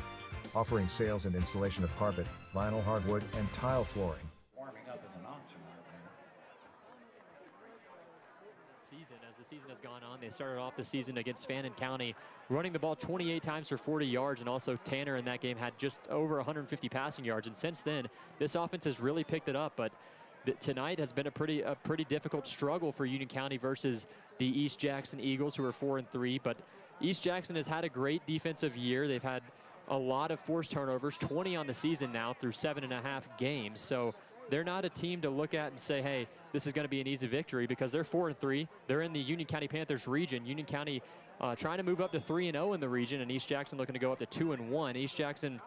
offering sales and installation of carpet, vinyl, hardwood, and tile flooring. Warming up is an option right there. Season, as the season has gone on. They started off the season against Fannin County running the ball 28 times for 40 yards, and also Tanner in that game had just over 150 passing yards. And since then, this offense has really picked it up. But tonight has been a pretty difficult struggle for Union County versus the East Jackson Eagles, who are 4-3. But East Jackson has had a great defensive year. They've had a lot of forced turnovers, 20 on the season now through 7.5 games. So they're not a team to look at and say, hey, this is going to be an easy victory, because they're 4-3. They're in the Union County Panthers region. Union County trying to move up to 3-0 in the region, and East Jackson looking to go up to 2-1. East Jackson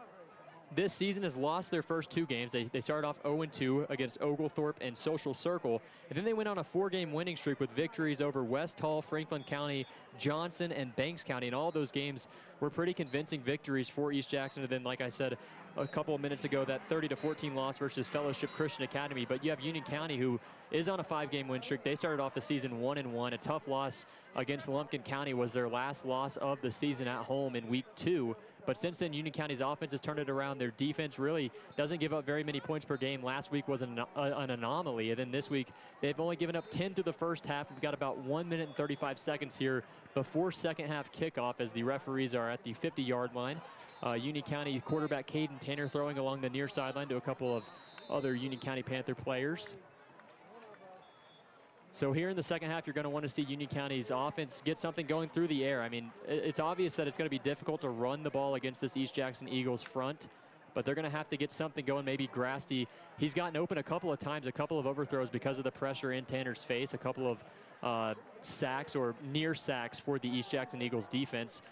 this season has lost their first 2 games. They started off 0-2 against Oglethorpe and Social Circle, and then they went on a 4-game winning streak with victories over West Hall, Franklin County, Johnson, and Banks County. And all those games were pretty convincing victories for East Jackson. And then, like I said a couple of minutes ago, that 30-14 loss versus Fellowship Christian Academy. But you have Union County, who is on a 5-game win streak. They started off the season 1-1. A tough loss against Lumpkin County was their last loss of the season at home in week 2. But since then, Union County's offense has turned it around. Their defense really doesn't give up very many points per game. Last week was an anomaly. And then this week, they've only given up 10 through the first half. We've got about 1 minute and 35 seconds here before second half kickoff, as the referees are at the 50-yard line. Union County quarterback Caden Tanner throwing along the near sideline to a couple of other Union County Panther players. So here in the second half, you're going to want to see Union County's offense get something going through the air. I mean, it's obvious that it's going to be difficult to run the ball against this East Jackson Eagles front, but they're going to have to get something going. Maybe Grasty, he's gotten open a couple of times, a couple of overthrows because of the pressure in Tanner's face, a couple of sacks or near sacks for the East Jackson Eagles defense.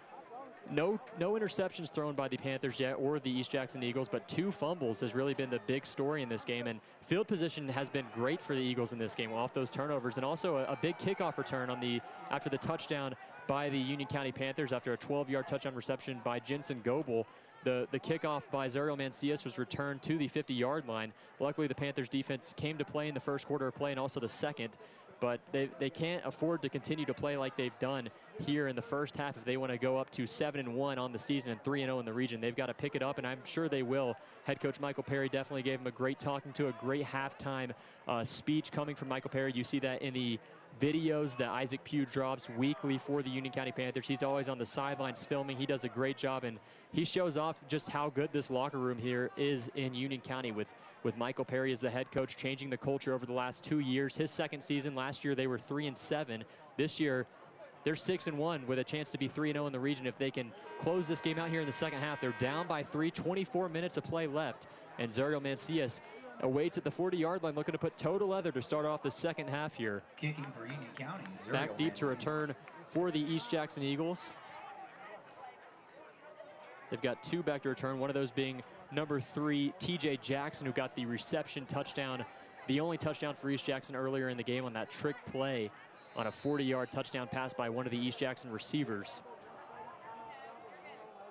No interceptions thrown by the Panthers yet, or the East Jackson Eagles, but 2 fumbles has really been the big story in this game. And field position has been great for the Eagles in this game off those turnovers, and also a big kickoff return after the touchdown by the Union County Panthers after a 12-yard touchdown reception by Jensen Goebel. The kickoff by Zuriel Mancias was returned to the 50-yard line. Luckily, the Panthers defense came to play in the first quarter of play and also the second. But they can't afford to continue to play like they've done here in the first half if they want to go up to 7-1 on the season and 3-0 in the region. They've got to pick it up, and I'm sure they will. Head coach Michael Perry definitely gave them a great talking to, a great halftime speech coming from Michael Perry. You see that in the videos that Isaac Pugh drops weekly for the Union County Panthers. He's always on the sidelines filming. He does a great job, and he shows off just how good this locker room here is in Union County with Michael Perry as the head coach, changing the culture over the last 2 years. His second season, last year they were 3-7. This year they're 6-1 with a chance to be 3-0 in the region if they can close this game out here in the second half. They're down by 3, 24 minutes of play left, and Zuriel Mancias awaits at the 40-yard line, looking to put total leather to start off the second half here. Kicking for Union County. Back deep to return for the East Jackson Eagles. They've got 2 back to return, one of those being number 3, TJ Jackson, who got the reception touchdown, the only touchdown for East Jackson earlier in the game on that trick play on a 40-yard touchdown pass by one of the East Jackson receivers.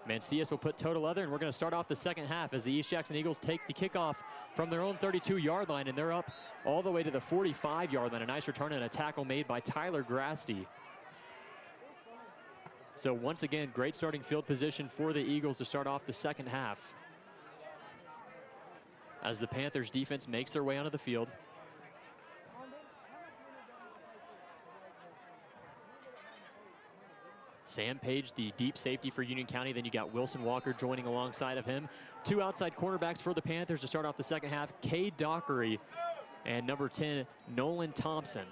Mancias will put total leather, and we're going to start off the second half as the East Jackson Eagles take the kickoff from their own 32-yard line, and they're up all the way to the 45-yard line. A nice return and a tackle made by Tyler Grasty. So once again, great starting field position for the Eagles to start off the second half, as the Panthers defense makes their way onto the field. Sam Page, the deep safety for Union County. Then you got Wilson Walker joining alongside of him. 2 outside cornerbacks for the Panthers to start off the second half. Cade Dockery and number 10, Nolan Thompson.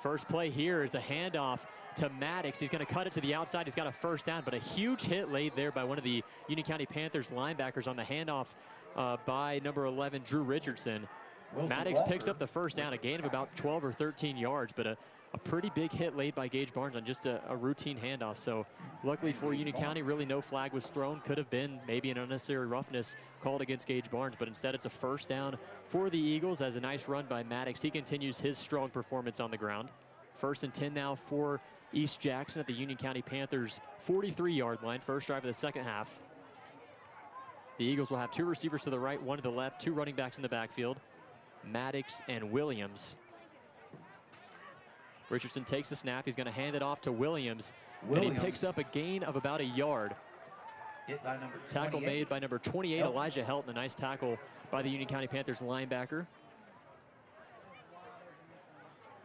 First play here is a handoff to Maddox. He's going to cut it to the outside. He's got a first down, but a huge hit laid there by one of the Union County Panthers linebackers on the handoff by number 11, Drew Richardson. Maddox picks up the first down, a gain of about 12 or 13 yards, but a pretty big hit laid by Gage Barnes on just a routine handoff. So luckily for Union County, really no flag was thrown. Could have been maybe an unnecessary roughness called against Gage Barnes, but instead it's a first down for the Eagles as a nice run by Maddox. He continues his strong performance on the ground. 1st and 10 now for East Jackson at the Union County Panthers 43-yard line. First drive of the second half. The Eagles will have 2 receivers to the right, 1 to the left, 2 running backs in the backfield, Maddox and Williams. Richardson takes the snap. He's going to hand it off to Williams, and he picks up a gain of about a yard. Hit by number 28. Tackle made by number 28, Elijah Helton. A nice tackle by the Union County Panthers linebacker.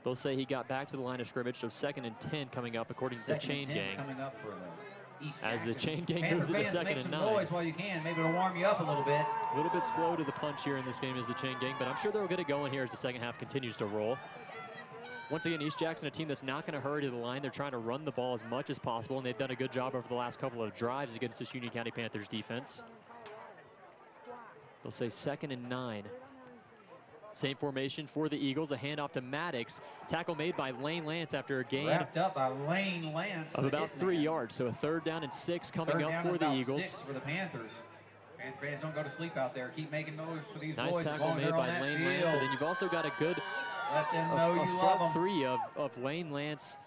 They'll say he got back to the line of scrimmage, so 2nd and 10 coming up according to the chain gang. Coming up for the East As the Jackson. chain gang Panther moves into fans, 2nd make and some 9. noise while you can. Maybe it'll warm you up a little bit. A little bit slow to the punch here in this game as the chain gang, but I'm sure they'll get it going here as the second half continues to roll. Once again, East Jackson, a team that's not going to hurry to the line. They're trying to run the ball as much as possible, and they've done a good job over the last couple of drives against this Union County Panthers defense. They'll say 2nd and 9. Same formation for the Eagles. A handoff to Maddox. Tackle made by Lane Lance after a gain Wrapped up by Lane Lance of about 3 yards. So a 3rd down and 6 coming up for the Eagles. 6 for the Panthers. Panther fans, don't go to sleep out there. Keep making noise for these Nice boys. tackle made by Lane Lance. And then you've also got a good Let them know you love front them. 3 of Lane Lance,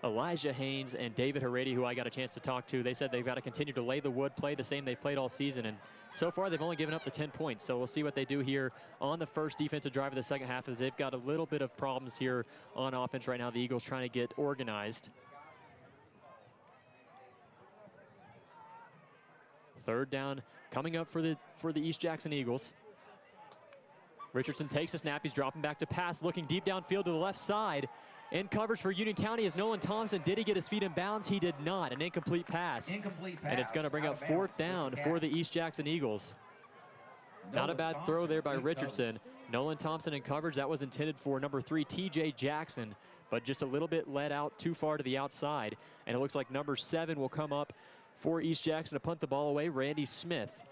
Elijah Haynes, and David Herrera, who I got a chance to talk to. They said they've got to continue to lay the wood, play the same they've played all season. And so far, they've only given up the 10 points. So we'll see what they do here on the first defensive drive of the second half, as they've got a little bit of problems here on offense right now. The Eagles trying to get organized. 3rd down coming up for the East Jackson Eagles. Richardson takes a snap. He's dropping back to pass, looking deep downfield to the left side. In coverage for Union County is Nolan Thompson. Did he get his feet in bounds? He did not. An incomplete pass. Incomplete pass. And it's going to bring up 4th down for the East Jackson Eagles. Not a bad throw there by Richardson. Nolan Thompson in coverage. That was intended for number 3, TJ Jackson, but just a little bit let out too far to the outside. And it looks like number 7 will come up for East Jackson to punt the ball away, Randy Smith.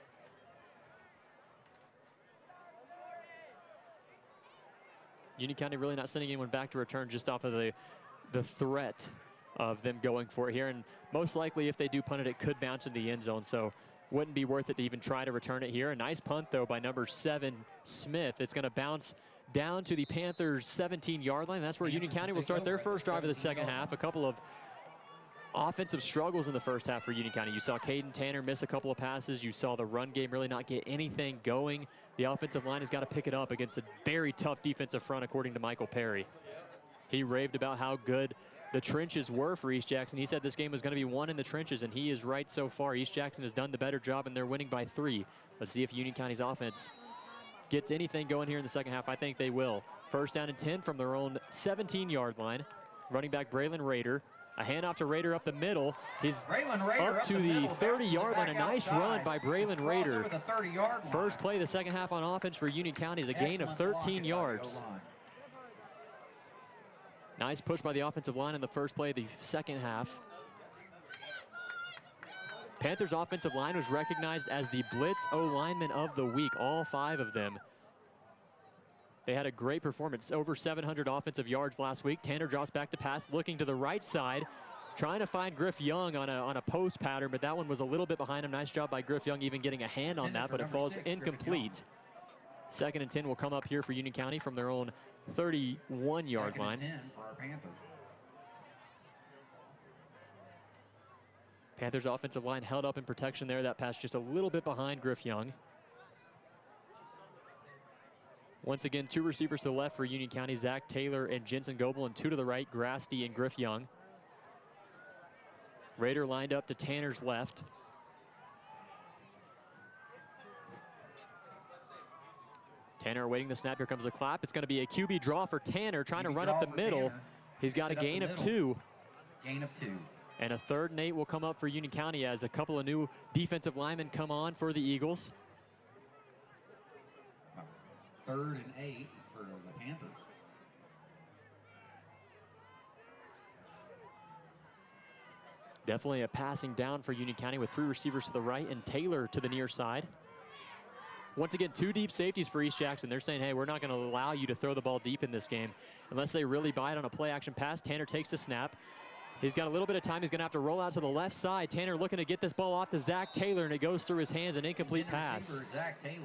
Union County really not sending anyone back to return, just off of the threat of them going for it here. And most likely, if they do punt it, it could bounce into the end zone. So wouldn't be worth it to even try to return it here. A nice punt, though, by number 7, Smith. It's going to bounce down to the Panthers' 17-yard line. That's where Union County will start their first drive of the second half. A couple of offensive struggles in the first half for Union County. You saw Caden Tanner miss a couple of passes. You saw the run game really not get anything going. The offensive line has got to pick it up against a very tough defensive front, according to Michael Perry. He raved about how good the trenches were for East Jackson. He said this game was going to be won in the trenches, and he is right so far. East Jackson has done the better job, and they're winning by 3. Let's see if Union County's offense gets anything going here in the second half. I think they will. 1st down and 10 from their own 17-yard line. Running back Braylon Rader. A handoff to Rader up the middle. He's up to the 30-yard line. A nice run by Braylon Rader. First play of the second half on offense for Union County is a gain of 13 yards. Nice push by the offensive line in the first play of the second half. Panthers offensive line was recognized as the Blitz O-Lineman of the week, all 5 of them. They had a great performance, over 700 offensive yards last week. Tanner drops back to pass, looking to the right side, trying to find Griff Young on a post pattern, but that one was a little bit behind him. Nice job by Griff Young even getting a hand on that, but it falls incomplete. 2nd and 10 will come up here for Union County from their own 31-yard line. 2nd and 10 for our Panthers. Panthers offensive line held up in protection there. That pass just a little bit behind Griff Young. Once again, 2 receivers to the left for Union County, Zach Taylor and Jensen Goebel, and 2 to the right, Grasty and Griff Young. Rader lined up to Tanner's left. Tanner awaiting the snap. Here comes the clap. It's going to be a QB draw for Tanner, trying to run up the middle. He's got a gain of 2. Gain of 2. And a 3rd and 8 will come up for Union County as a couple of new defensive linemen come on for the Eagles. 3rd and 8 for the Panthers. Definitely a passing down for Union County with 3 receivers to the right and Taylor to the near side. Once again, 2 deep safeties for East Jackson. They're saying, hey, we're not going to allow you to throw the ball deep in this game unless they really bite on a play action pass. Tanner takes the snap. He's got a little bit of time. He's going to have to roll out to the left side. Tanner looking to get this ball off to Zach Taylor, and it goes through his hands, an incomplete pass.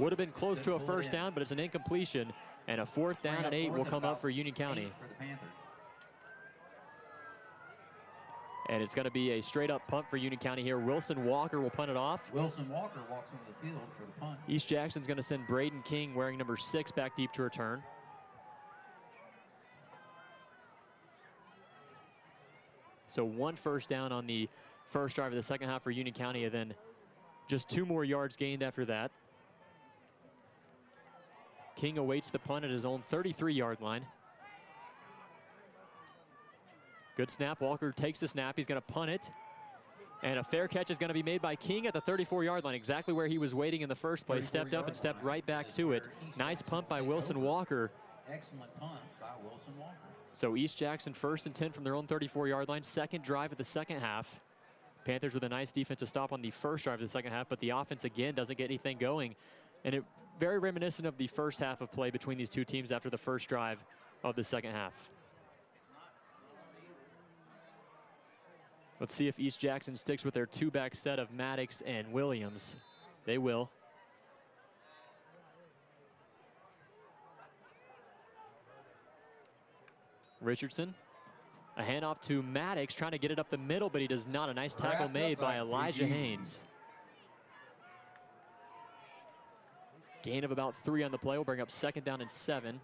Would have been close to a first down, but it's an incompletion. And a 4th down and 8 will come up for Union County. And it's going to be a straight-up punt for Union County here. Wilson Walker will punt it off. Wilson Walker walks onto the field for the punt. East Jackson's going to send Braden King, wearing number 6, back deep to return. So 1 first down on the first drive of the second half for Union County, and then just 2 more yards gained after that. King awaits the punt at his own 33-yard line. Good snap. Walker takes the snap. He's going to punt it. And a fair catch is going to be made by King at the 34-yard line, exactly where he was waiting in the first place. Stepped up and stepped right back to it. Nice punt by Wilson Walker. Excellent punt by Wilson Walker. So East Jackson 1st and 10 from their own 34-yard line. Second drive of the second half. Panthers with a nice defensive stop on the first drive of the second half, but the offense again doesn't get anything going. And it very reminiscent of the first half of play between these two teams after the first drive of the second half. Let's see if East Jackson sticks with their two-back set of Maddox and Williams. They will. Richardson, a handoff to Maddox, trying to get it up the middle, but he does not. A nice tackle made by Elijah Haynes. Gain of about 3 on the play will bring up 2nd down and 7.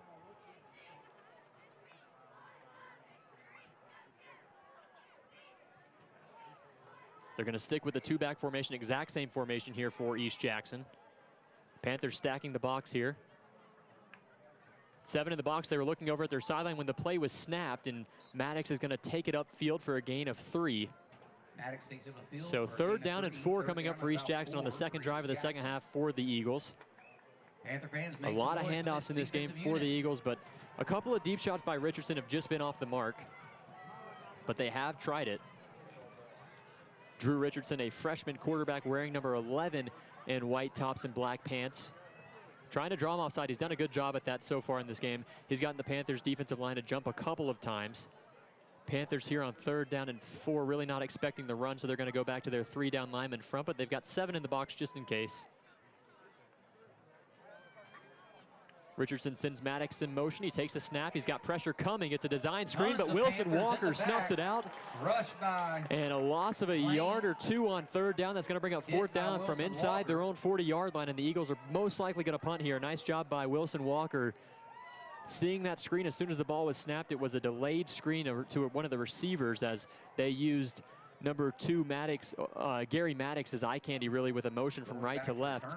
They're going to stick with the two-back formation, exact same formation here for East Jackson. Panthers stacking the box here. 7 in the box. They were looking over at their sideline when the play was snapped, and Maddox is going to take it upfield for a gain of 3. Maddox takes it upfield. So 3rd down and 4 coming up for East Jackson on the second drive of the second half for the Eagles. Panther fans A lot of handoffs in this game for the Eagles, but a couple of deep shots by Richardson have just been off the mark. But they have tried it. Drew Richardson, a freshman quarterback wearing number 11 in white tops and black pants. Trying to draw him offside. He's done a good job at that so far in this game. He's gotten the Panthers defensive line to jump a couple of times. Panthers here on 3rd down and 4, really not expecting the run, so they're going to go back to their 3-down lineman front, but they've got 7 in the box just in case. Richardson sends Maddox in motion. He takes a snap. He's got pressure coming. It's a design screen, but Wilson Walker snuffs it out. Rush by. And a loss of a yard or 2 on 3rd down. That's going to bring up 4th down from inside their own 40-yard line, and the Eagles are most likely going to punt here. Nice job by Wilson Walker. Seeing that screen as soon as the ball was snapped, it was a delayed screen to one of the receivers as they used number 2 Maddox, Gary Maddox, as eye candy really with a motion from right to left.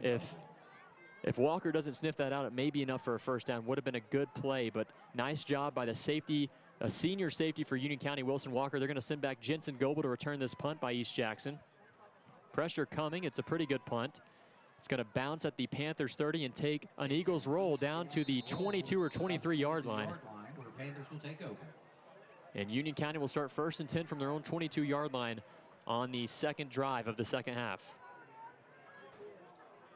If Walker doesn't sniff that out, it may be enough for a 1st down. Would have been a good play, but nice job by the safety, a senior safety for Union County, Wilson Walker. They're going to send back Jensen Goebel to return this punt by East Jackson. Pressure coming. It's a pretty good punt. It's going to bounce at the Panthers 30 and take an Eagles roll down to the 22 or 23-yard line. Where Panthers will take over. And Union County will start 1st and 10 from their own 22-yard line on the second drive of the second half.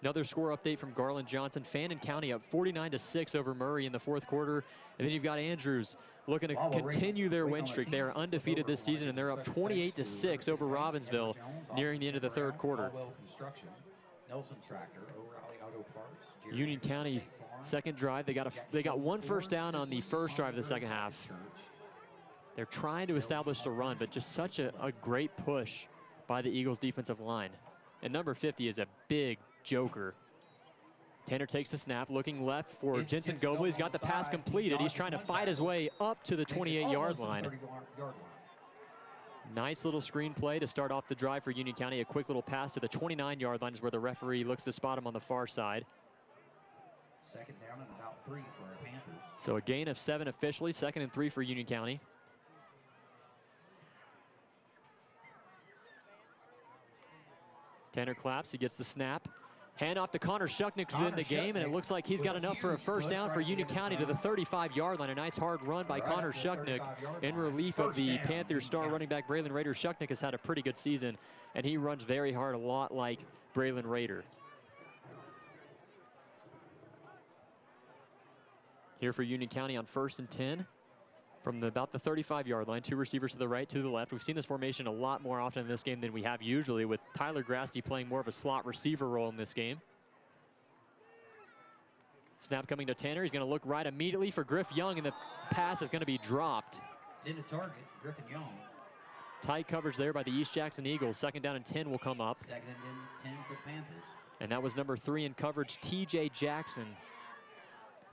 Another score update from Garland Johnson. Fannin County up 49-6 over Murray in the 4th quarter. And then you've got Andrews looking to continue their win streak. They are undefeated this season, and they're up 28-6 over Robbinsville nearing the end of the 3rd quarter. Union County, second drive. They got 1 first down on the first drive of the second half. They're trying to establish the run, but just such a great push by the Eagles defensive line. And number 50 is a big joker. Tanner takes the snap, looking left for Jensen Goebel. He's got the pass completed. He's trying to fight his way up to the 28-yard line. Nice little screen play to start off the drive for Union County. A quick little pass to the 29-yard line is where the referee looks to spot him on the far side. 2nd down and about 3 for our Panthers. So a gain of 7 officially, 2nd and 3 for Union County. Tanner claps, he gets the snap. Hand off to Connor Shucknick, who's in the game, and it looks like he's got enough for a 1st down for Union County to the 35-yard line. A nice hard run by Connor Shucknick in relief of the Panthers star running back Braylon Rader. Shucknick has had a pretty good season, and he runs very hard, a lot like Braylon Rader. Here for Union County on 1st and 10. From about the 35-yard line, 2 receivers to the right, to the left. We've seen this formation a lot more often in this game than we have usually, with Tyler Grasty playing more of a slot receiver role in this game. Snap coming to Tanner. He's going to look right immediately for Griff Young, and the pass is going to be dropped. Intended target, Griffin Young. Tight coverage there by the East Jackson Eagles. 2nd down and 10 will come up. 2nd and 10 for the Panthers. And that was number 3 in coverage, TJ Jackson,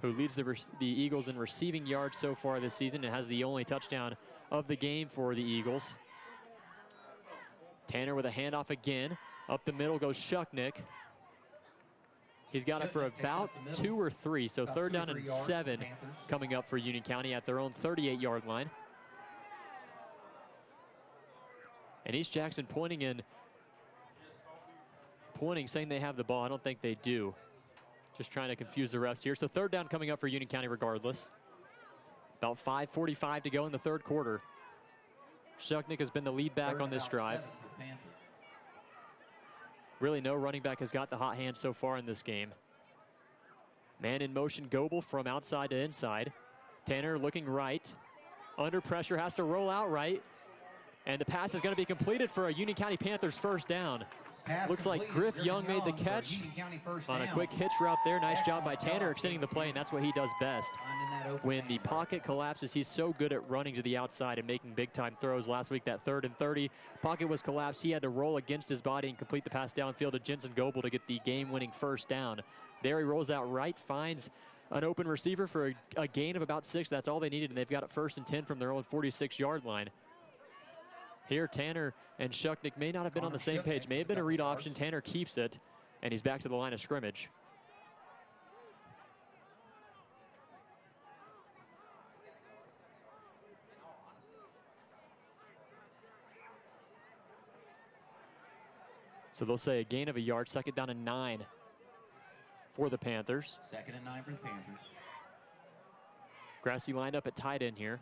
who leads the Eagles in receiving yards so far this season and has the only touchdown of the game for the Eagles. Tanner with a handoff again. Up the middle goes Shucknick. He's got it for about 2 or 3, so 3rd down and 7 coming up for Union County at their own 38-yard line. And East Jackson pointing, saying they have the ball. I don't think they do. Just trying to confuse the refs here. So third down coming up for Union County regardless. About 5:45 to go in the third quarter. Shucknick has been the lead back on this drive. Really no running back has got the hot hand so far in this game. Man in motion, Goebel from outside to inside. Tanner looking right. Under pressure, has to roll out right. And the pass is going to be completed for a Union County Panthers first down. Looks like Griff Young made the catch on a quick hitch route there. Nice job by Tanner extending the play, and that's what he does best. When the pocket collapses, he's so good at running to the outside and making big-time throws. Last week, that 3rd and 30, pocket was collapsed. He had to roll against his body and complete the pass downfield to Jensen Goebel to get the game-winning first down. There he rolls out right, finds an open receiver for a gain of about 6. That's all they needed, and they've got it 1st and 10 from their own 46-yard line. Here, Tanner and Shucknick may not have been on the same page. May have been a read option. Tanner keeps it, and he's back to the line of scrimmage. So they'll say a gain of a yard, 2nd down and 9 for the Panthers. 2nd and 9 for the Panthers. Grassy lined up at tight end here.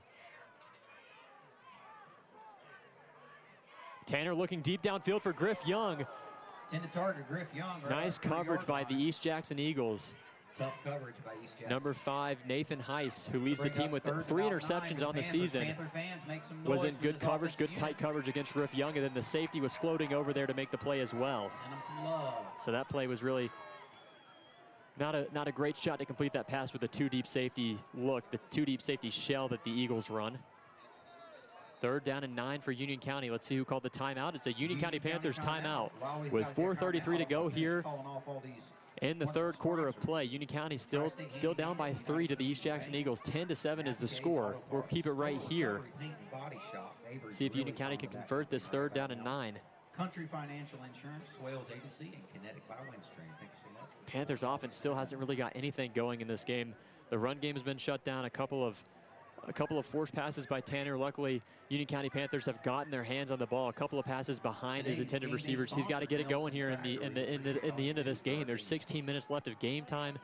Tanner looking deep downfield for Griff Young. Intended target, Griff Young. Right nice coverage by the East Jackson Eagles. Tough coverage by East Jackson. Number 5, Nathan Heiss, who leads the team with 3 interceptions on the season, was in good coverage, good tight coverage against Griff Young, and then the safety was floating over there to make the play as well. Send him some love. So that play was really not a great shot to complete that pass with the 2-deep safety look, the 2-deep safety shell that the Eagles run. 3rd down and 9 for Union County. Let's see who called the timeout. It's a Union County Panthers timeout with 4:33 to go here in the 3rd quarter of play. Union County still down by 3 to the East Jackson Eagles. 10-7 is the score. We'll keep it right here. See if Union County can convert this 3rd down and 9. Country Financial Insurance, Swales Agency, and Kinetic by Windstream. Thank you so much. Panthers offense still hasn't really got anything going in this game. The run game has been shut down. A couple of forced passes by Tanner. Luckily, Union County Panthers have gotten their hands on the ball. A couple of passes behind his intended receivers. He's got to get it going here in the end of this game. There's 16 minutes left of game time,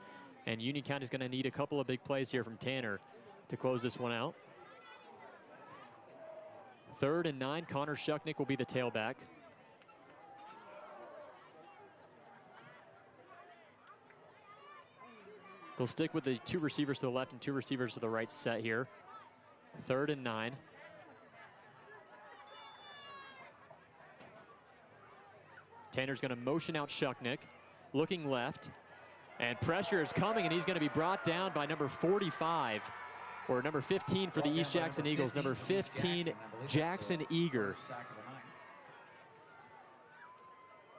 and Union County's going to need a couple of big plays here from Tanner to close this one out. 3rd and 9. Connor Shucknick will be the tailback. They'll stick with the 2 receivers to the left and 2 receivers to the right set here. 3rd and 9. Tanner's going to motion out Shucknick, looking left, and pressure is coming, and he's going to be brought down by number 45, or number 15 for the East Jackson Eagles, number 15, Jackson Eager.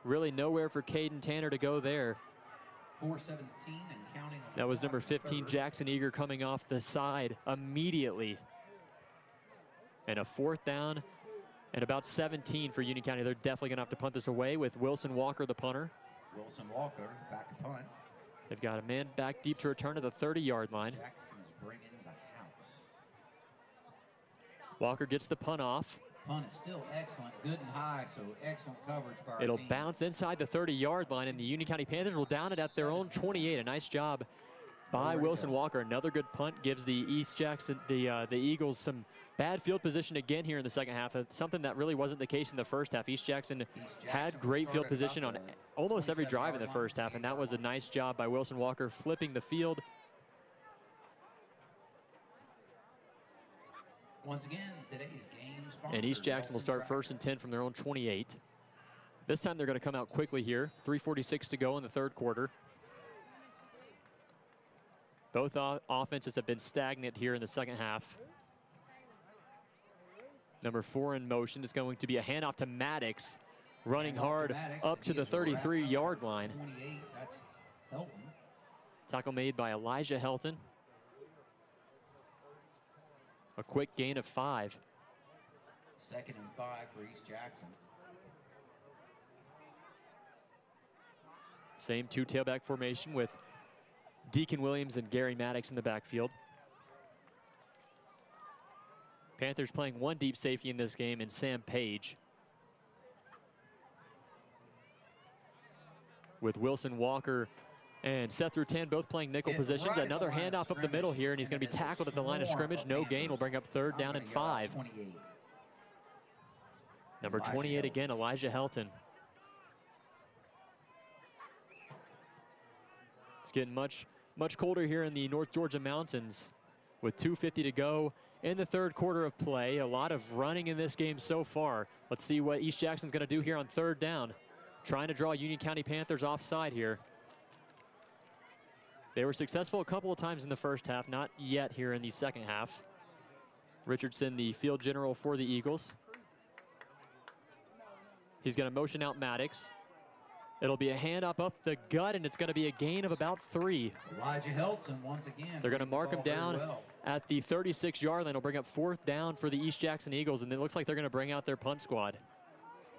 Really nowhere for Caden Tanner to go there. 4:17 and counting. That was number 15, Jackson Eager, coming off the side immediately. And a 4th down and about 17 for Union County. They're definitely going to have to punt this away with Wilson Walker, the punter. Wilson Walker back to punt. They've got a man back deep to return to the 30-yard line. Jackson's bringing the house. Walker gets the punt off. Punt is still excellent, good and high, so excellent coverage by our It'll team. bounce inside the 30-yard line, and the Union County Panthers will down it at their own 28. A nice job by Wilson Walker. Another good punt gives the East Jackson, the Eagles, some bad field position again here in the second half. Something that really wasn't the case in the first half. East Jackson had great field position on almost every drive in the first half, and that was a nice job by Wilson Walker flipping the field. Once again, today's game sponsor. And East Jackson will start 1st and 10 from their own 28. This time they're going to come out quickly here. 3:46 to go in the 3rd quarter. Both offenses have been stagnant here in the second half. Number 4 in motion is going to be a handoff to Maddox, running hard up to the 33-yard line. 28, that's Helton. Tackle made by Elijah Helton. A quick gain of 5. 2nd and 5 for East Jackson. Same 2 tailback formation with Deacon Williams and Gary Maddox in the backfield. Panthers playing 1 deep safety in this game, and Sam Page. with Wilson Walker and Seth Rutan both playing nickel positions. Another handoff up the middle here, and he's going to be tackled at the line of scrimmage. No gain will bring up 3rd down and 5. Number 28 again, Elijah Helton. It's getting much colder here in the North Georgia mountains with 2:50 to go in the 3rd quarter of play. A lot of running in this game so far. Let's see what East Jackson's going to do here on 3rd down. Trying to draw Union County Panthers offside here. They were successful a couple of times in the first half, not yet here in the second half. Richardson, the field general for the Eagles. He's going to motion out Maddox. It'll be a handoff up the gut, and it's going to be a gain of about 3. Elijah Helton once again. They're going to mark him down at the 36-yard line. It'll bring up 4th down for the East Jackson Eagles, and it looks like they're going to bring out their punt squad.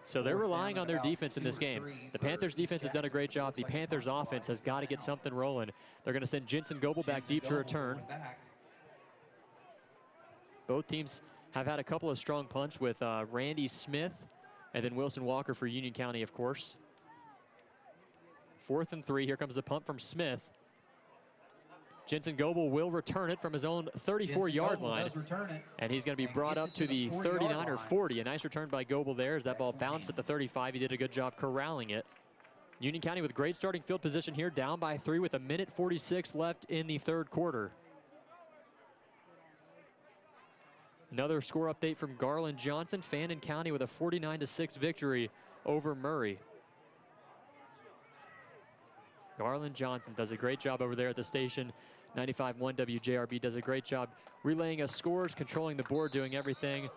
So they're relying on their defense in this game. The Panthers defense has done a great job. The Panthers offense has got to get something rolling. They're going to send Jensen Goebel back deep to return. Both teams have had a couple of strong punts with Randy Smith and then Wilson Walker for Union County, of course. 4th and 3. Here comes the punt from Smith. Jensen Goebel will return it from his own 34-yard line. And he's going to be brought up to the 39 or 40. A nice return by Goebel there as that ball bounced at the 35. He did a good job corralling it. Union County with great starting field position here, down by 3 with 1:46 left in the 3rd quarter. Another score update from Garland Johnson. Fannin County with a 49-6 victory over Murray. Garland Johnson does a great job over there at the station. 95.1 WJRB does a great job relaying us scores, controlling the board, doing everything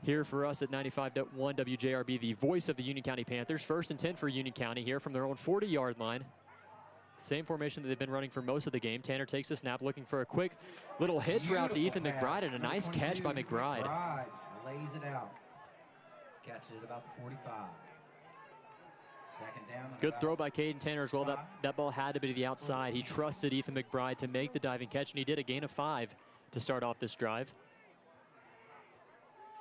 here for us at 95.1 WJRB, the voice of the Union County Panthers. 1st and 10 for Union County here from their own 40-yard line. Same formation that they've been running for most of the game. Tanner takes the snap, looking for a quick little hitch route to Ethan McBride, and a nice catch by McBride. Lays it out. Catches it about the 45. Second down. Good throw by Caden Tanner as well. That ball had to be to the outside. He trusted Ethan McBride to make the diving catch, and he did. A gain of 5 to start off this drive.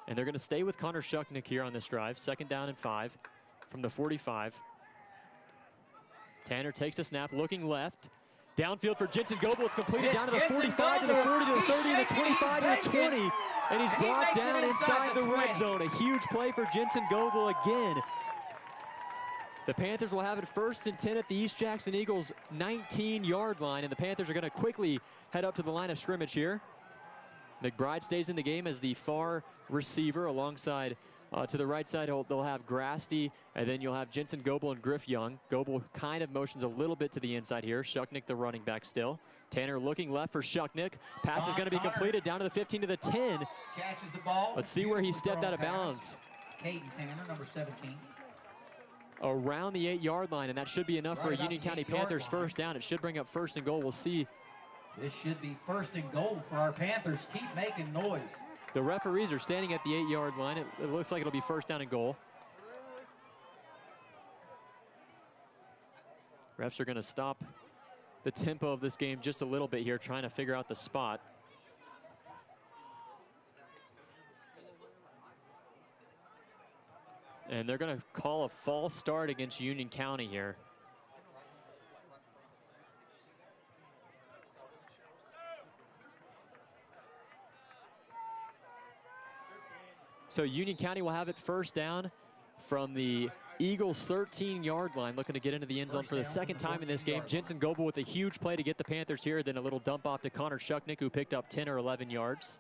And they're going to stay with Connor Shucknick here on this drive. 2nd down and 5 from the 45. Tanner takes a snap, looking left. Downfield for Jensen Goebel. It's completed down to the 45, to the 40, to the 30, to the 25, to the 20. And he's brought down inside the red zone. A huge play for Jensen Goebel again. The Panthers will have it 1st and 10 at the East Jackson Eagles 19-yard line, and the Panthers are going to quickly head up to the line of scrimmage here. McBride stays in the game as the far receiver alongside to the right side. They'll have Grasty, and then you'll have Jensen Goebel and Griff Young. Goebel kind of motions a little bit to the inside here. Shucknick, the running back still. Tanner looking left for Shucknick. Pass is going to be completed down to the 15 to the 10. Catches the ball. Let's see where he stepped out of bounds. Caden Tanner, number 17. Around the 8-yard line, and that should be enough for a Union County Panthers 1st down. It should bring up 1st and goal. We'll see. This should be 1st and goal for our Panthers. Keep making noise. The referees are standing at the 8-yard line. It looks like it'll be 1st down and goal. Refs are going to stop the tempo of this game just a little bit here, trying to figure out the spot. And they're going to call a false start against Union County here. So Union County will have it 1st down from the Eagles 13-yard line, looking to get into the end zone for the 2nd time in this game. Jensen Goebel with a huge play to get the Panthers here, then a little dump off to Connor Shucknick, who picked up 10 or 11 yards.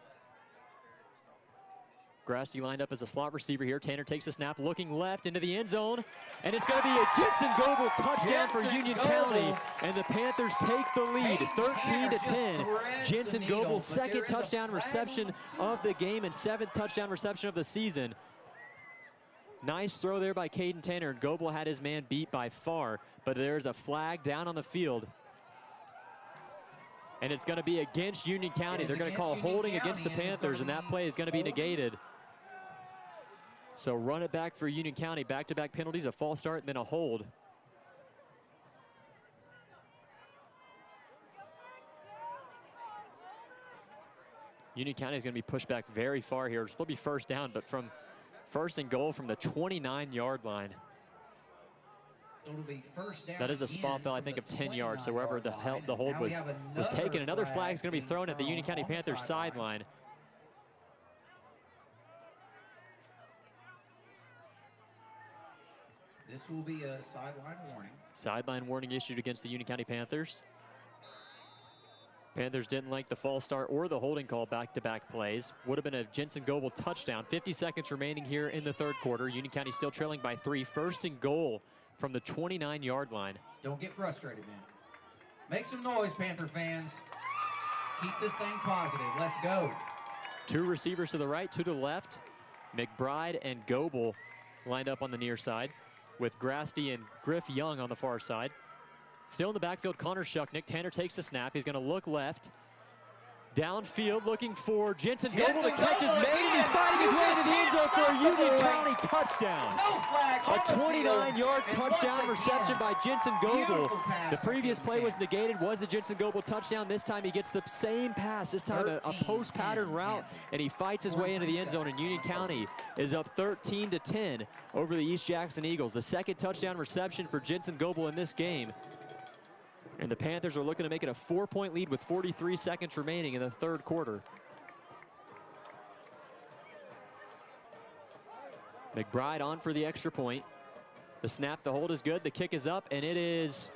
Grasty lined up as a slot receiver here. Tanner takes a snap, looking left into the end zone, and it's going to be a Jensen Goebel touchdown for Union County, and the Panthers take the lead, 13-10. Jensen Goebel's 2nd touchdown reception of the game and 7th touchdown reception of the season. Nice throw there by Caden Tanner, and Goebel had his man beat by far, but there's a flag down on the field. And it's going to be against Union County. They're going to call holding against the Panthers, and that play is going to be negated. So run it back for Union County. Back-to-back penalties, a false start, and then a hold. Union County is going to be pushed back very far here. It'll still be 1st down, but from 1st and goal from the 29-yard line. It'll be first down. That is a spot foul, I think, of 10 yards. So wherever the hold was taken, another flag is going to be thrown at the Union County Panthers sideline. This will be a sideline warning. Sideline warning issued against the Union County Panthers. Panthers didn't like the false start or the holding call back-to-back plays. Would have been a Jensen Goebel touchdown. 50 seconds remaining here in the third quarter. Union County still trailing by 3. First and goal from the 29-yard line. Don't get frustrated, man. Make some noise, Panther fans. Keep this thing positive. Let's go. 2 receivers to the right, 2 to the left. McBride and Goebel lined up on the near side, with Grasty and Griff Young on the far side. Still in the backfield, Connor Shucknick. Tanner takes the snap. He's going to look left. Downfield looking for Jensen Goebel. The catch is made, and he's fighting his way into the end zone for a Union County touchdown. No flag. A 29-yard touchdown reception by Jensen Goebel. The previous play was negated, was a Jensen Goebel touchdown. This time he gets the same pass, this time a post pattern route, and he fights his way into the end zone, and Union County is up 13-10 over the East Jackson Eagles. The second touchdown reception for Jensen Goebel in this game. And the Panthers are looking to make it a 4-point lead with 43 seconds remaining in the third quarter. McBride on for the extra point. The snap, the hold is good. The kick is up, and it is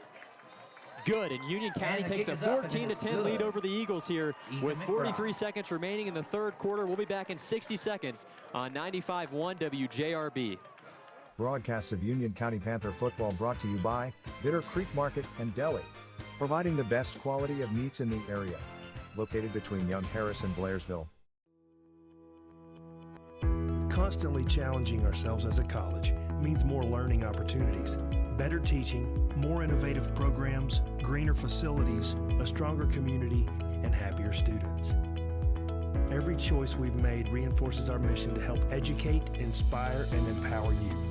good. And Union County takes a 14-10 lead over the Eagles here with 43 seconds remaining in the third quarter. We'll be back in 60 seconds on 95.1 WJRB. Broadcasts of Union County Panther football brought to you by Bitter Creek Market and Deli, providing the best quality of meats in the area. Located between Young Harris and Blairsville. Constantly challenging ourselves as a college means more learning opportunities, better teaching, more innovative programs, greener facilities, a stronger community, and happier students. Every choice we've made reinforces our mission to help educate, inspire, and empower you.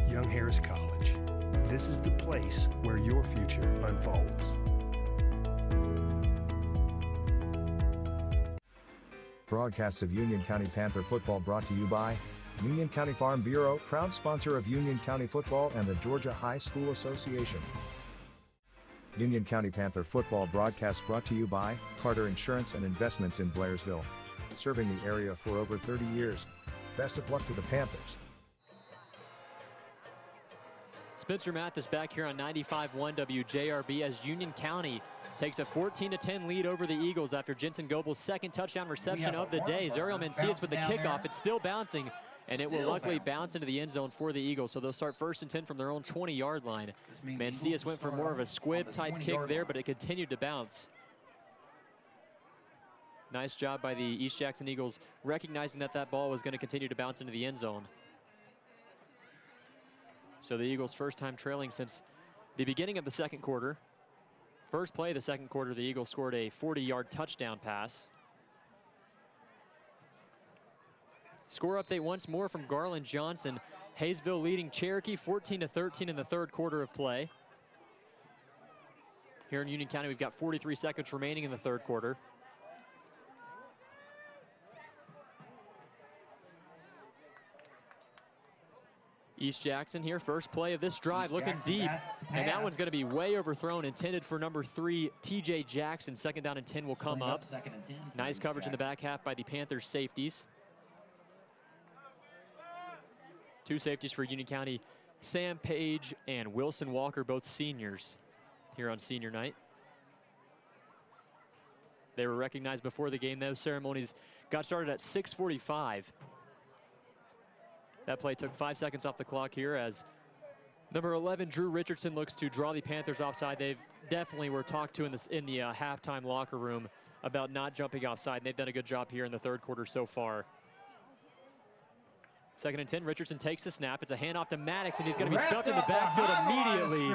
Young Harris College. This is the place where your future unfolds. Broadcasts of Union County Panther football brought to you by Union County Farm Bureau, proud sponsor of Union County football and the Georgia High School Association. Union County Panther football broadcast brought to you by Carter Insurance and Investments in Blairsville, serving the area for over 30 years. Best of luck to the Panthers. Spencer Mathis back here on 95.1 WJRB as Union County takes a 14-10 lead over the Eagles after Jensen Goebel's second touchdown reception of the day. Ariel Mencius with the kickoff. It's still bouncing, and it will luckily bounce into the end zone for the Eagles. So they'll start 1st and 10 from their own 20-yard line. Mencius went for more of a squib-type kick there, but it continued to bounce. Nice job by the East Jackson Eagles recognizing that that ball was going to continue to bounce into the end zone. So the Eagles' first time trailing since the beginning of the second quarter. First play of the second quarter, the Eagles scored a 40-yard touchdown pass. Score update once more from Garland Johnson. Hayesville leading Cherokee 14-13 in the third quarter of play. Here in Union County, we've got 43 seconds remaining in the third quarter. East Jackson here, first play of this drive, looking deep, and that one's going to be way overthrown, intended for number 3, TJ Jackson. Second down and 10 will come up. Nice coverage in the back half by the Panthers safeties. 2 safeties for Union County, Sam Page and Wilson Walker, both seniors here on senior night. They were recognized before the game. Those ceremonies got started at 6:45. That play took 5 seconds off the clock here as number 11, Drew Richardson, looks to draw the Panthers offside. They've definitely were talked to in the halftime locker room about not jumping offside, and they've done a good job here in the third quarter so far. 2nd and 10, Richardson takes the snap. It's a handoff to Maddox, and he's going to be stuffed in the backfield immediately.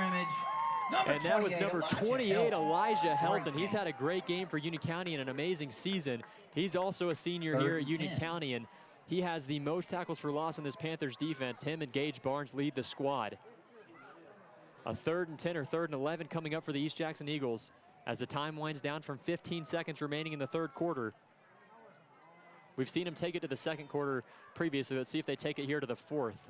And that was number 28, Elijah Helton. He's had a great game for Union County and an amazing season. He's also a senior here at Union County, and he has the most tackles for loss in this Panthers defense. Him and Gage Barnes lead the squad. A 3rd and 10 or 3rd and 11 coming up for the East Jackson Eagles as the time winds down from 15 seconds remaining in the third quarter. We've seen them take it to the second quarter previously. Let's see if they take it here to the fourth.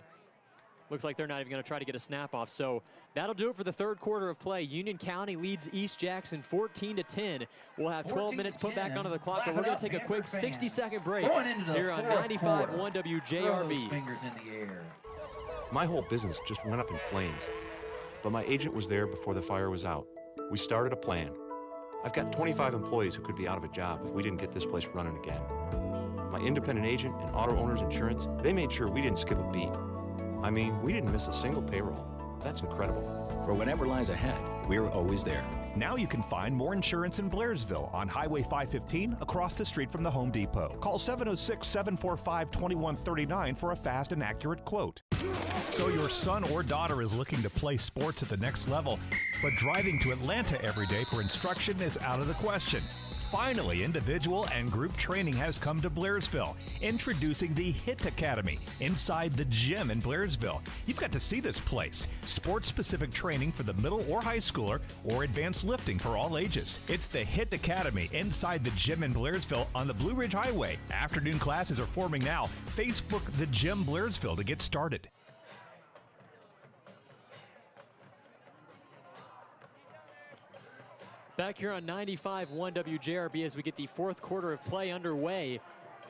Looks like they're not even going to try to get a snap off. So that'll do it for the third quarter of play. Union County leads East Jackson 14-10. We'll have 12 minutes put back onto the clock, but we're going to take a quick 60-second break here on 95.1 WJRB. Fingers in the air. My whole business just went up in flames, but my agent was there before the fire was out. We started a plan. I've got 25 employees who could be out of a job if we didn't get this place running again. My independent agent and auto owners insurance, they made sure we didn't skip a beat. I mean, we didn't miss a single payroll. That's incredible. For whatever lies ahead, we're always there. Now you can find more insurance in Blairsville on Highway 515 across the street from the Home Depot. Call 706-745-2139 for a fast and accurate quote. So your son or daughter is looking to play sports at the next level, but driving to Atlanta every day for instruction is out of the question. Finally, individual and group training has come to Blairsville. Introducing the HIT Academy inside the gym in Blairsville. You've got to see this place. Sports-specific training for the middle or high schooler or advanced lifting for all ages. It's the HIT Academy inside the gym in Blairsville on the Blue Ridge Highway. Afternoon classes are forming now. Facebook The Gym Blairsville to get started. Back here on 95.1 WJRB as we get the fourth quarter of play underway.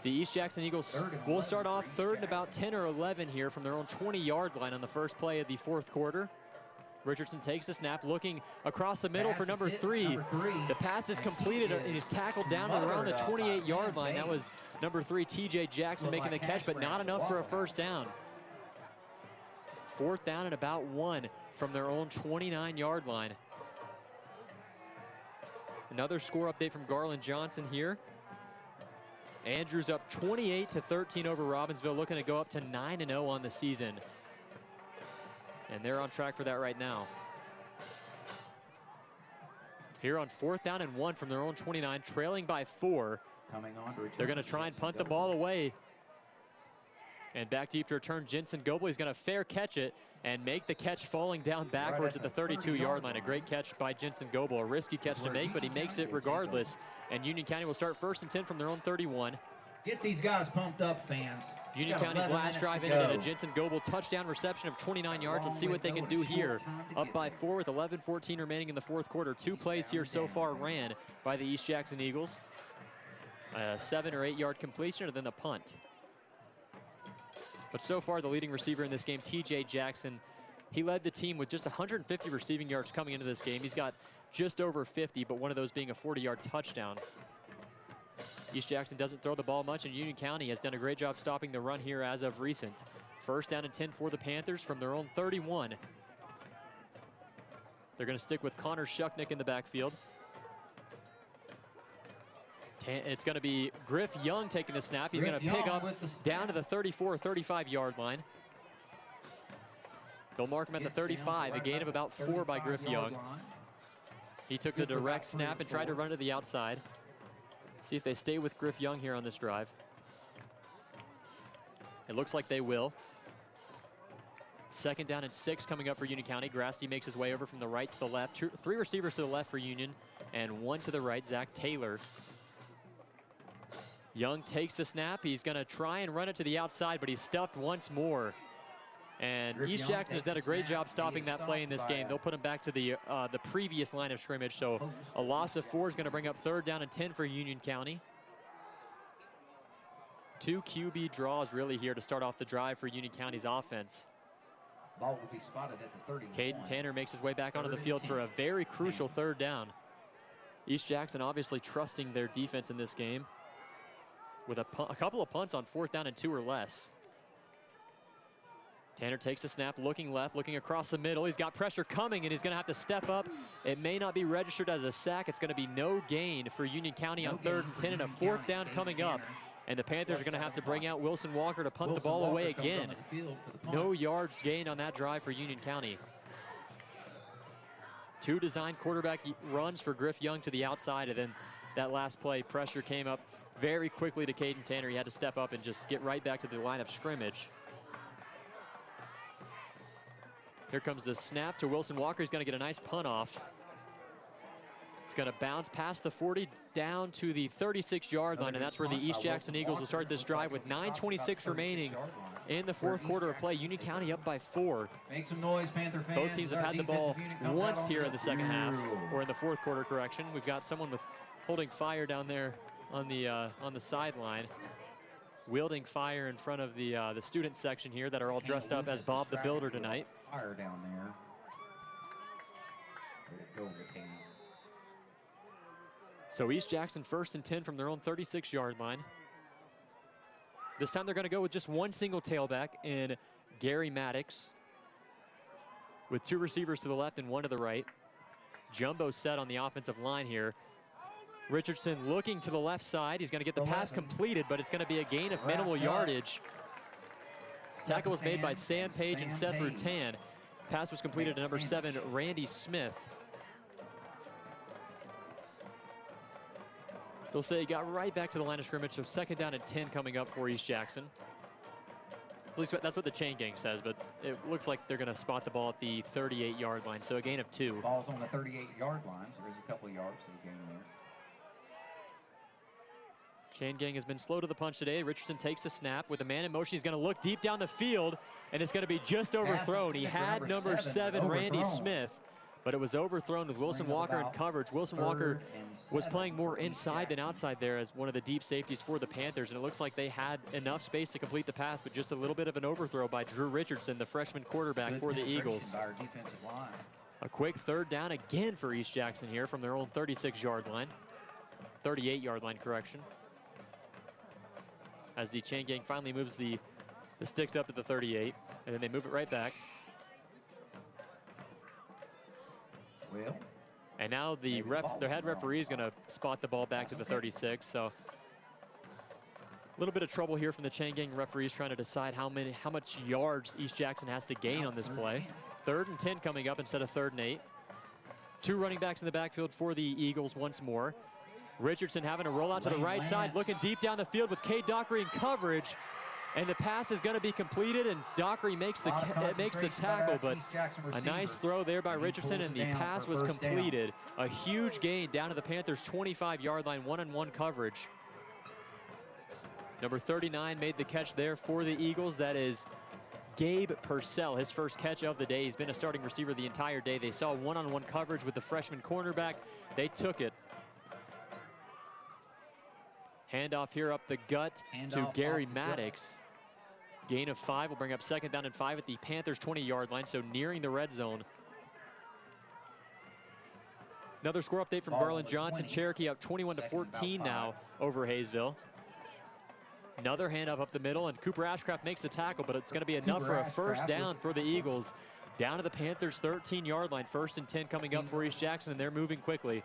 The East Jackson Eagles will start off third and about 10 or 11 here from their own 20-yard line on the first play of the fourth quarter. Richardson takes the snap, looking across the middle for number three. The pass is completed and he's tackled down around the 28-yard line. That was number 3, T.J. Jackson, making the catch, but not enough for a first down. Fourth down and about 1 from their own 29-yard line. Another score update from Garland Johnson here. Andrews up 28-13 over Robbinsville, looking to go up to 9-0 on the season. And they're on track for that right now. Here on fourth down and 1 from their own 29, trailing by 4. They're going to try and punt the ball away. And back deep to return, Jensen Goble. He's going to fair catch it and make the catch falling down backwards at the 32-yard line. A great catch by Jensen Goble. A risky catch to make, but he makes it regardless. And Union County will start first and 10 from their own 31. Get these guys pumped up, fans. Union County's last drive ended in a Jensen Goble touchdown reception of 29 yards. Let's see what they can do here. Up by 4 with 11:14 remaining in the fourth quarter. 2 plays here so far ran by the East Jackson Eagles. A 7 or 8 yard completion and then the punt. But so far, the leading receiver in this game, T.J. Jackson, he led the team with just 150 receiving yards coming into this game. He's got just over 50, but one of those being a 40-yard touchdown. East Jackson doesn't throw the ball much, and Union County has done a great job stopping the run here as of recent. First down and 10 for the Panthers from their own 31. They're going to stick with Connor Shucknick in the backfield. It's going to be Griff Young taking the snap. He's going to pick up down to the 34 or 35-yard line. They'll mark him at the 35, a gain of about 4 by Griff Young. He took the direct snap and tried to run to the outside. See if they stay with Griff Young here on this drive. It looks like they will. Second down and 6 coming up for Union County. Grassley makes his way over from the right to the left. 3 receivers to the left for Union and 1 to the right, Zach Taylor. Young takes the snap. He's going to try and run it to the outside, but he's stuffed once more. And East Jackson has done a great job stopping that play in this game. They'll put him back to the previous line of scrimmage. So a loss of 4 is going to bring up third down and 10 for Union County. 2 QB draws really here to start off the drive for Union County's offense. Ball will be spotted at the 30. Caden Tanner makes his way back onto the field for a very crucial third down. East Jackson obviously trusting their defense in this game with a couple of punts on fourth down and 2 or less. Tanner takes the snap, looking left, looking across the middle. He's got pressure coming, and he's going to have to step up. It may not be registered as a sack. It's going to be no gain for Union County on third and 10 and a fourth down coming up. And the Panthers are going to have to bring out Wilson Walker to punt the ball away again. No yards gained on that drive for Union County. 2 designed quarterback runs for Griff Young to the outside, and then that last play, pressure came up very quickly to Caden Tanner. He had to step up and just get right back to the line of scrimmage. Here comes the snap to Wilson Walker. He's going to get a nice punt off. It's going to bounce past the 40 down to the 36-yard line, and that's where the East Jackson Eagles will start this drive with 9:26 remaining in the fourth quarter of play. Union County up by 4. Make some noise, Panther fans. Both teams have had the ball once here in the second half, or in the fourth quarter, correction. We've got someone with holding fire down there on the sideline, wielding fire in front of the student section here that are all dressed up as Bob the Builder tonight. Fire down there. Way to go, Latino. So East Jackson 1st and 10 from their own 36-yard line. This time they're going to go with just one single tailback in Gary Maddox, with 2 receivers to the left and 1 to the right. Jumbo set on the offensive line here. Richardson looking to the left side. He's going to get the pass completed, but it's going to be a gain of minimal yardage. Tackle was made by Sam Page and Seth Rutan. Pass was completed to number 7, Randy Smith. They'll say he got right back to the line of scrimmage, so 2nd down and 10 coming up for East Jackson. At least that's what the chain gang says, but it looks like they're going to spot the ball at the 38-yard line, so a gain of 2. Ball's on the 38-yard line, so there's a couple of yards to the gain there. Chain gang has been slow to the punch today. Richardson takes a snap with a man in motion. He's going to look deep down the field, and it's going to be just overthrown. He had number 7, Randy Smith, but it was overthrown with Wilson Walker in coverage. Wilson Walker was playing more inside than outside there as one of the deep safeties for the Panthers, and it looks like they had enough space to complete the pass, but just a little bit of an overthrow by Drew Richardson, the freshman quarterback for the Eagles. By our defensive line. A quick 3rd down again for East Jackson here from their own 36-yard line. 38-yard line, correction. As the chain gang finally moves the sticks up to the 38, and then they move it right back. Well, and now their head referee is going to spot the ball back to the 36. So a little bit of trouble here from the chain gang referees trying to decide how much yards East Jackson has to gain on this play. 3rd and 10 coming up instead of 3rd and 8. 2 running backs in the backfield for the Eagles once more. Richardson having to roll out to the right side, looking deep down the field with Cade Dockery in coverage. And the pass is going to be completed, and Dockery makes the tackle, but a nice throw there by Richardson, and the pass was completed. A huge gain down to the Panthers' 25-yard line, 1-on-1 coverage. Number 39 made the catch there for the Eagles. That is Gabe Purcell, his first catch of the day. He's been a starting receiver the entire day. They saw 1-on-1 coverage with the freshman cornerback. They took it. Handoff here up the gut to Gary Maddox. Gain of 5 will bring up 2nd down and 5 at the Panthers' 20-yard line, so nearing the red zone. Another score update from Garland Johnson. Cherokee up 21-14 now over Hayesville. Another handoff up the middle, and Cooper Ashcraft makes a tackle, but it's going to be enough for a 1st down for the Eagles. Down to the Panthers' 13-yard line. 1st and 10 coming up for East Jackson, and they're moving quickly.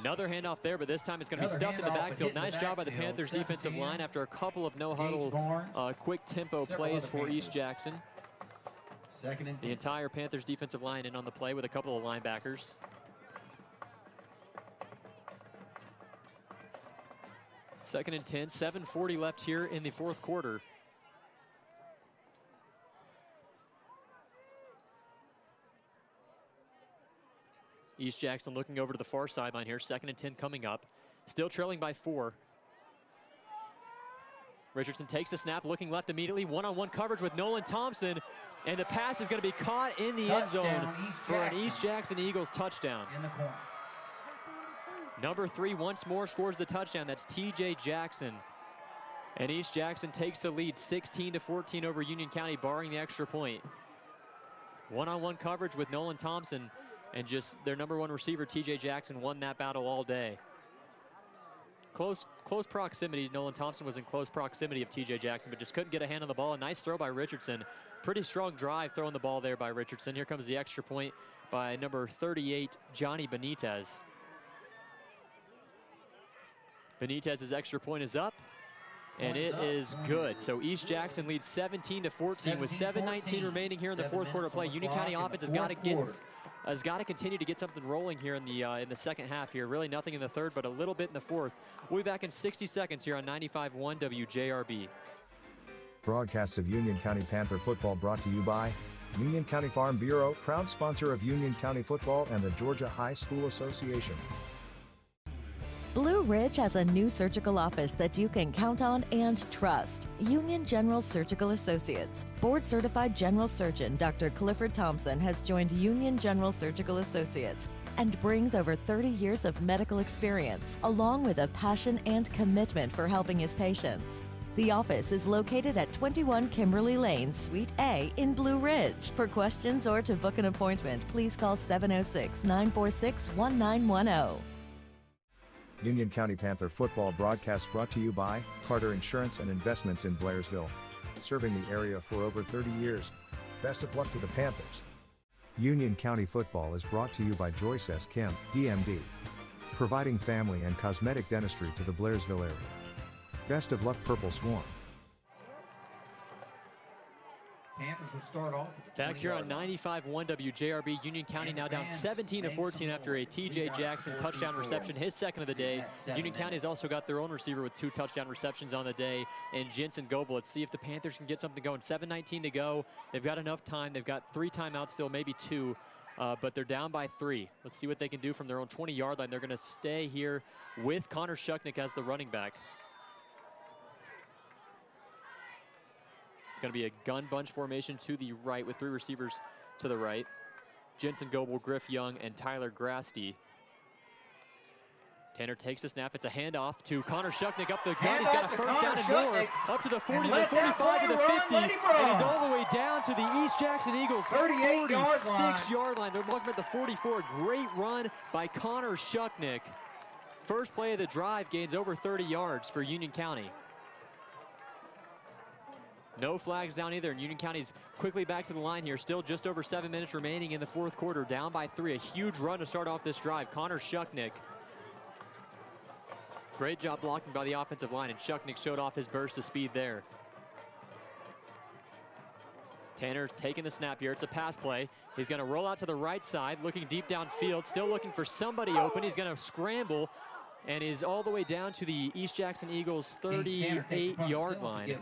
Another handoff there, but this time it's going to be stuffed in the backfield. Nice job by the Panthers defensive line after a couple of no-huddle, quick tempo plays for East Jackson. The entire Panthers defensive line in on the play with a couple of linebackers. Second and 10, 7:40 left here in the 4th quarter. East Jackson looking over to the far sideline here. 2nd and 10 coming up. Still trailing by 4. Richardson takes the snap, looking left immediately. 1-on-1 coverage with Nolan Thompson. And the pass is going to be caught in the end zone for an East Jackson Eagles touchdown. In the corner. Number 3 once more scores the touchdown. That's TJ Jackson. And East Jackson takes the lead 16-14 over Union County, barring the extra point. 1-on-1 coverage with Nolan Thompson. And just their number 1 receiver, TJ Jackson, won that battle all day. Close proximity. Nolan Thompson was in close proximity of TJ Jackson, but just couldn't get a hand on the ball. A nice throw by Richardson. Pretty strong drive throwing the ball there by Richardson. Here comes the extra point by number 38, Johnny Benitez. Benitez's extra point is up, and it is good. So East Jackson leads 17-14 with 7:19 remaining here in the 4th quarter play. Union County offense has got to continue to get something rolling here in the second half here. Really nothing in the 3rd, but a little bit in the 4th. We'll be back in 60 seconds here on 95.1 WJRB. Broadcasts of Union County Panther football brought to you by Union County Farm Bureau, proud sponsor of Union County football and the Georgia High School Association. Blue Ridge has a new surgical office that you can count on and trust. Union General Surgical Associates. Board-certified general surgeon Dr. Clifford Thompson has joined Union General Surgical Associates and brings over 30 years of medical experience, along with a passion and commitment for helping his patients. The office is located at 21 Kimberly Lane, Suite A in Blue Ridge. For questions or to book an appointment, please call 706-946-1910. Union County Panther football broadcast brought to you by Carter Insurance and Investments in Blairsville. Serving the area for over 30 years. Best of luck to the Panthers. Union County football is brought to you by Joyce S. Kim, DMD. Providing family and cosmetic dentistry to the Blairsville area. Best of luck, Purple Swarm. Panthers will start off with the Back here on 95.1 WJRB, Union County now down 17-14 after a TJ Jackson touchdown reception, his second of the day. Union County has also got their own receiver with 2 touchdown receptions on the day, and Jensen Goebel. Let's see if the Panthers can get something going. 7:19 to go. They've got enough time. They've got 3 timeouts still, maybe 2, but they're down by 3. Let's see what they can do from their own 20-yard line. They're going to stay here with Connor Shucknick as the running back. It's going to be a gun bunch formation to the right with 3 receivers to the right. Jensen Goebel, Griff Young, and Tyler Grasty. Tanner takes the snap. It's a handoff to Connor Shucknick up the gut. He's got a first down and more. Up to the 40, to the 45, to the 50. And he's all the way down to the East Jackson Eagles 46-yard line. They're looking at the 44. Great run by Connor Shucknick. First play of the drive gains over 30 yards for Union County. No flags down either, and Union County's quickly back to the line here. Still just over 7 minutes remaining in the 4th quarter. Down by 3. A huge run to start off this drive. Connor Shucknick. Great job blocking by the offensive line, and Shucknick showed off his burst of speed there. Tanner taking the snap here. It's a pass play. He's going to roll out to the right side, looking deep downfield, still looking for somebody open. He's going to scramble, and is all the way down to the East Jackson Eagles 38-yard line.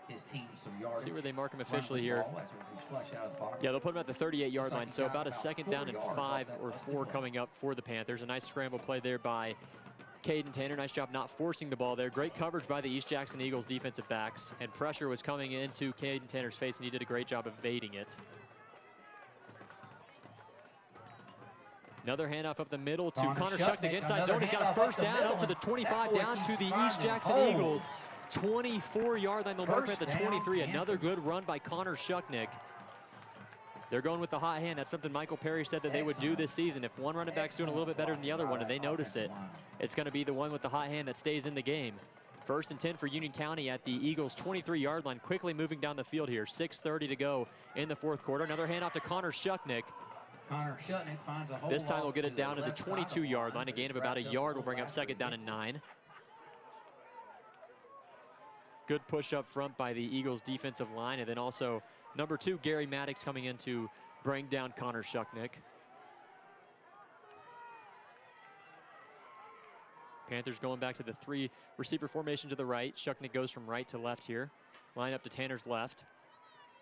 His team some yards. See where they mark him officially here. Yeah, they'll put him at the 38-yard line, so about a 2nd down and 5 or 4 coming up for the Panthers. A nice scramble play there by Caden Tanner. Nice job not forcing the ball there. Great coverage by the East Jackson Eagles defensive backs, and pressure was coming into Caden Tanner's face, and he did a great job evading it. Another handoff up the middle to Connor Shucknick inside zone. He's got a first down up to the 25, down to the East Jackson Eagles 24-yard line. They'll mark him at the 23. Another good run by Connor Shucknick. They're going with the hot hand. That's something Michael Perry said that they would do this season. If one running back's doing a little bit better than the other one and they notice it, it's going to be the one with the hot hand that stays in the game. 1st and 10 for Union County at the Eagles 23-yard line. Quickly moving down the field here. 6:30 to go in the 4th quarter. Another handoff to Connor Shucknick. Connor Shucknick finds a hole. This time we'll get it down to the 22-yard line. A gain of about a yard will bring up 2nd down and 9. Good push up front by the Eagles defensive line, and then also number 2, Gary Maddox, coming in to bring down Connor Shucknick. Panthers going back to the 3 receiver formation to the right. Shucknick goes from right to left here. Line up to Tanner's left.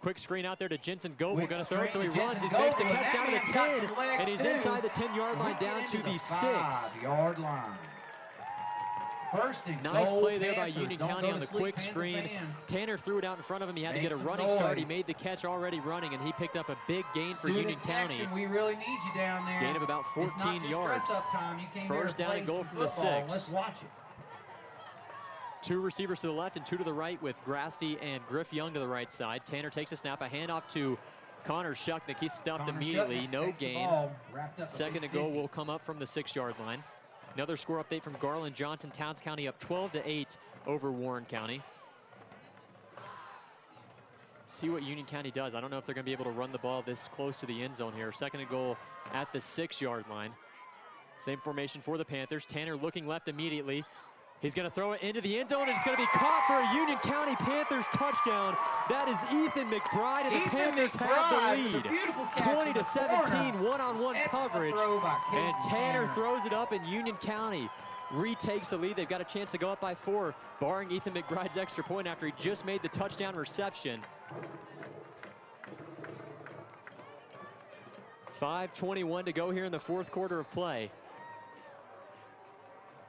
Quick screen out there to Jensen Goebel, going to throw it, so he runs. He makes a catch down to the 10, and he's inside the 10-yard line down to the 6-yard line. Nice play there by Union County on the quick screen. Tanner threw it out in front of him. He had to get a running start. He made the catch already running, and he picked up a big gain for Union County. We really need you down there. Gain of about 14 yards. First down and goal from the 6. Let's watch it. 2 receivers to the left and 2 to the right with Grasty and Griff Young to the right side. Tanner takes a snap, a handoff to Connor Shucknick. He's stuffed immediately, no gain. 2nd and goal will come up from the 6-yard line. Another score update from Garland Johnson. Towns County up 12-8 over Warren County. See what Union County does. I don't know if they're going to be able to run the ball this close to the end zone here. 2nd and goal at the 6-yard line. Same formation for the Panthers. Tanner looking left immediately. He's going to throw it into the end zone, and it's going to be caught for a Union County Panthers touchdown. That is Ethan McBride, and the Panthers have the lead. 20-17, one-on-one coverage. And Tanner throws it up, and Union County retakes the lead. They've got a chance to go up by 4, barring Ethan McBride's extra point after he just made the touchdown reception. 5:21 to go here in the fourth quarter of play.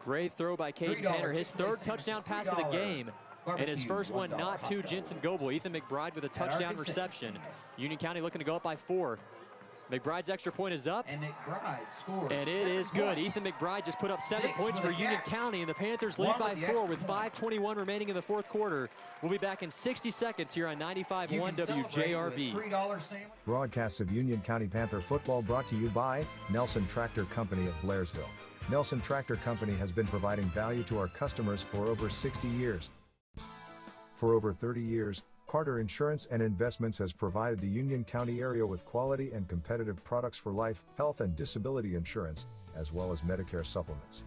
Great throw by Caden Tanner, his third touchdown pass of the game. And his first one not to Jensen Goebel. Ethan McBride with a touchdown reception. Union County looking to go up by 4. McBride's extra point is up. And McBride scores. And it is good. Ethan McBride just put up 7 points for Union County, and the Panthers lead by 4 with 5:21 remaining in the fourth quarter. We'll be back in 60 seconds here on 95.1 WJRB. Broadcasts of Union County Panther football brought to you by Nelson Tractor Company at Blairsville. Nelson Tractor Company has been providing value to our customers for over 60 years. For over 30 years, Carter Insurance and Investments has provided the Union County area with quality and competitive products for life, health, and disability insurance, as well as Medicare supplements.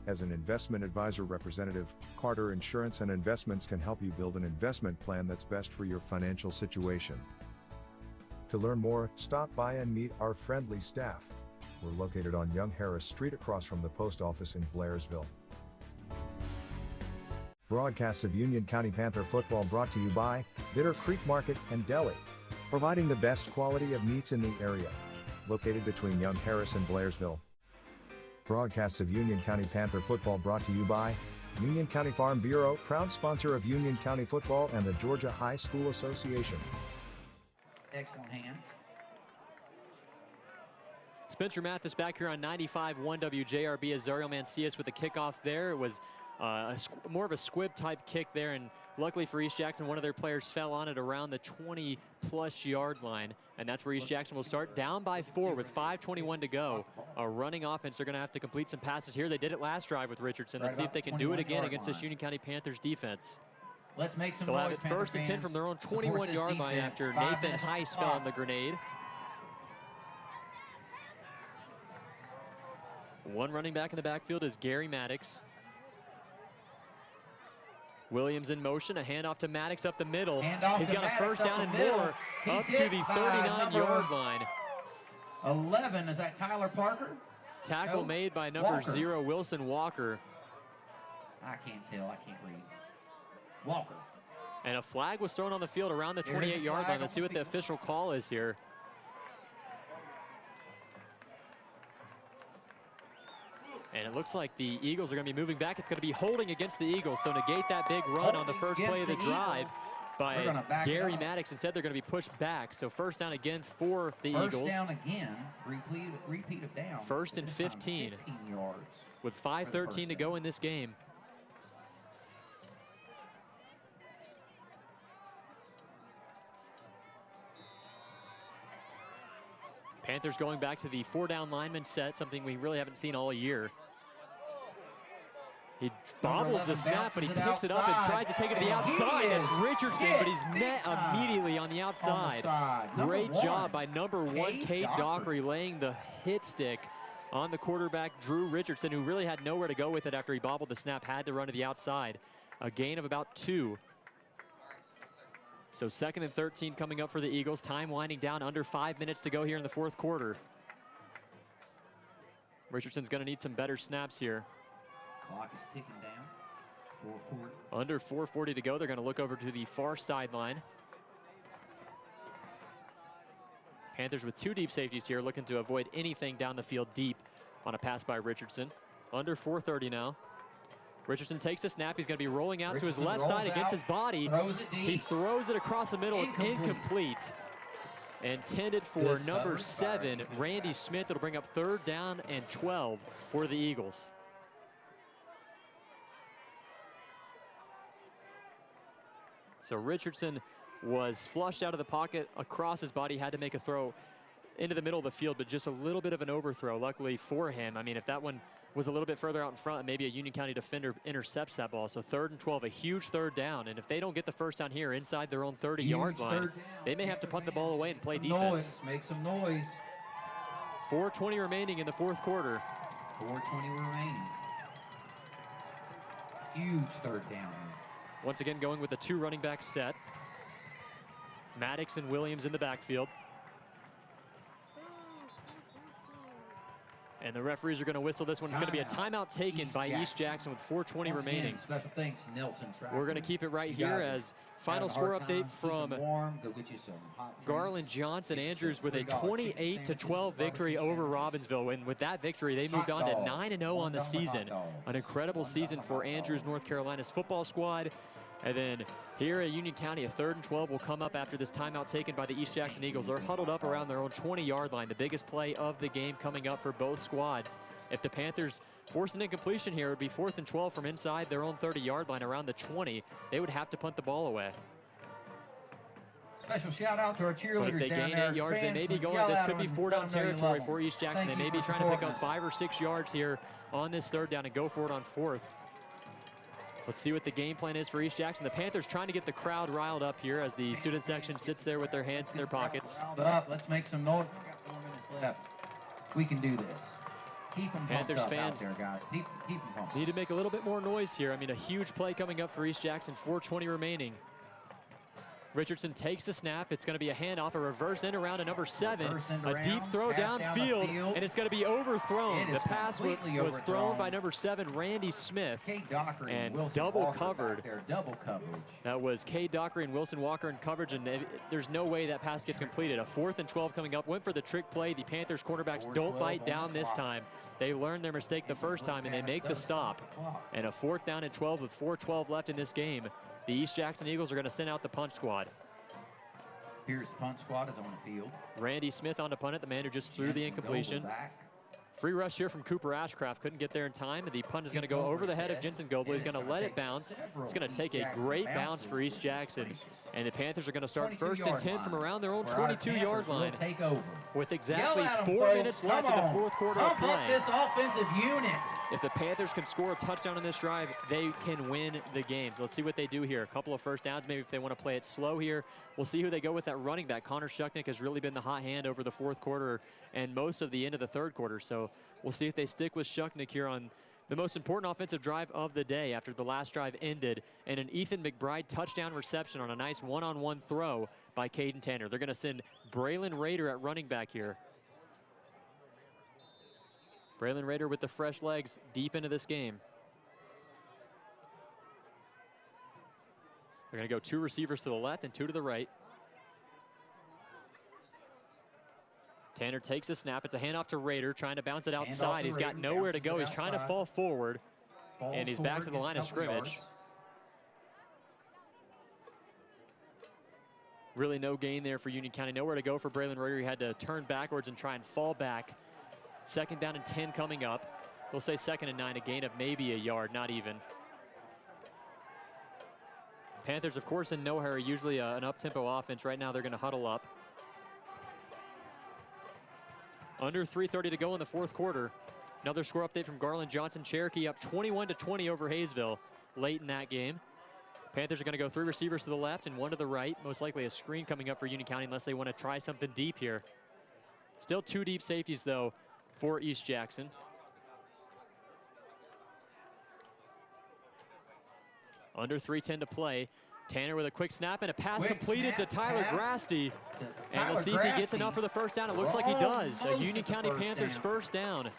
As an investment advisor representative, Carter Insurance and Investments can help you build an investment plan that's best for your financial situation. To learn more, stop by and meet our friendly staff. We're located on Young Harris Street across from the post office in Blairsville. Broadcasts of Union County Panther football brought to you by Bitter Creek Market and Deli, providing the best quality of meats in the area. Located between Young Harris and Blairsville. Broadcasts of Union County Panther football brought to you by Union County Farm Bureau, proud sponsor of Union County football and the Georgia High School Association. Excellent hand. Spencer Mathis back here on 95.1 WJRB as Zario Mancias with the kickoff there. It was more of a squib type kick there, and luckily for East Jackson, one of their players fell on it around the 20+ yard line, and that's where East Jackson will start down by 4 with 5:21 to go. A running offense. They're going to have to complete some passes here. They did it last drive with Richardson. Let's see if they can do it again against this Union County Panthers defense. Let's make some They'll noise, have it first and 10 from their own 21-yard line after Nathan Heiss fell on the grenade. One running back in the backfield is Gary Maddox. Williams in motion, a handoff to Maddox up the middle. He's got a first down and more up to the 39-yard line. 11, is that Tyler Parker? Tackle made by number 0, Wilson Walker. I can't tell, I can't read. Walker. And a flag was thrown on the field around the 28-yard line. Let's see what the official call is here. And it looks like the Eagles are going to be moving back. It's going to be holding against the Eagles. So negate that big run on the first play of the drive by Gary Maddox. Instead, they're going to be pushed back. So first down again for the Eagles. First down again, repeat of down. First and 15. 15 yards. With 5:13 to go in this game. Panthers going back to the 4-down lineman set, something we really haven't seen all year. He bobbles the snap, but he picks it up and tries to take it to the outside. That's Richardson, but he's met immediately on the outside. Great job by number 1, Cade Dockery, laying the hit stick on the quarterback, Drew Richardson, who really had nowhere to go with it after he bobbled the snap, had to run to the outside. A gain of about 2. So 2nd and 13 coming up for the Eagles. Time winding down, under 5 minutes to go here in the fourth quarter. Richardson's going to need some better snaps here. Clock is ticking down. 4:40. Under 4:40 to go. They're going to look over to the far sideline. Panthers with 2 deep safeties here, looking to avoid anything down the field deep on a pass by Richardson. Under 4:30 now. Richardson takes a snap. He's going to be rolling out to his left side against his body. He throws it across the middle. It's incomplete. Intended for number 7, Randy Smith. It'll bring up 3rd down and 12 for the Eagles. So Richardson was flushed out of the pocket across his body, had to make a throw into the middle of the field, but just a little bit of an overthrow, luckily for him. I mean, if that one was a little bit further out in front, maybe a Union County defender intercepts that ball. So 3rd and 12, a huge 3rd down. And if they don't get the first down here inside their own 30-yard line, they may have to punt the ball away and play defense. Make some noise. 4:20 remaining in the fourth quarter. 4:20 remaining. Huge 3rd down. Once again, going with a 2 running back set. Maddox and Williams in the backfield. And the referees are going to whistle this one. It's going to be a timeout taken by East Jackson with 4:20 remaining. Special thanks, Nelson. We're going to keep it right here as final score update from Garland Johnson Andrews with a 28-12 victory over Robbinsville. And with that victory, they moved on to 9-0 on the season. An incredible season for Andrews, North Carolina's football squad. And then here at Union County, a 3rd and 12 will come up after this timeout taken by the East Jackson Eagles. They're huddled up around their own 20-yard line, the biggest play of the game coming up for both squads. If the Panthers force an incompletion here, it would be 4th and 12 from inside their own 30-yard line around the 20. They would have to punt the ball away. Special shout out to our cheerleaders. But if they gain 8 yards, they may be going. This could be 4-down territory for East Jackson. They may be trying to pick up 5 or 6 yards here on this 3rd down and go for it on 4th. Let's see what the game plan is for East Jackson. The Panthers trying to get the crowd riled up here as the student section sits there with their hands in their pockets. Let's make some noise. We've got 4 minutes left. We can do this. Keep them Panthers pumped up fans out there, guys. Keep them pumped. need to make a little bit more noise here. I mean, a huge play coming up for East Jackson, 4:20 remaining. Richardson takes the snap. It's going to be a handoff, a reverse end around to number 7. A deep throw downfield, and it's going to be overthrown. The pass was thrown by number 7, Randy Smith, and double covered. That was Cade Dockery and Wilson Walker in coverage, and there's no way that pass gets completed. A 4th and 12 coming up. Went for the trick play. The Panthers cornerbacks don't bite down this time. They learned their mistake the first time, and they make the stop. And a 4th down and 12 with 4:12 left in this game. The East Jackson Eagles are going to send out the punt squad. Here's the punt squad is on the field. Randy Smith on to punt it, the man who just threw the incompletion. Free rush here from Cooper Ashcraft. Couldn't get there in time. The punt is going to go over the head of Jensen Goble. He's going to let it bounce. It's going to take a great bounce for East Jackson. And the Panthers are going to start 1st and 10 from around their own 22-yard line. With exactly 4 minutes left in the 4th quarter of play. Pump up this offensive unit. If the Panthers can score a touchdown in this drive, they can win the game. So let's see what they do here. A couple of first downs, maybe if they want to play it slow here. We'll see who they go with that running back. Connor Shucknick has really been the hot hand over the 4th quarter and most of the end of the 3rd quarter. So we'll see if they stick with Shucknick here on the most important offensive drive of the day after the last drive ended. And an Ethan McBride touchdown reception on a nice one-on-one throw by Caden Tanner. They're going to send Braylon Rader at running back here. Braylon Rader with the fresh legs deep into this game. They're going to go 2 receivers to the left and 2 to the right. Tanner takes a snap. It's a handoff to Rader, trying to bounce it outside. He's got nowhere to go. He's trying to fall forward, and he's back to the line of scrimmage. Really no gain there for Union County. Nowhere to go for Braylon Rader. He had to turn backwards and try and fall back. 2nd down and 10 coming up. They'll say 2nd and 9, a gain of maybe a yard, not even. Panthers, of course, in no hurry, usually an up-tempo offense. Right now, they're going to huddle up. Under 3:30 to go in the 4th quarter. Another score update from Garland Johnson. Cherokee up 21-20 over Hayesville late in that game. Panthers are going to go 3 receivers to the left and 1 to the right. Most likely a screen coming up for Union County unless they want to try something deep here. Still 2 deep safeties, though, for East Jackson. Under 3:10 to play. Tanner with a quick snap and a pass completed to Tyler Grasty. And let's see if he gets enough for the first down. It looks like he does. A Union County Panthers first down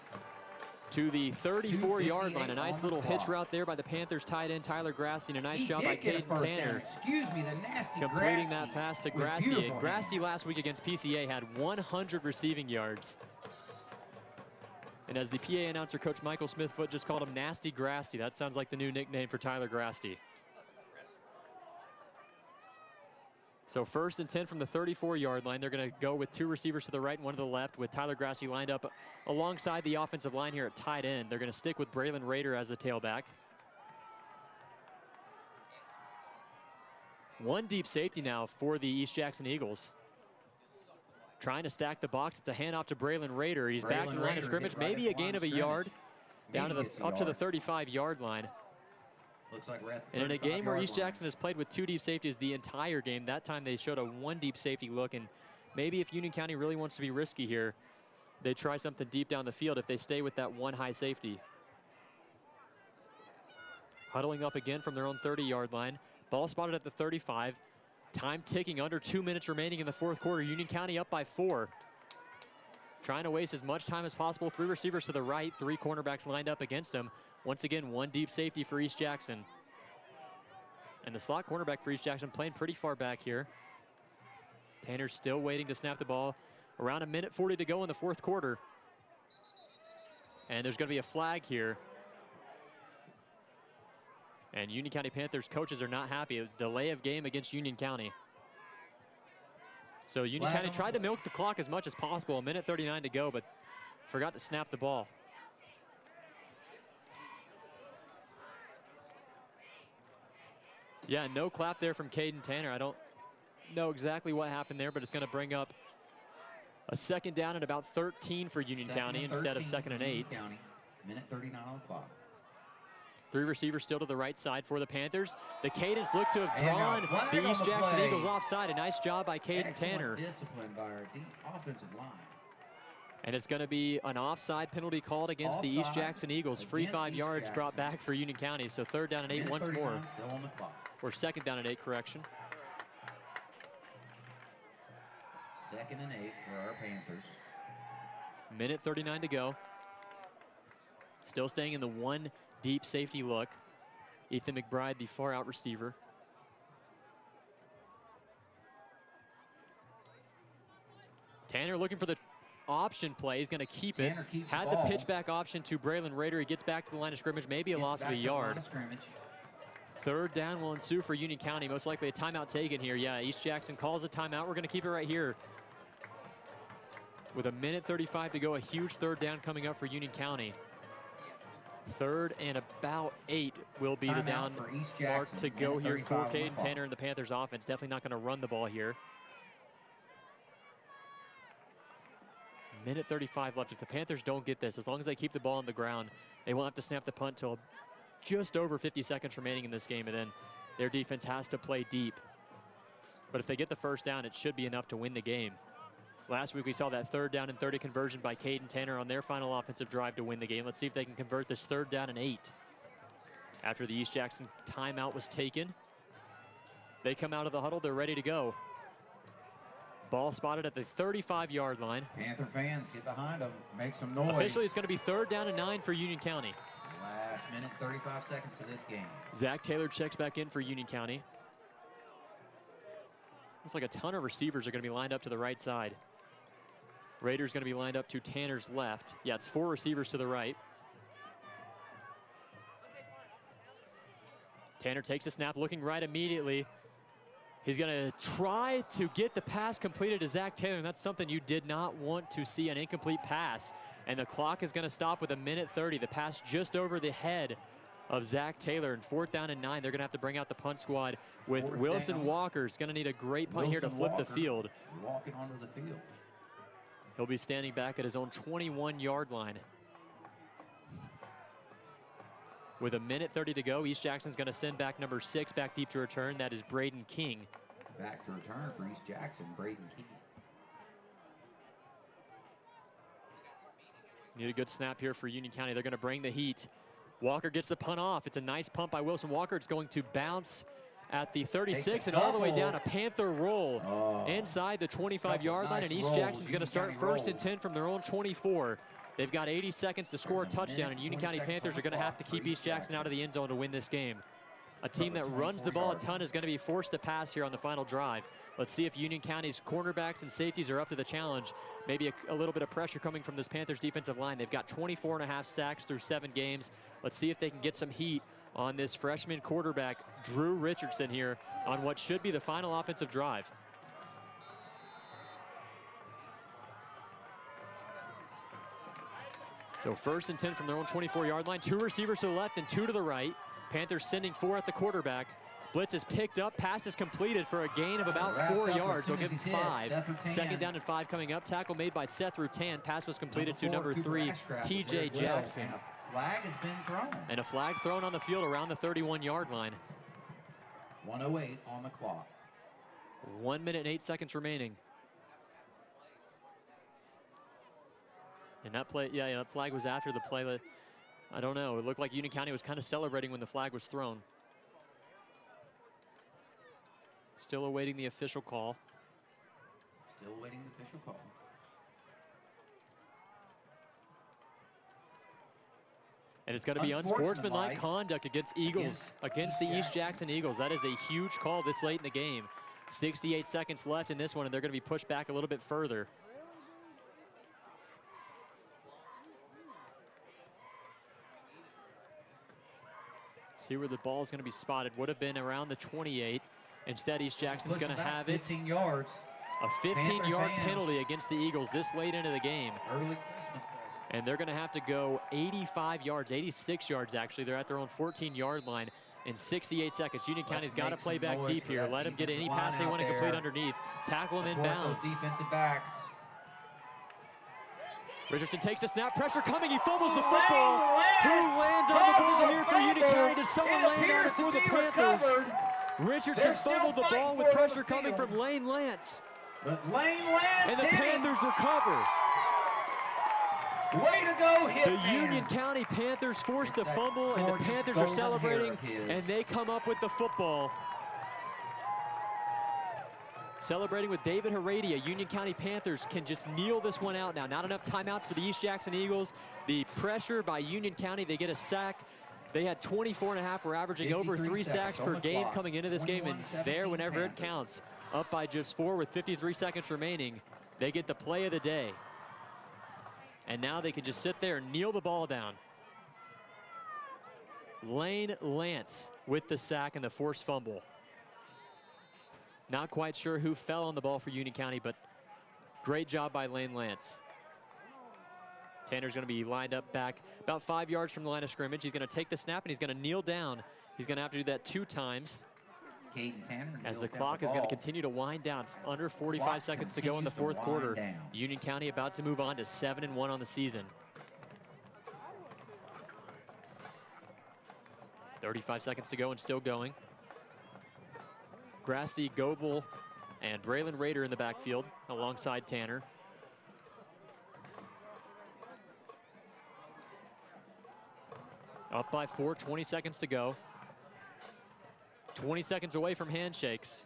to the 34-yard line. A nice little hitch route there by the Panthers tight end Tyler Grasty. And a nice job by Caden Tanner. Excuse me, the nasty completing that pass to Grasty. Grasty last week against PCA had 100 receiving yards. And as the PA announcer, Coach Michael Smithfoot just called him Nasty Grasty. That sounds like the new nickname for Tyler Grasty. So 1st and 10 from the 34-yard line. They're going to go with 2 receivers to the right and 1 to the left with Tyler Grasty lined up alongside the offensive line here at tight end. They're going to stick with Braylon Rader as the tailback. 1 deep safety now for the East Jackson Eagles. Trying to stack the box. It's a handoff to Braylon Rader. He's back to the line of scrimmage. Maybe a gain of a yard down to the up to the 35-yard line. Looks like we're at the and in a game where East line. Jackson has played with 2 deep safeties the entire game, that time they showed a 1 deep safety look. And maybe if Union County really wants to be risky here, they try something deep down the field if they stay with that 1 high safety. Huddling up again from their own 30-yard line. Ball spotted at the 35. Time ticking, under 2 minutes remaining in the 4th quarter. Union County up by 4. trying to waste as much time as possible. 3 receivers to the right, 3 cornerbacks lined up against him. Once again, 1 deep safety for East Jackson. And the slot cornerback for East Jackson playing pretty far back here. Tanner's still waiting to snap the ball. Around 1:40 to go in the 4th quarter. And there's going to be a flag here. And Union County Panthers coaches are not happy. A delay of game against Union County. So Union County tried to milk the clock as much as possible. 1:39 to go, but forgot to snap the ball. Yeah, no clap there from Caden Tanner. I don't know exactly what happened there, but it's going to bring up a 2nd down and about 13 for Union County instead of 2nd and 8. County, 1:39 on the clock. 3 receivers still to the right side for the Panthers. The Cadence look to have drawn the East Jackson Eagles offside. A nice job by Caden Tanner. Discipline by our offensive line. And it's going to be an offside penalty called against the East Jackson Eagles. Free 5 yards brought back for Union County. So 3rd down and 8 once more. Still on the clock. Or 2nd down and 8, correction. 2nd and 8 for our Panthers. 1:39 to go. Still staying in the 1 deep safety look. Ethan McBride, the far out receiver. Tanner looking for the option play. He's going to keep it. Had the pitch back option to Braylon Rader. He gets back to the line of scrimmage. Maybe a loss of a yard. 3rd down will ensue for Union County. Most likely a timeout taken here. Yeah, East Jackson calls a timeout. We're going to keep it right here. With 1:35 to go, a huge 3rd down coming up for Union County. 3rd and about 8 will be the down mark to go here for Caden Tanner and the Panthers offense. Definitely not going to run the ball here. 1:35 left. If the Panthers don't get this, as long as they keep the ball on the ground, they won't have to snap the punt till just over 50 seconds remaining in this game, and then their defense has to play deep. But if they get the 1st down, it should be enough to win the game. Last week we saw that 3rd down and 30 conversion by Caden Tanner on their final offensive drive to win the game. Let's see if they can convert this 3rd down and 8. After the East Jackson timeout was taken, they come out of the huddle, they're ready to go. Ball spotted at the 35-yard line. Panther fans, get behind them, make some noise. Officially, it's going to be 3rd down and 9 for Union County. Last minute, 35 seconds of this game. Zach Taylor checks back in for Union County. Looks like a ton of receivers are going to be lined up to the right side. Raiders going to be lined up to Tanner's left. Yeah, it's 4 receivers to the right. Tanner takes a snap, looking right immediately. He's going to try to get the pass completed to Zach Taylor, and that's something you did not want to see, an incomplete pass. And the clock is going to stop with 1:30. The pass just over the head of Zach Taylor. And 4th down and 9, they're going to have to bring out the punt squad with Wilson Walker. He's going to need a great punt here to flip the field. Walking onto the field. He'll be standing back at his own 21-yard line. With 1:30 to go, East Jackson's going to send back number 6 back deep to return. That is Braden King. Back to return for East Jackson, Braden King. Need a good snap here for Union County. They're going to bring the heat. Walker gets the punt off. It's a nice punt by Wilson Walker. It's going to bounce at the 36 and all the way down. A Panther roll inside the 25-yard line, and East Jackson's going to start 1st and 10 from their own 24. They've got 80 seconds to score a touchdown, and Union County Panthers are going to have to keep East Jackson out of the end zone to win this game. A team that runs the ball a ton is going to be forced to pass here on the final drive. Let's see if Union County's cornerbacks and safeties are up to the challenge. Maybe a little bit of pressure coming from this Panthers defensive line. They've got 24.5 sacks through 7 games. Let's see if they can get some heat on this freshman quarterback, Drew Richardson, here on what should be the final offensive drive. So 1st and 10 from their own 24-yard line. 2 receivers to the left and 2 to the right. Panthers sending 4 at the quarterback. Blitz is picked up. Pass is completed for a gain of about 4 yards. They'll give him 5. 2nd down and 5 coming up. Tackle made by Seth Rutan. Pass was completed to number 3, TJ Jackson. And a flag has been thrown. And a flag thrown on the field around the 31-yard line. 1:08 on the clock. 1 minute and 8 seconds remaining. And that play, yeah, that flag was after the play. That, I don't know. It looked like Union County was kind of celebrating when the flag was thrown. Still awaiting the official call. Still awaiting the official call. And it's going to be unsportsmanlike conduct against Eagles, against the East Jackson Eagles. That is a huge call this late in the game. 68 seconds left in this one, and they're going to be pushed back a little bit further. See where the ball is going to be spotted. Would have been around the 28. Instead, East Jackson's going to have it. 15 yards. A 15-yard penalty against the Eagles this late into the game. Early Christmas. And they're going to have to go 85 yards, 86 yards actually. They're at their own 14-yard line in 68 seconds. Union County's got to play back deep here. Let them get any pass they want to complete underneath. Tackle them in bounds. Defensive backs. Richardson takes a snap. Pressure coming. He fumbles the football. Who lands on the ball here for Union County? Does someone land on it for the Panthers? Richardson fumbled the ball with pressure coming from Lane Lance. But Lane Lance and the Panthers recover. Way to go, The Union County Panthers force the fumble, and the Panthers are celebrating, and they come up with the football. Celebrating with David Heredia. Union County Panthers can just kneel this one out now. Not enough timeouts for the East Jackson Eagles. The pressure by Union County, they get a sack. They had 24.5. We're averaging over 3 sacks per game coming into this game, and there, whenever it counts, up by just 4 with 53 seconds remaining, they get the play of the day. And now they can just sit there and kneel the ball down. Lane Lance with the sack and the forced fumble. Not quite sure who fell on the ball for Union County, but great job by Lane Lance. Tanner's going to be lined up back about 5 yards from the line of scrimmage. He's going to take the snap and he's going to kneel down. He's going to have to do that 2 times. As the clock is going to continue to wind down. Under 45 seconds to go in the fourth quarter. Union County about to move on to 7-1 on the season. 35 seconds to go and still going. Grassy, Goebel, and Braylon Rader in the backfield alongside Tanner. Up by 4, 20 seconds to go. 20 seconds away from handshakes.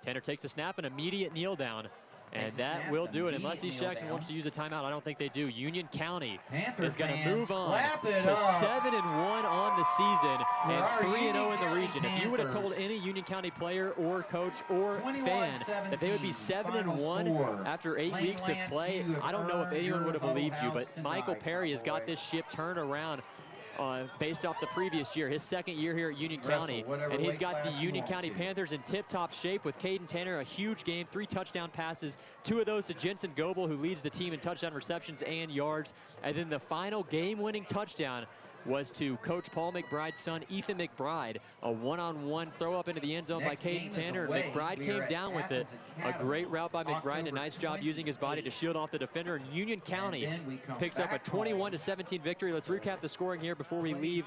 Tanner takes a snap, an immediate kneel down. And that will do it. Unless East Jackson wants to use a timeout, I don't think they do. Union County is going to move on to 7-1 on the season and 3-0 in the region. If you would have told any Union County player or coach or fan that they would be 7-1 after 8 weeks of play, I don't know if anyone would have believed you. But Michael Perry has got this ship turned around based off the previous year, his second year here at Union County. And he's got the Union County Panthers in tip-top shape with Caden Tanner, a huge game, 3 touchdown passes, 2 of those to Jensen Goebel, who leads the team in touchdown receptions and yards. And then the final game-winning touchdown was to Coach Paul McBride's son, Ethan McBride. A one-on-one throw up into the end zone by Caden Tanner. McBride came down with it. A great route by McBride, a nice job using his body to shield off the defender. And Union County picks up a 21-17 victory. Let's recap the scoring here before we leave.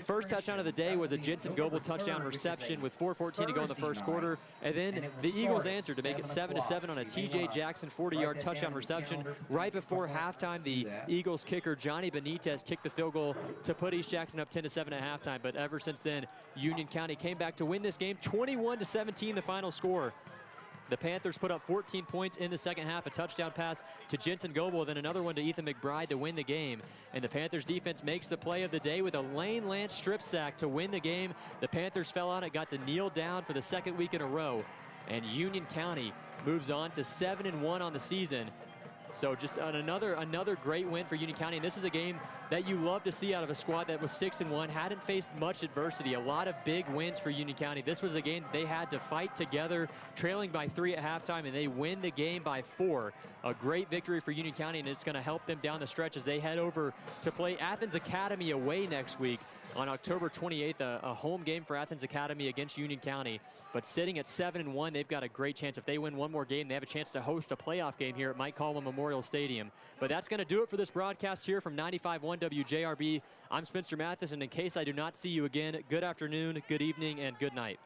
First touchdown of the day was a Jensen Goebel touchdown reception with 4:14 to go in the first quarter. And then the Eagles answered to make it 7-7 on a TJ Jackson 40-yard touchdown reception. Right before halftime, the Eagles kicker Johnny Benitez kicked the field goal to put East Jackson up 10-7 at halftime. But ever since then, Union County came back to win this game. 21-17 the final score. The Panthers put up 14 points in the second half, a touchdown pass to Jensen Goebel, then another one to Ethan McBride to win the game. And the Panthers defense makes the play of the day with a Lane Lance strip sack to win the game. The Panthers fell on it, got to kneel down for the second week in a row. And Union County moves on to 7-1 on the season. So just another great win for Union County. And this is a game that you love to see out of a squad that was 6-1, hadn't faced much adversity. A lot of big wins for Union County. This was a game that they had to fight together, trailing by 3 at halftime, and they win the game by 4. A great victory for Union County, and it's going to help them down the stretch as they head over to play Athens Academy away next week on October 28th, a home game for Athens Academy against Union County. But sitting at 7-1, they've got a great chance. If they win one more game, they have a chance to host a playoff game here at Mike Coleman Memorial Stadium. But that's going to do it for this broadcast here from 95.1 WJRB. I'm Spencer Mathis, and in case I do not see you again, good afternoon, good evening, and good night.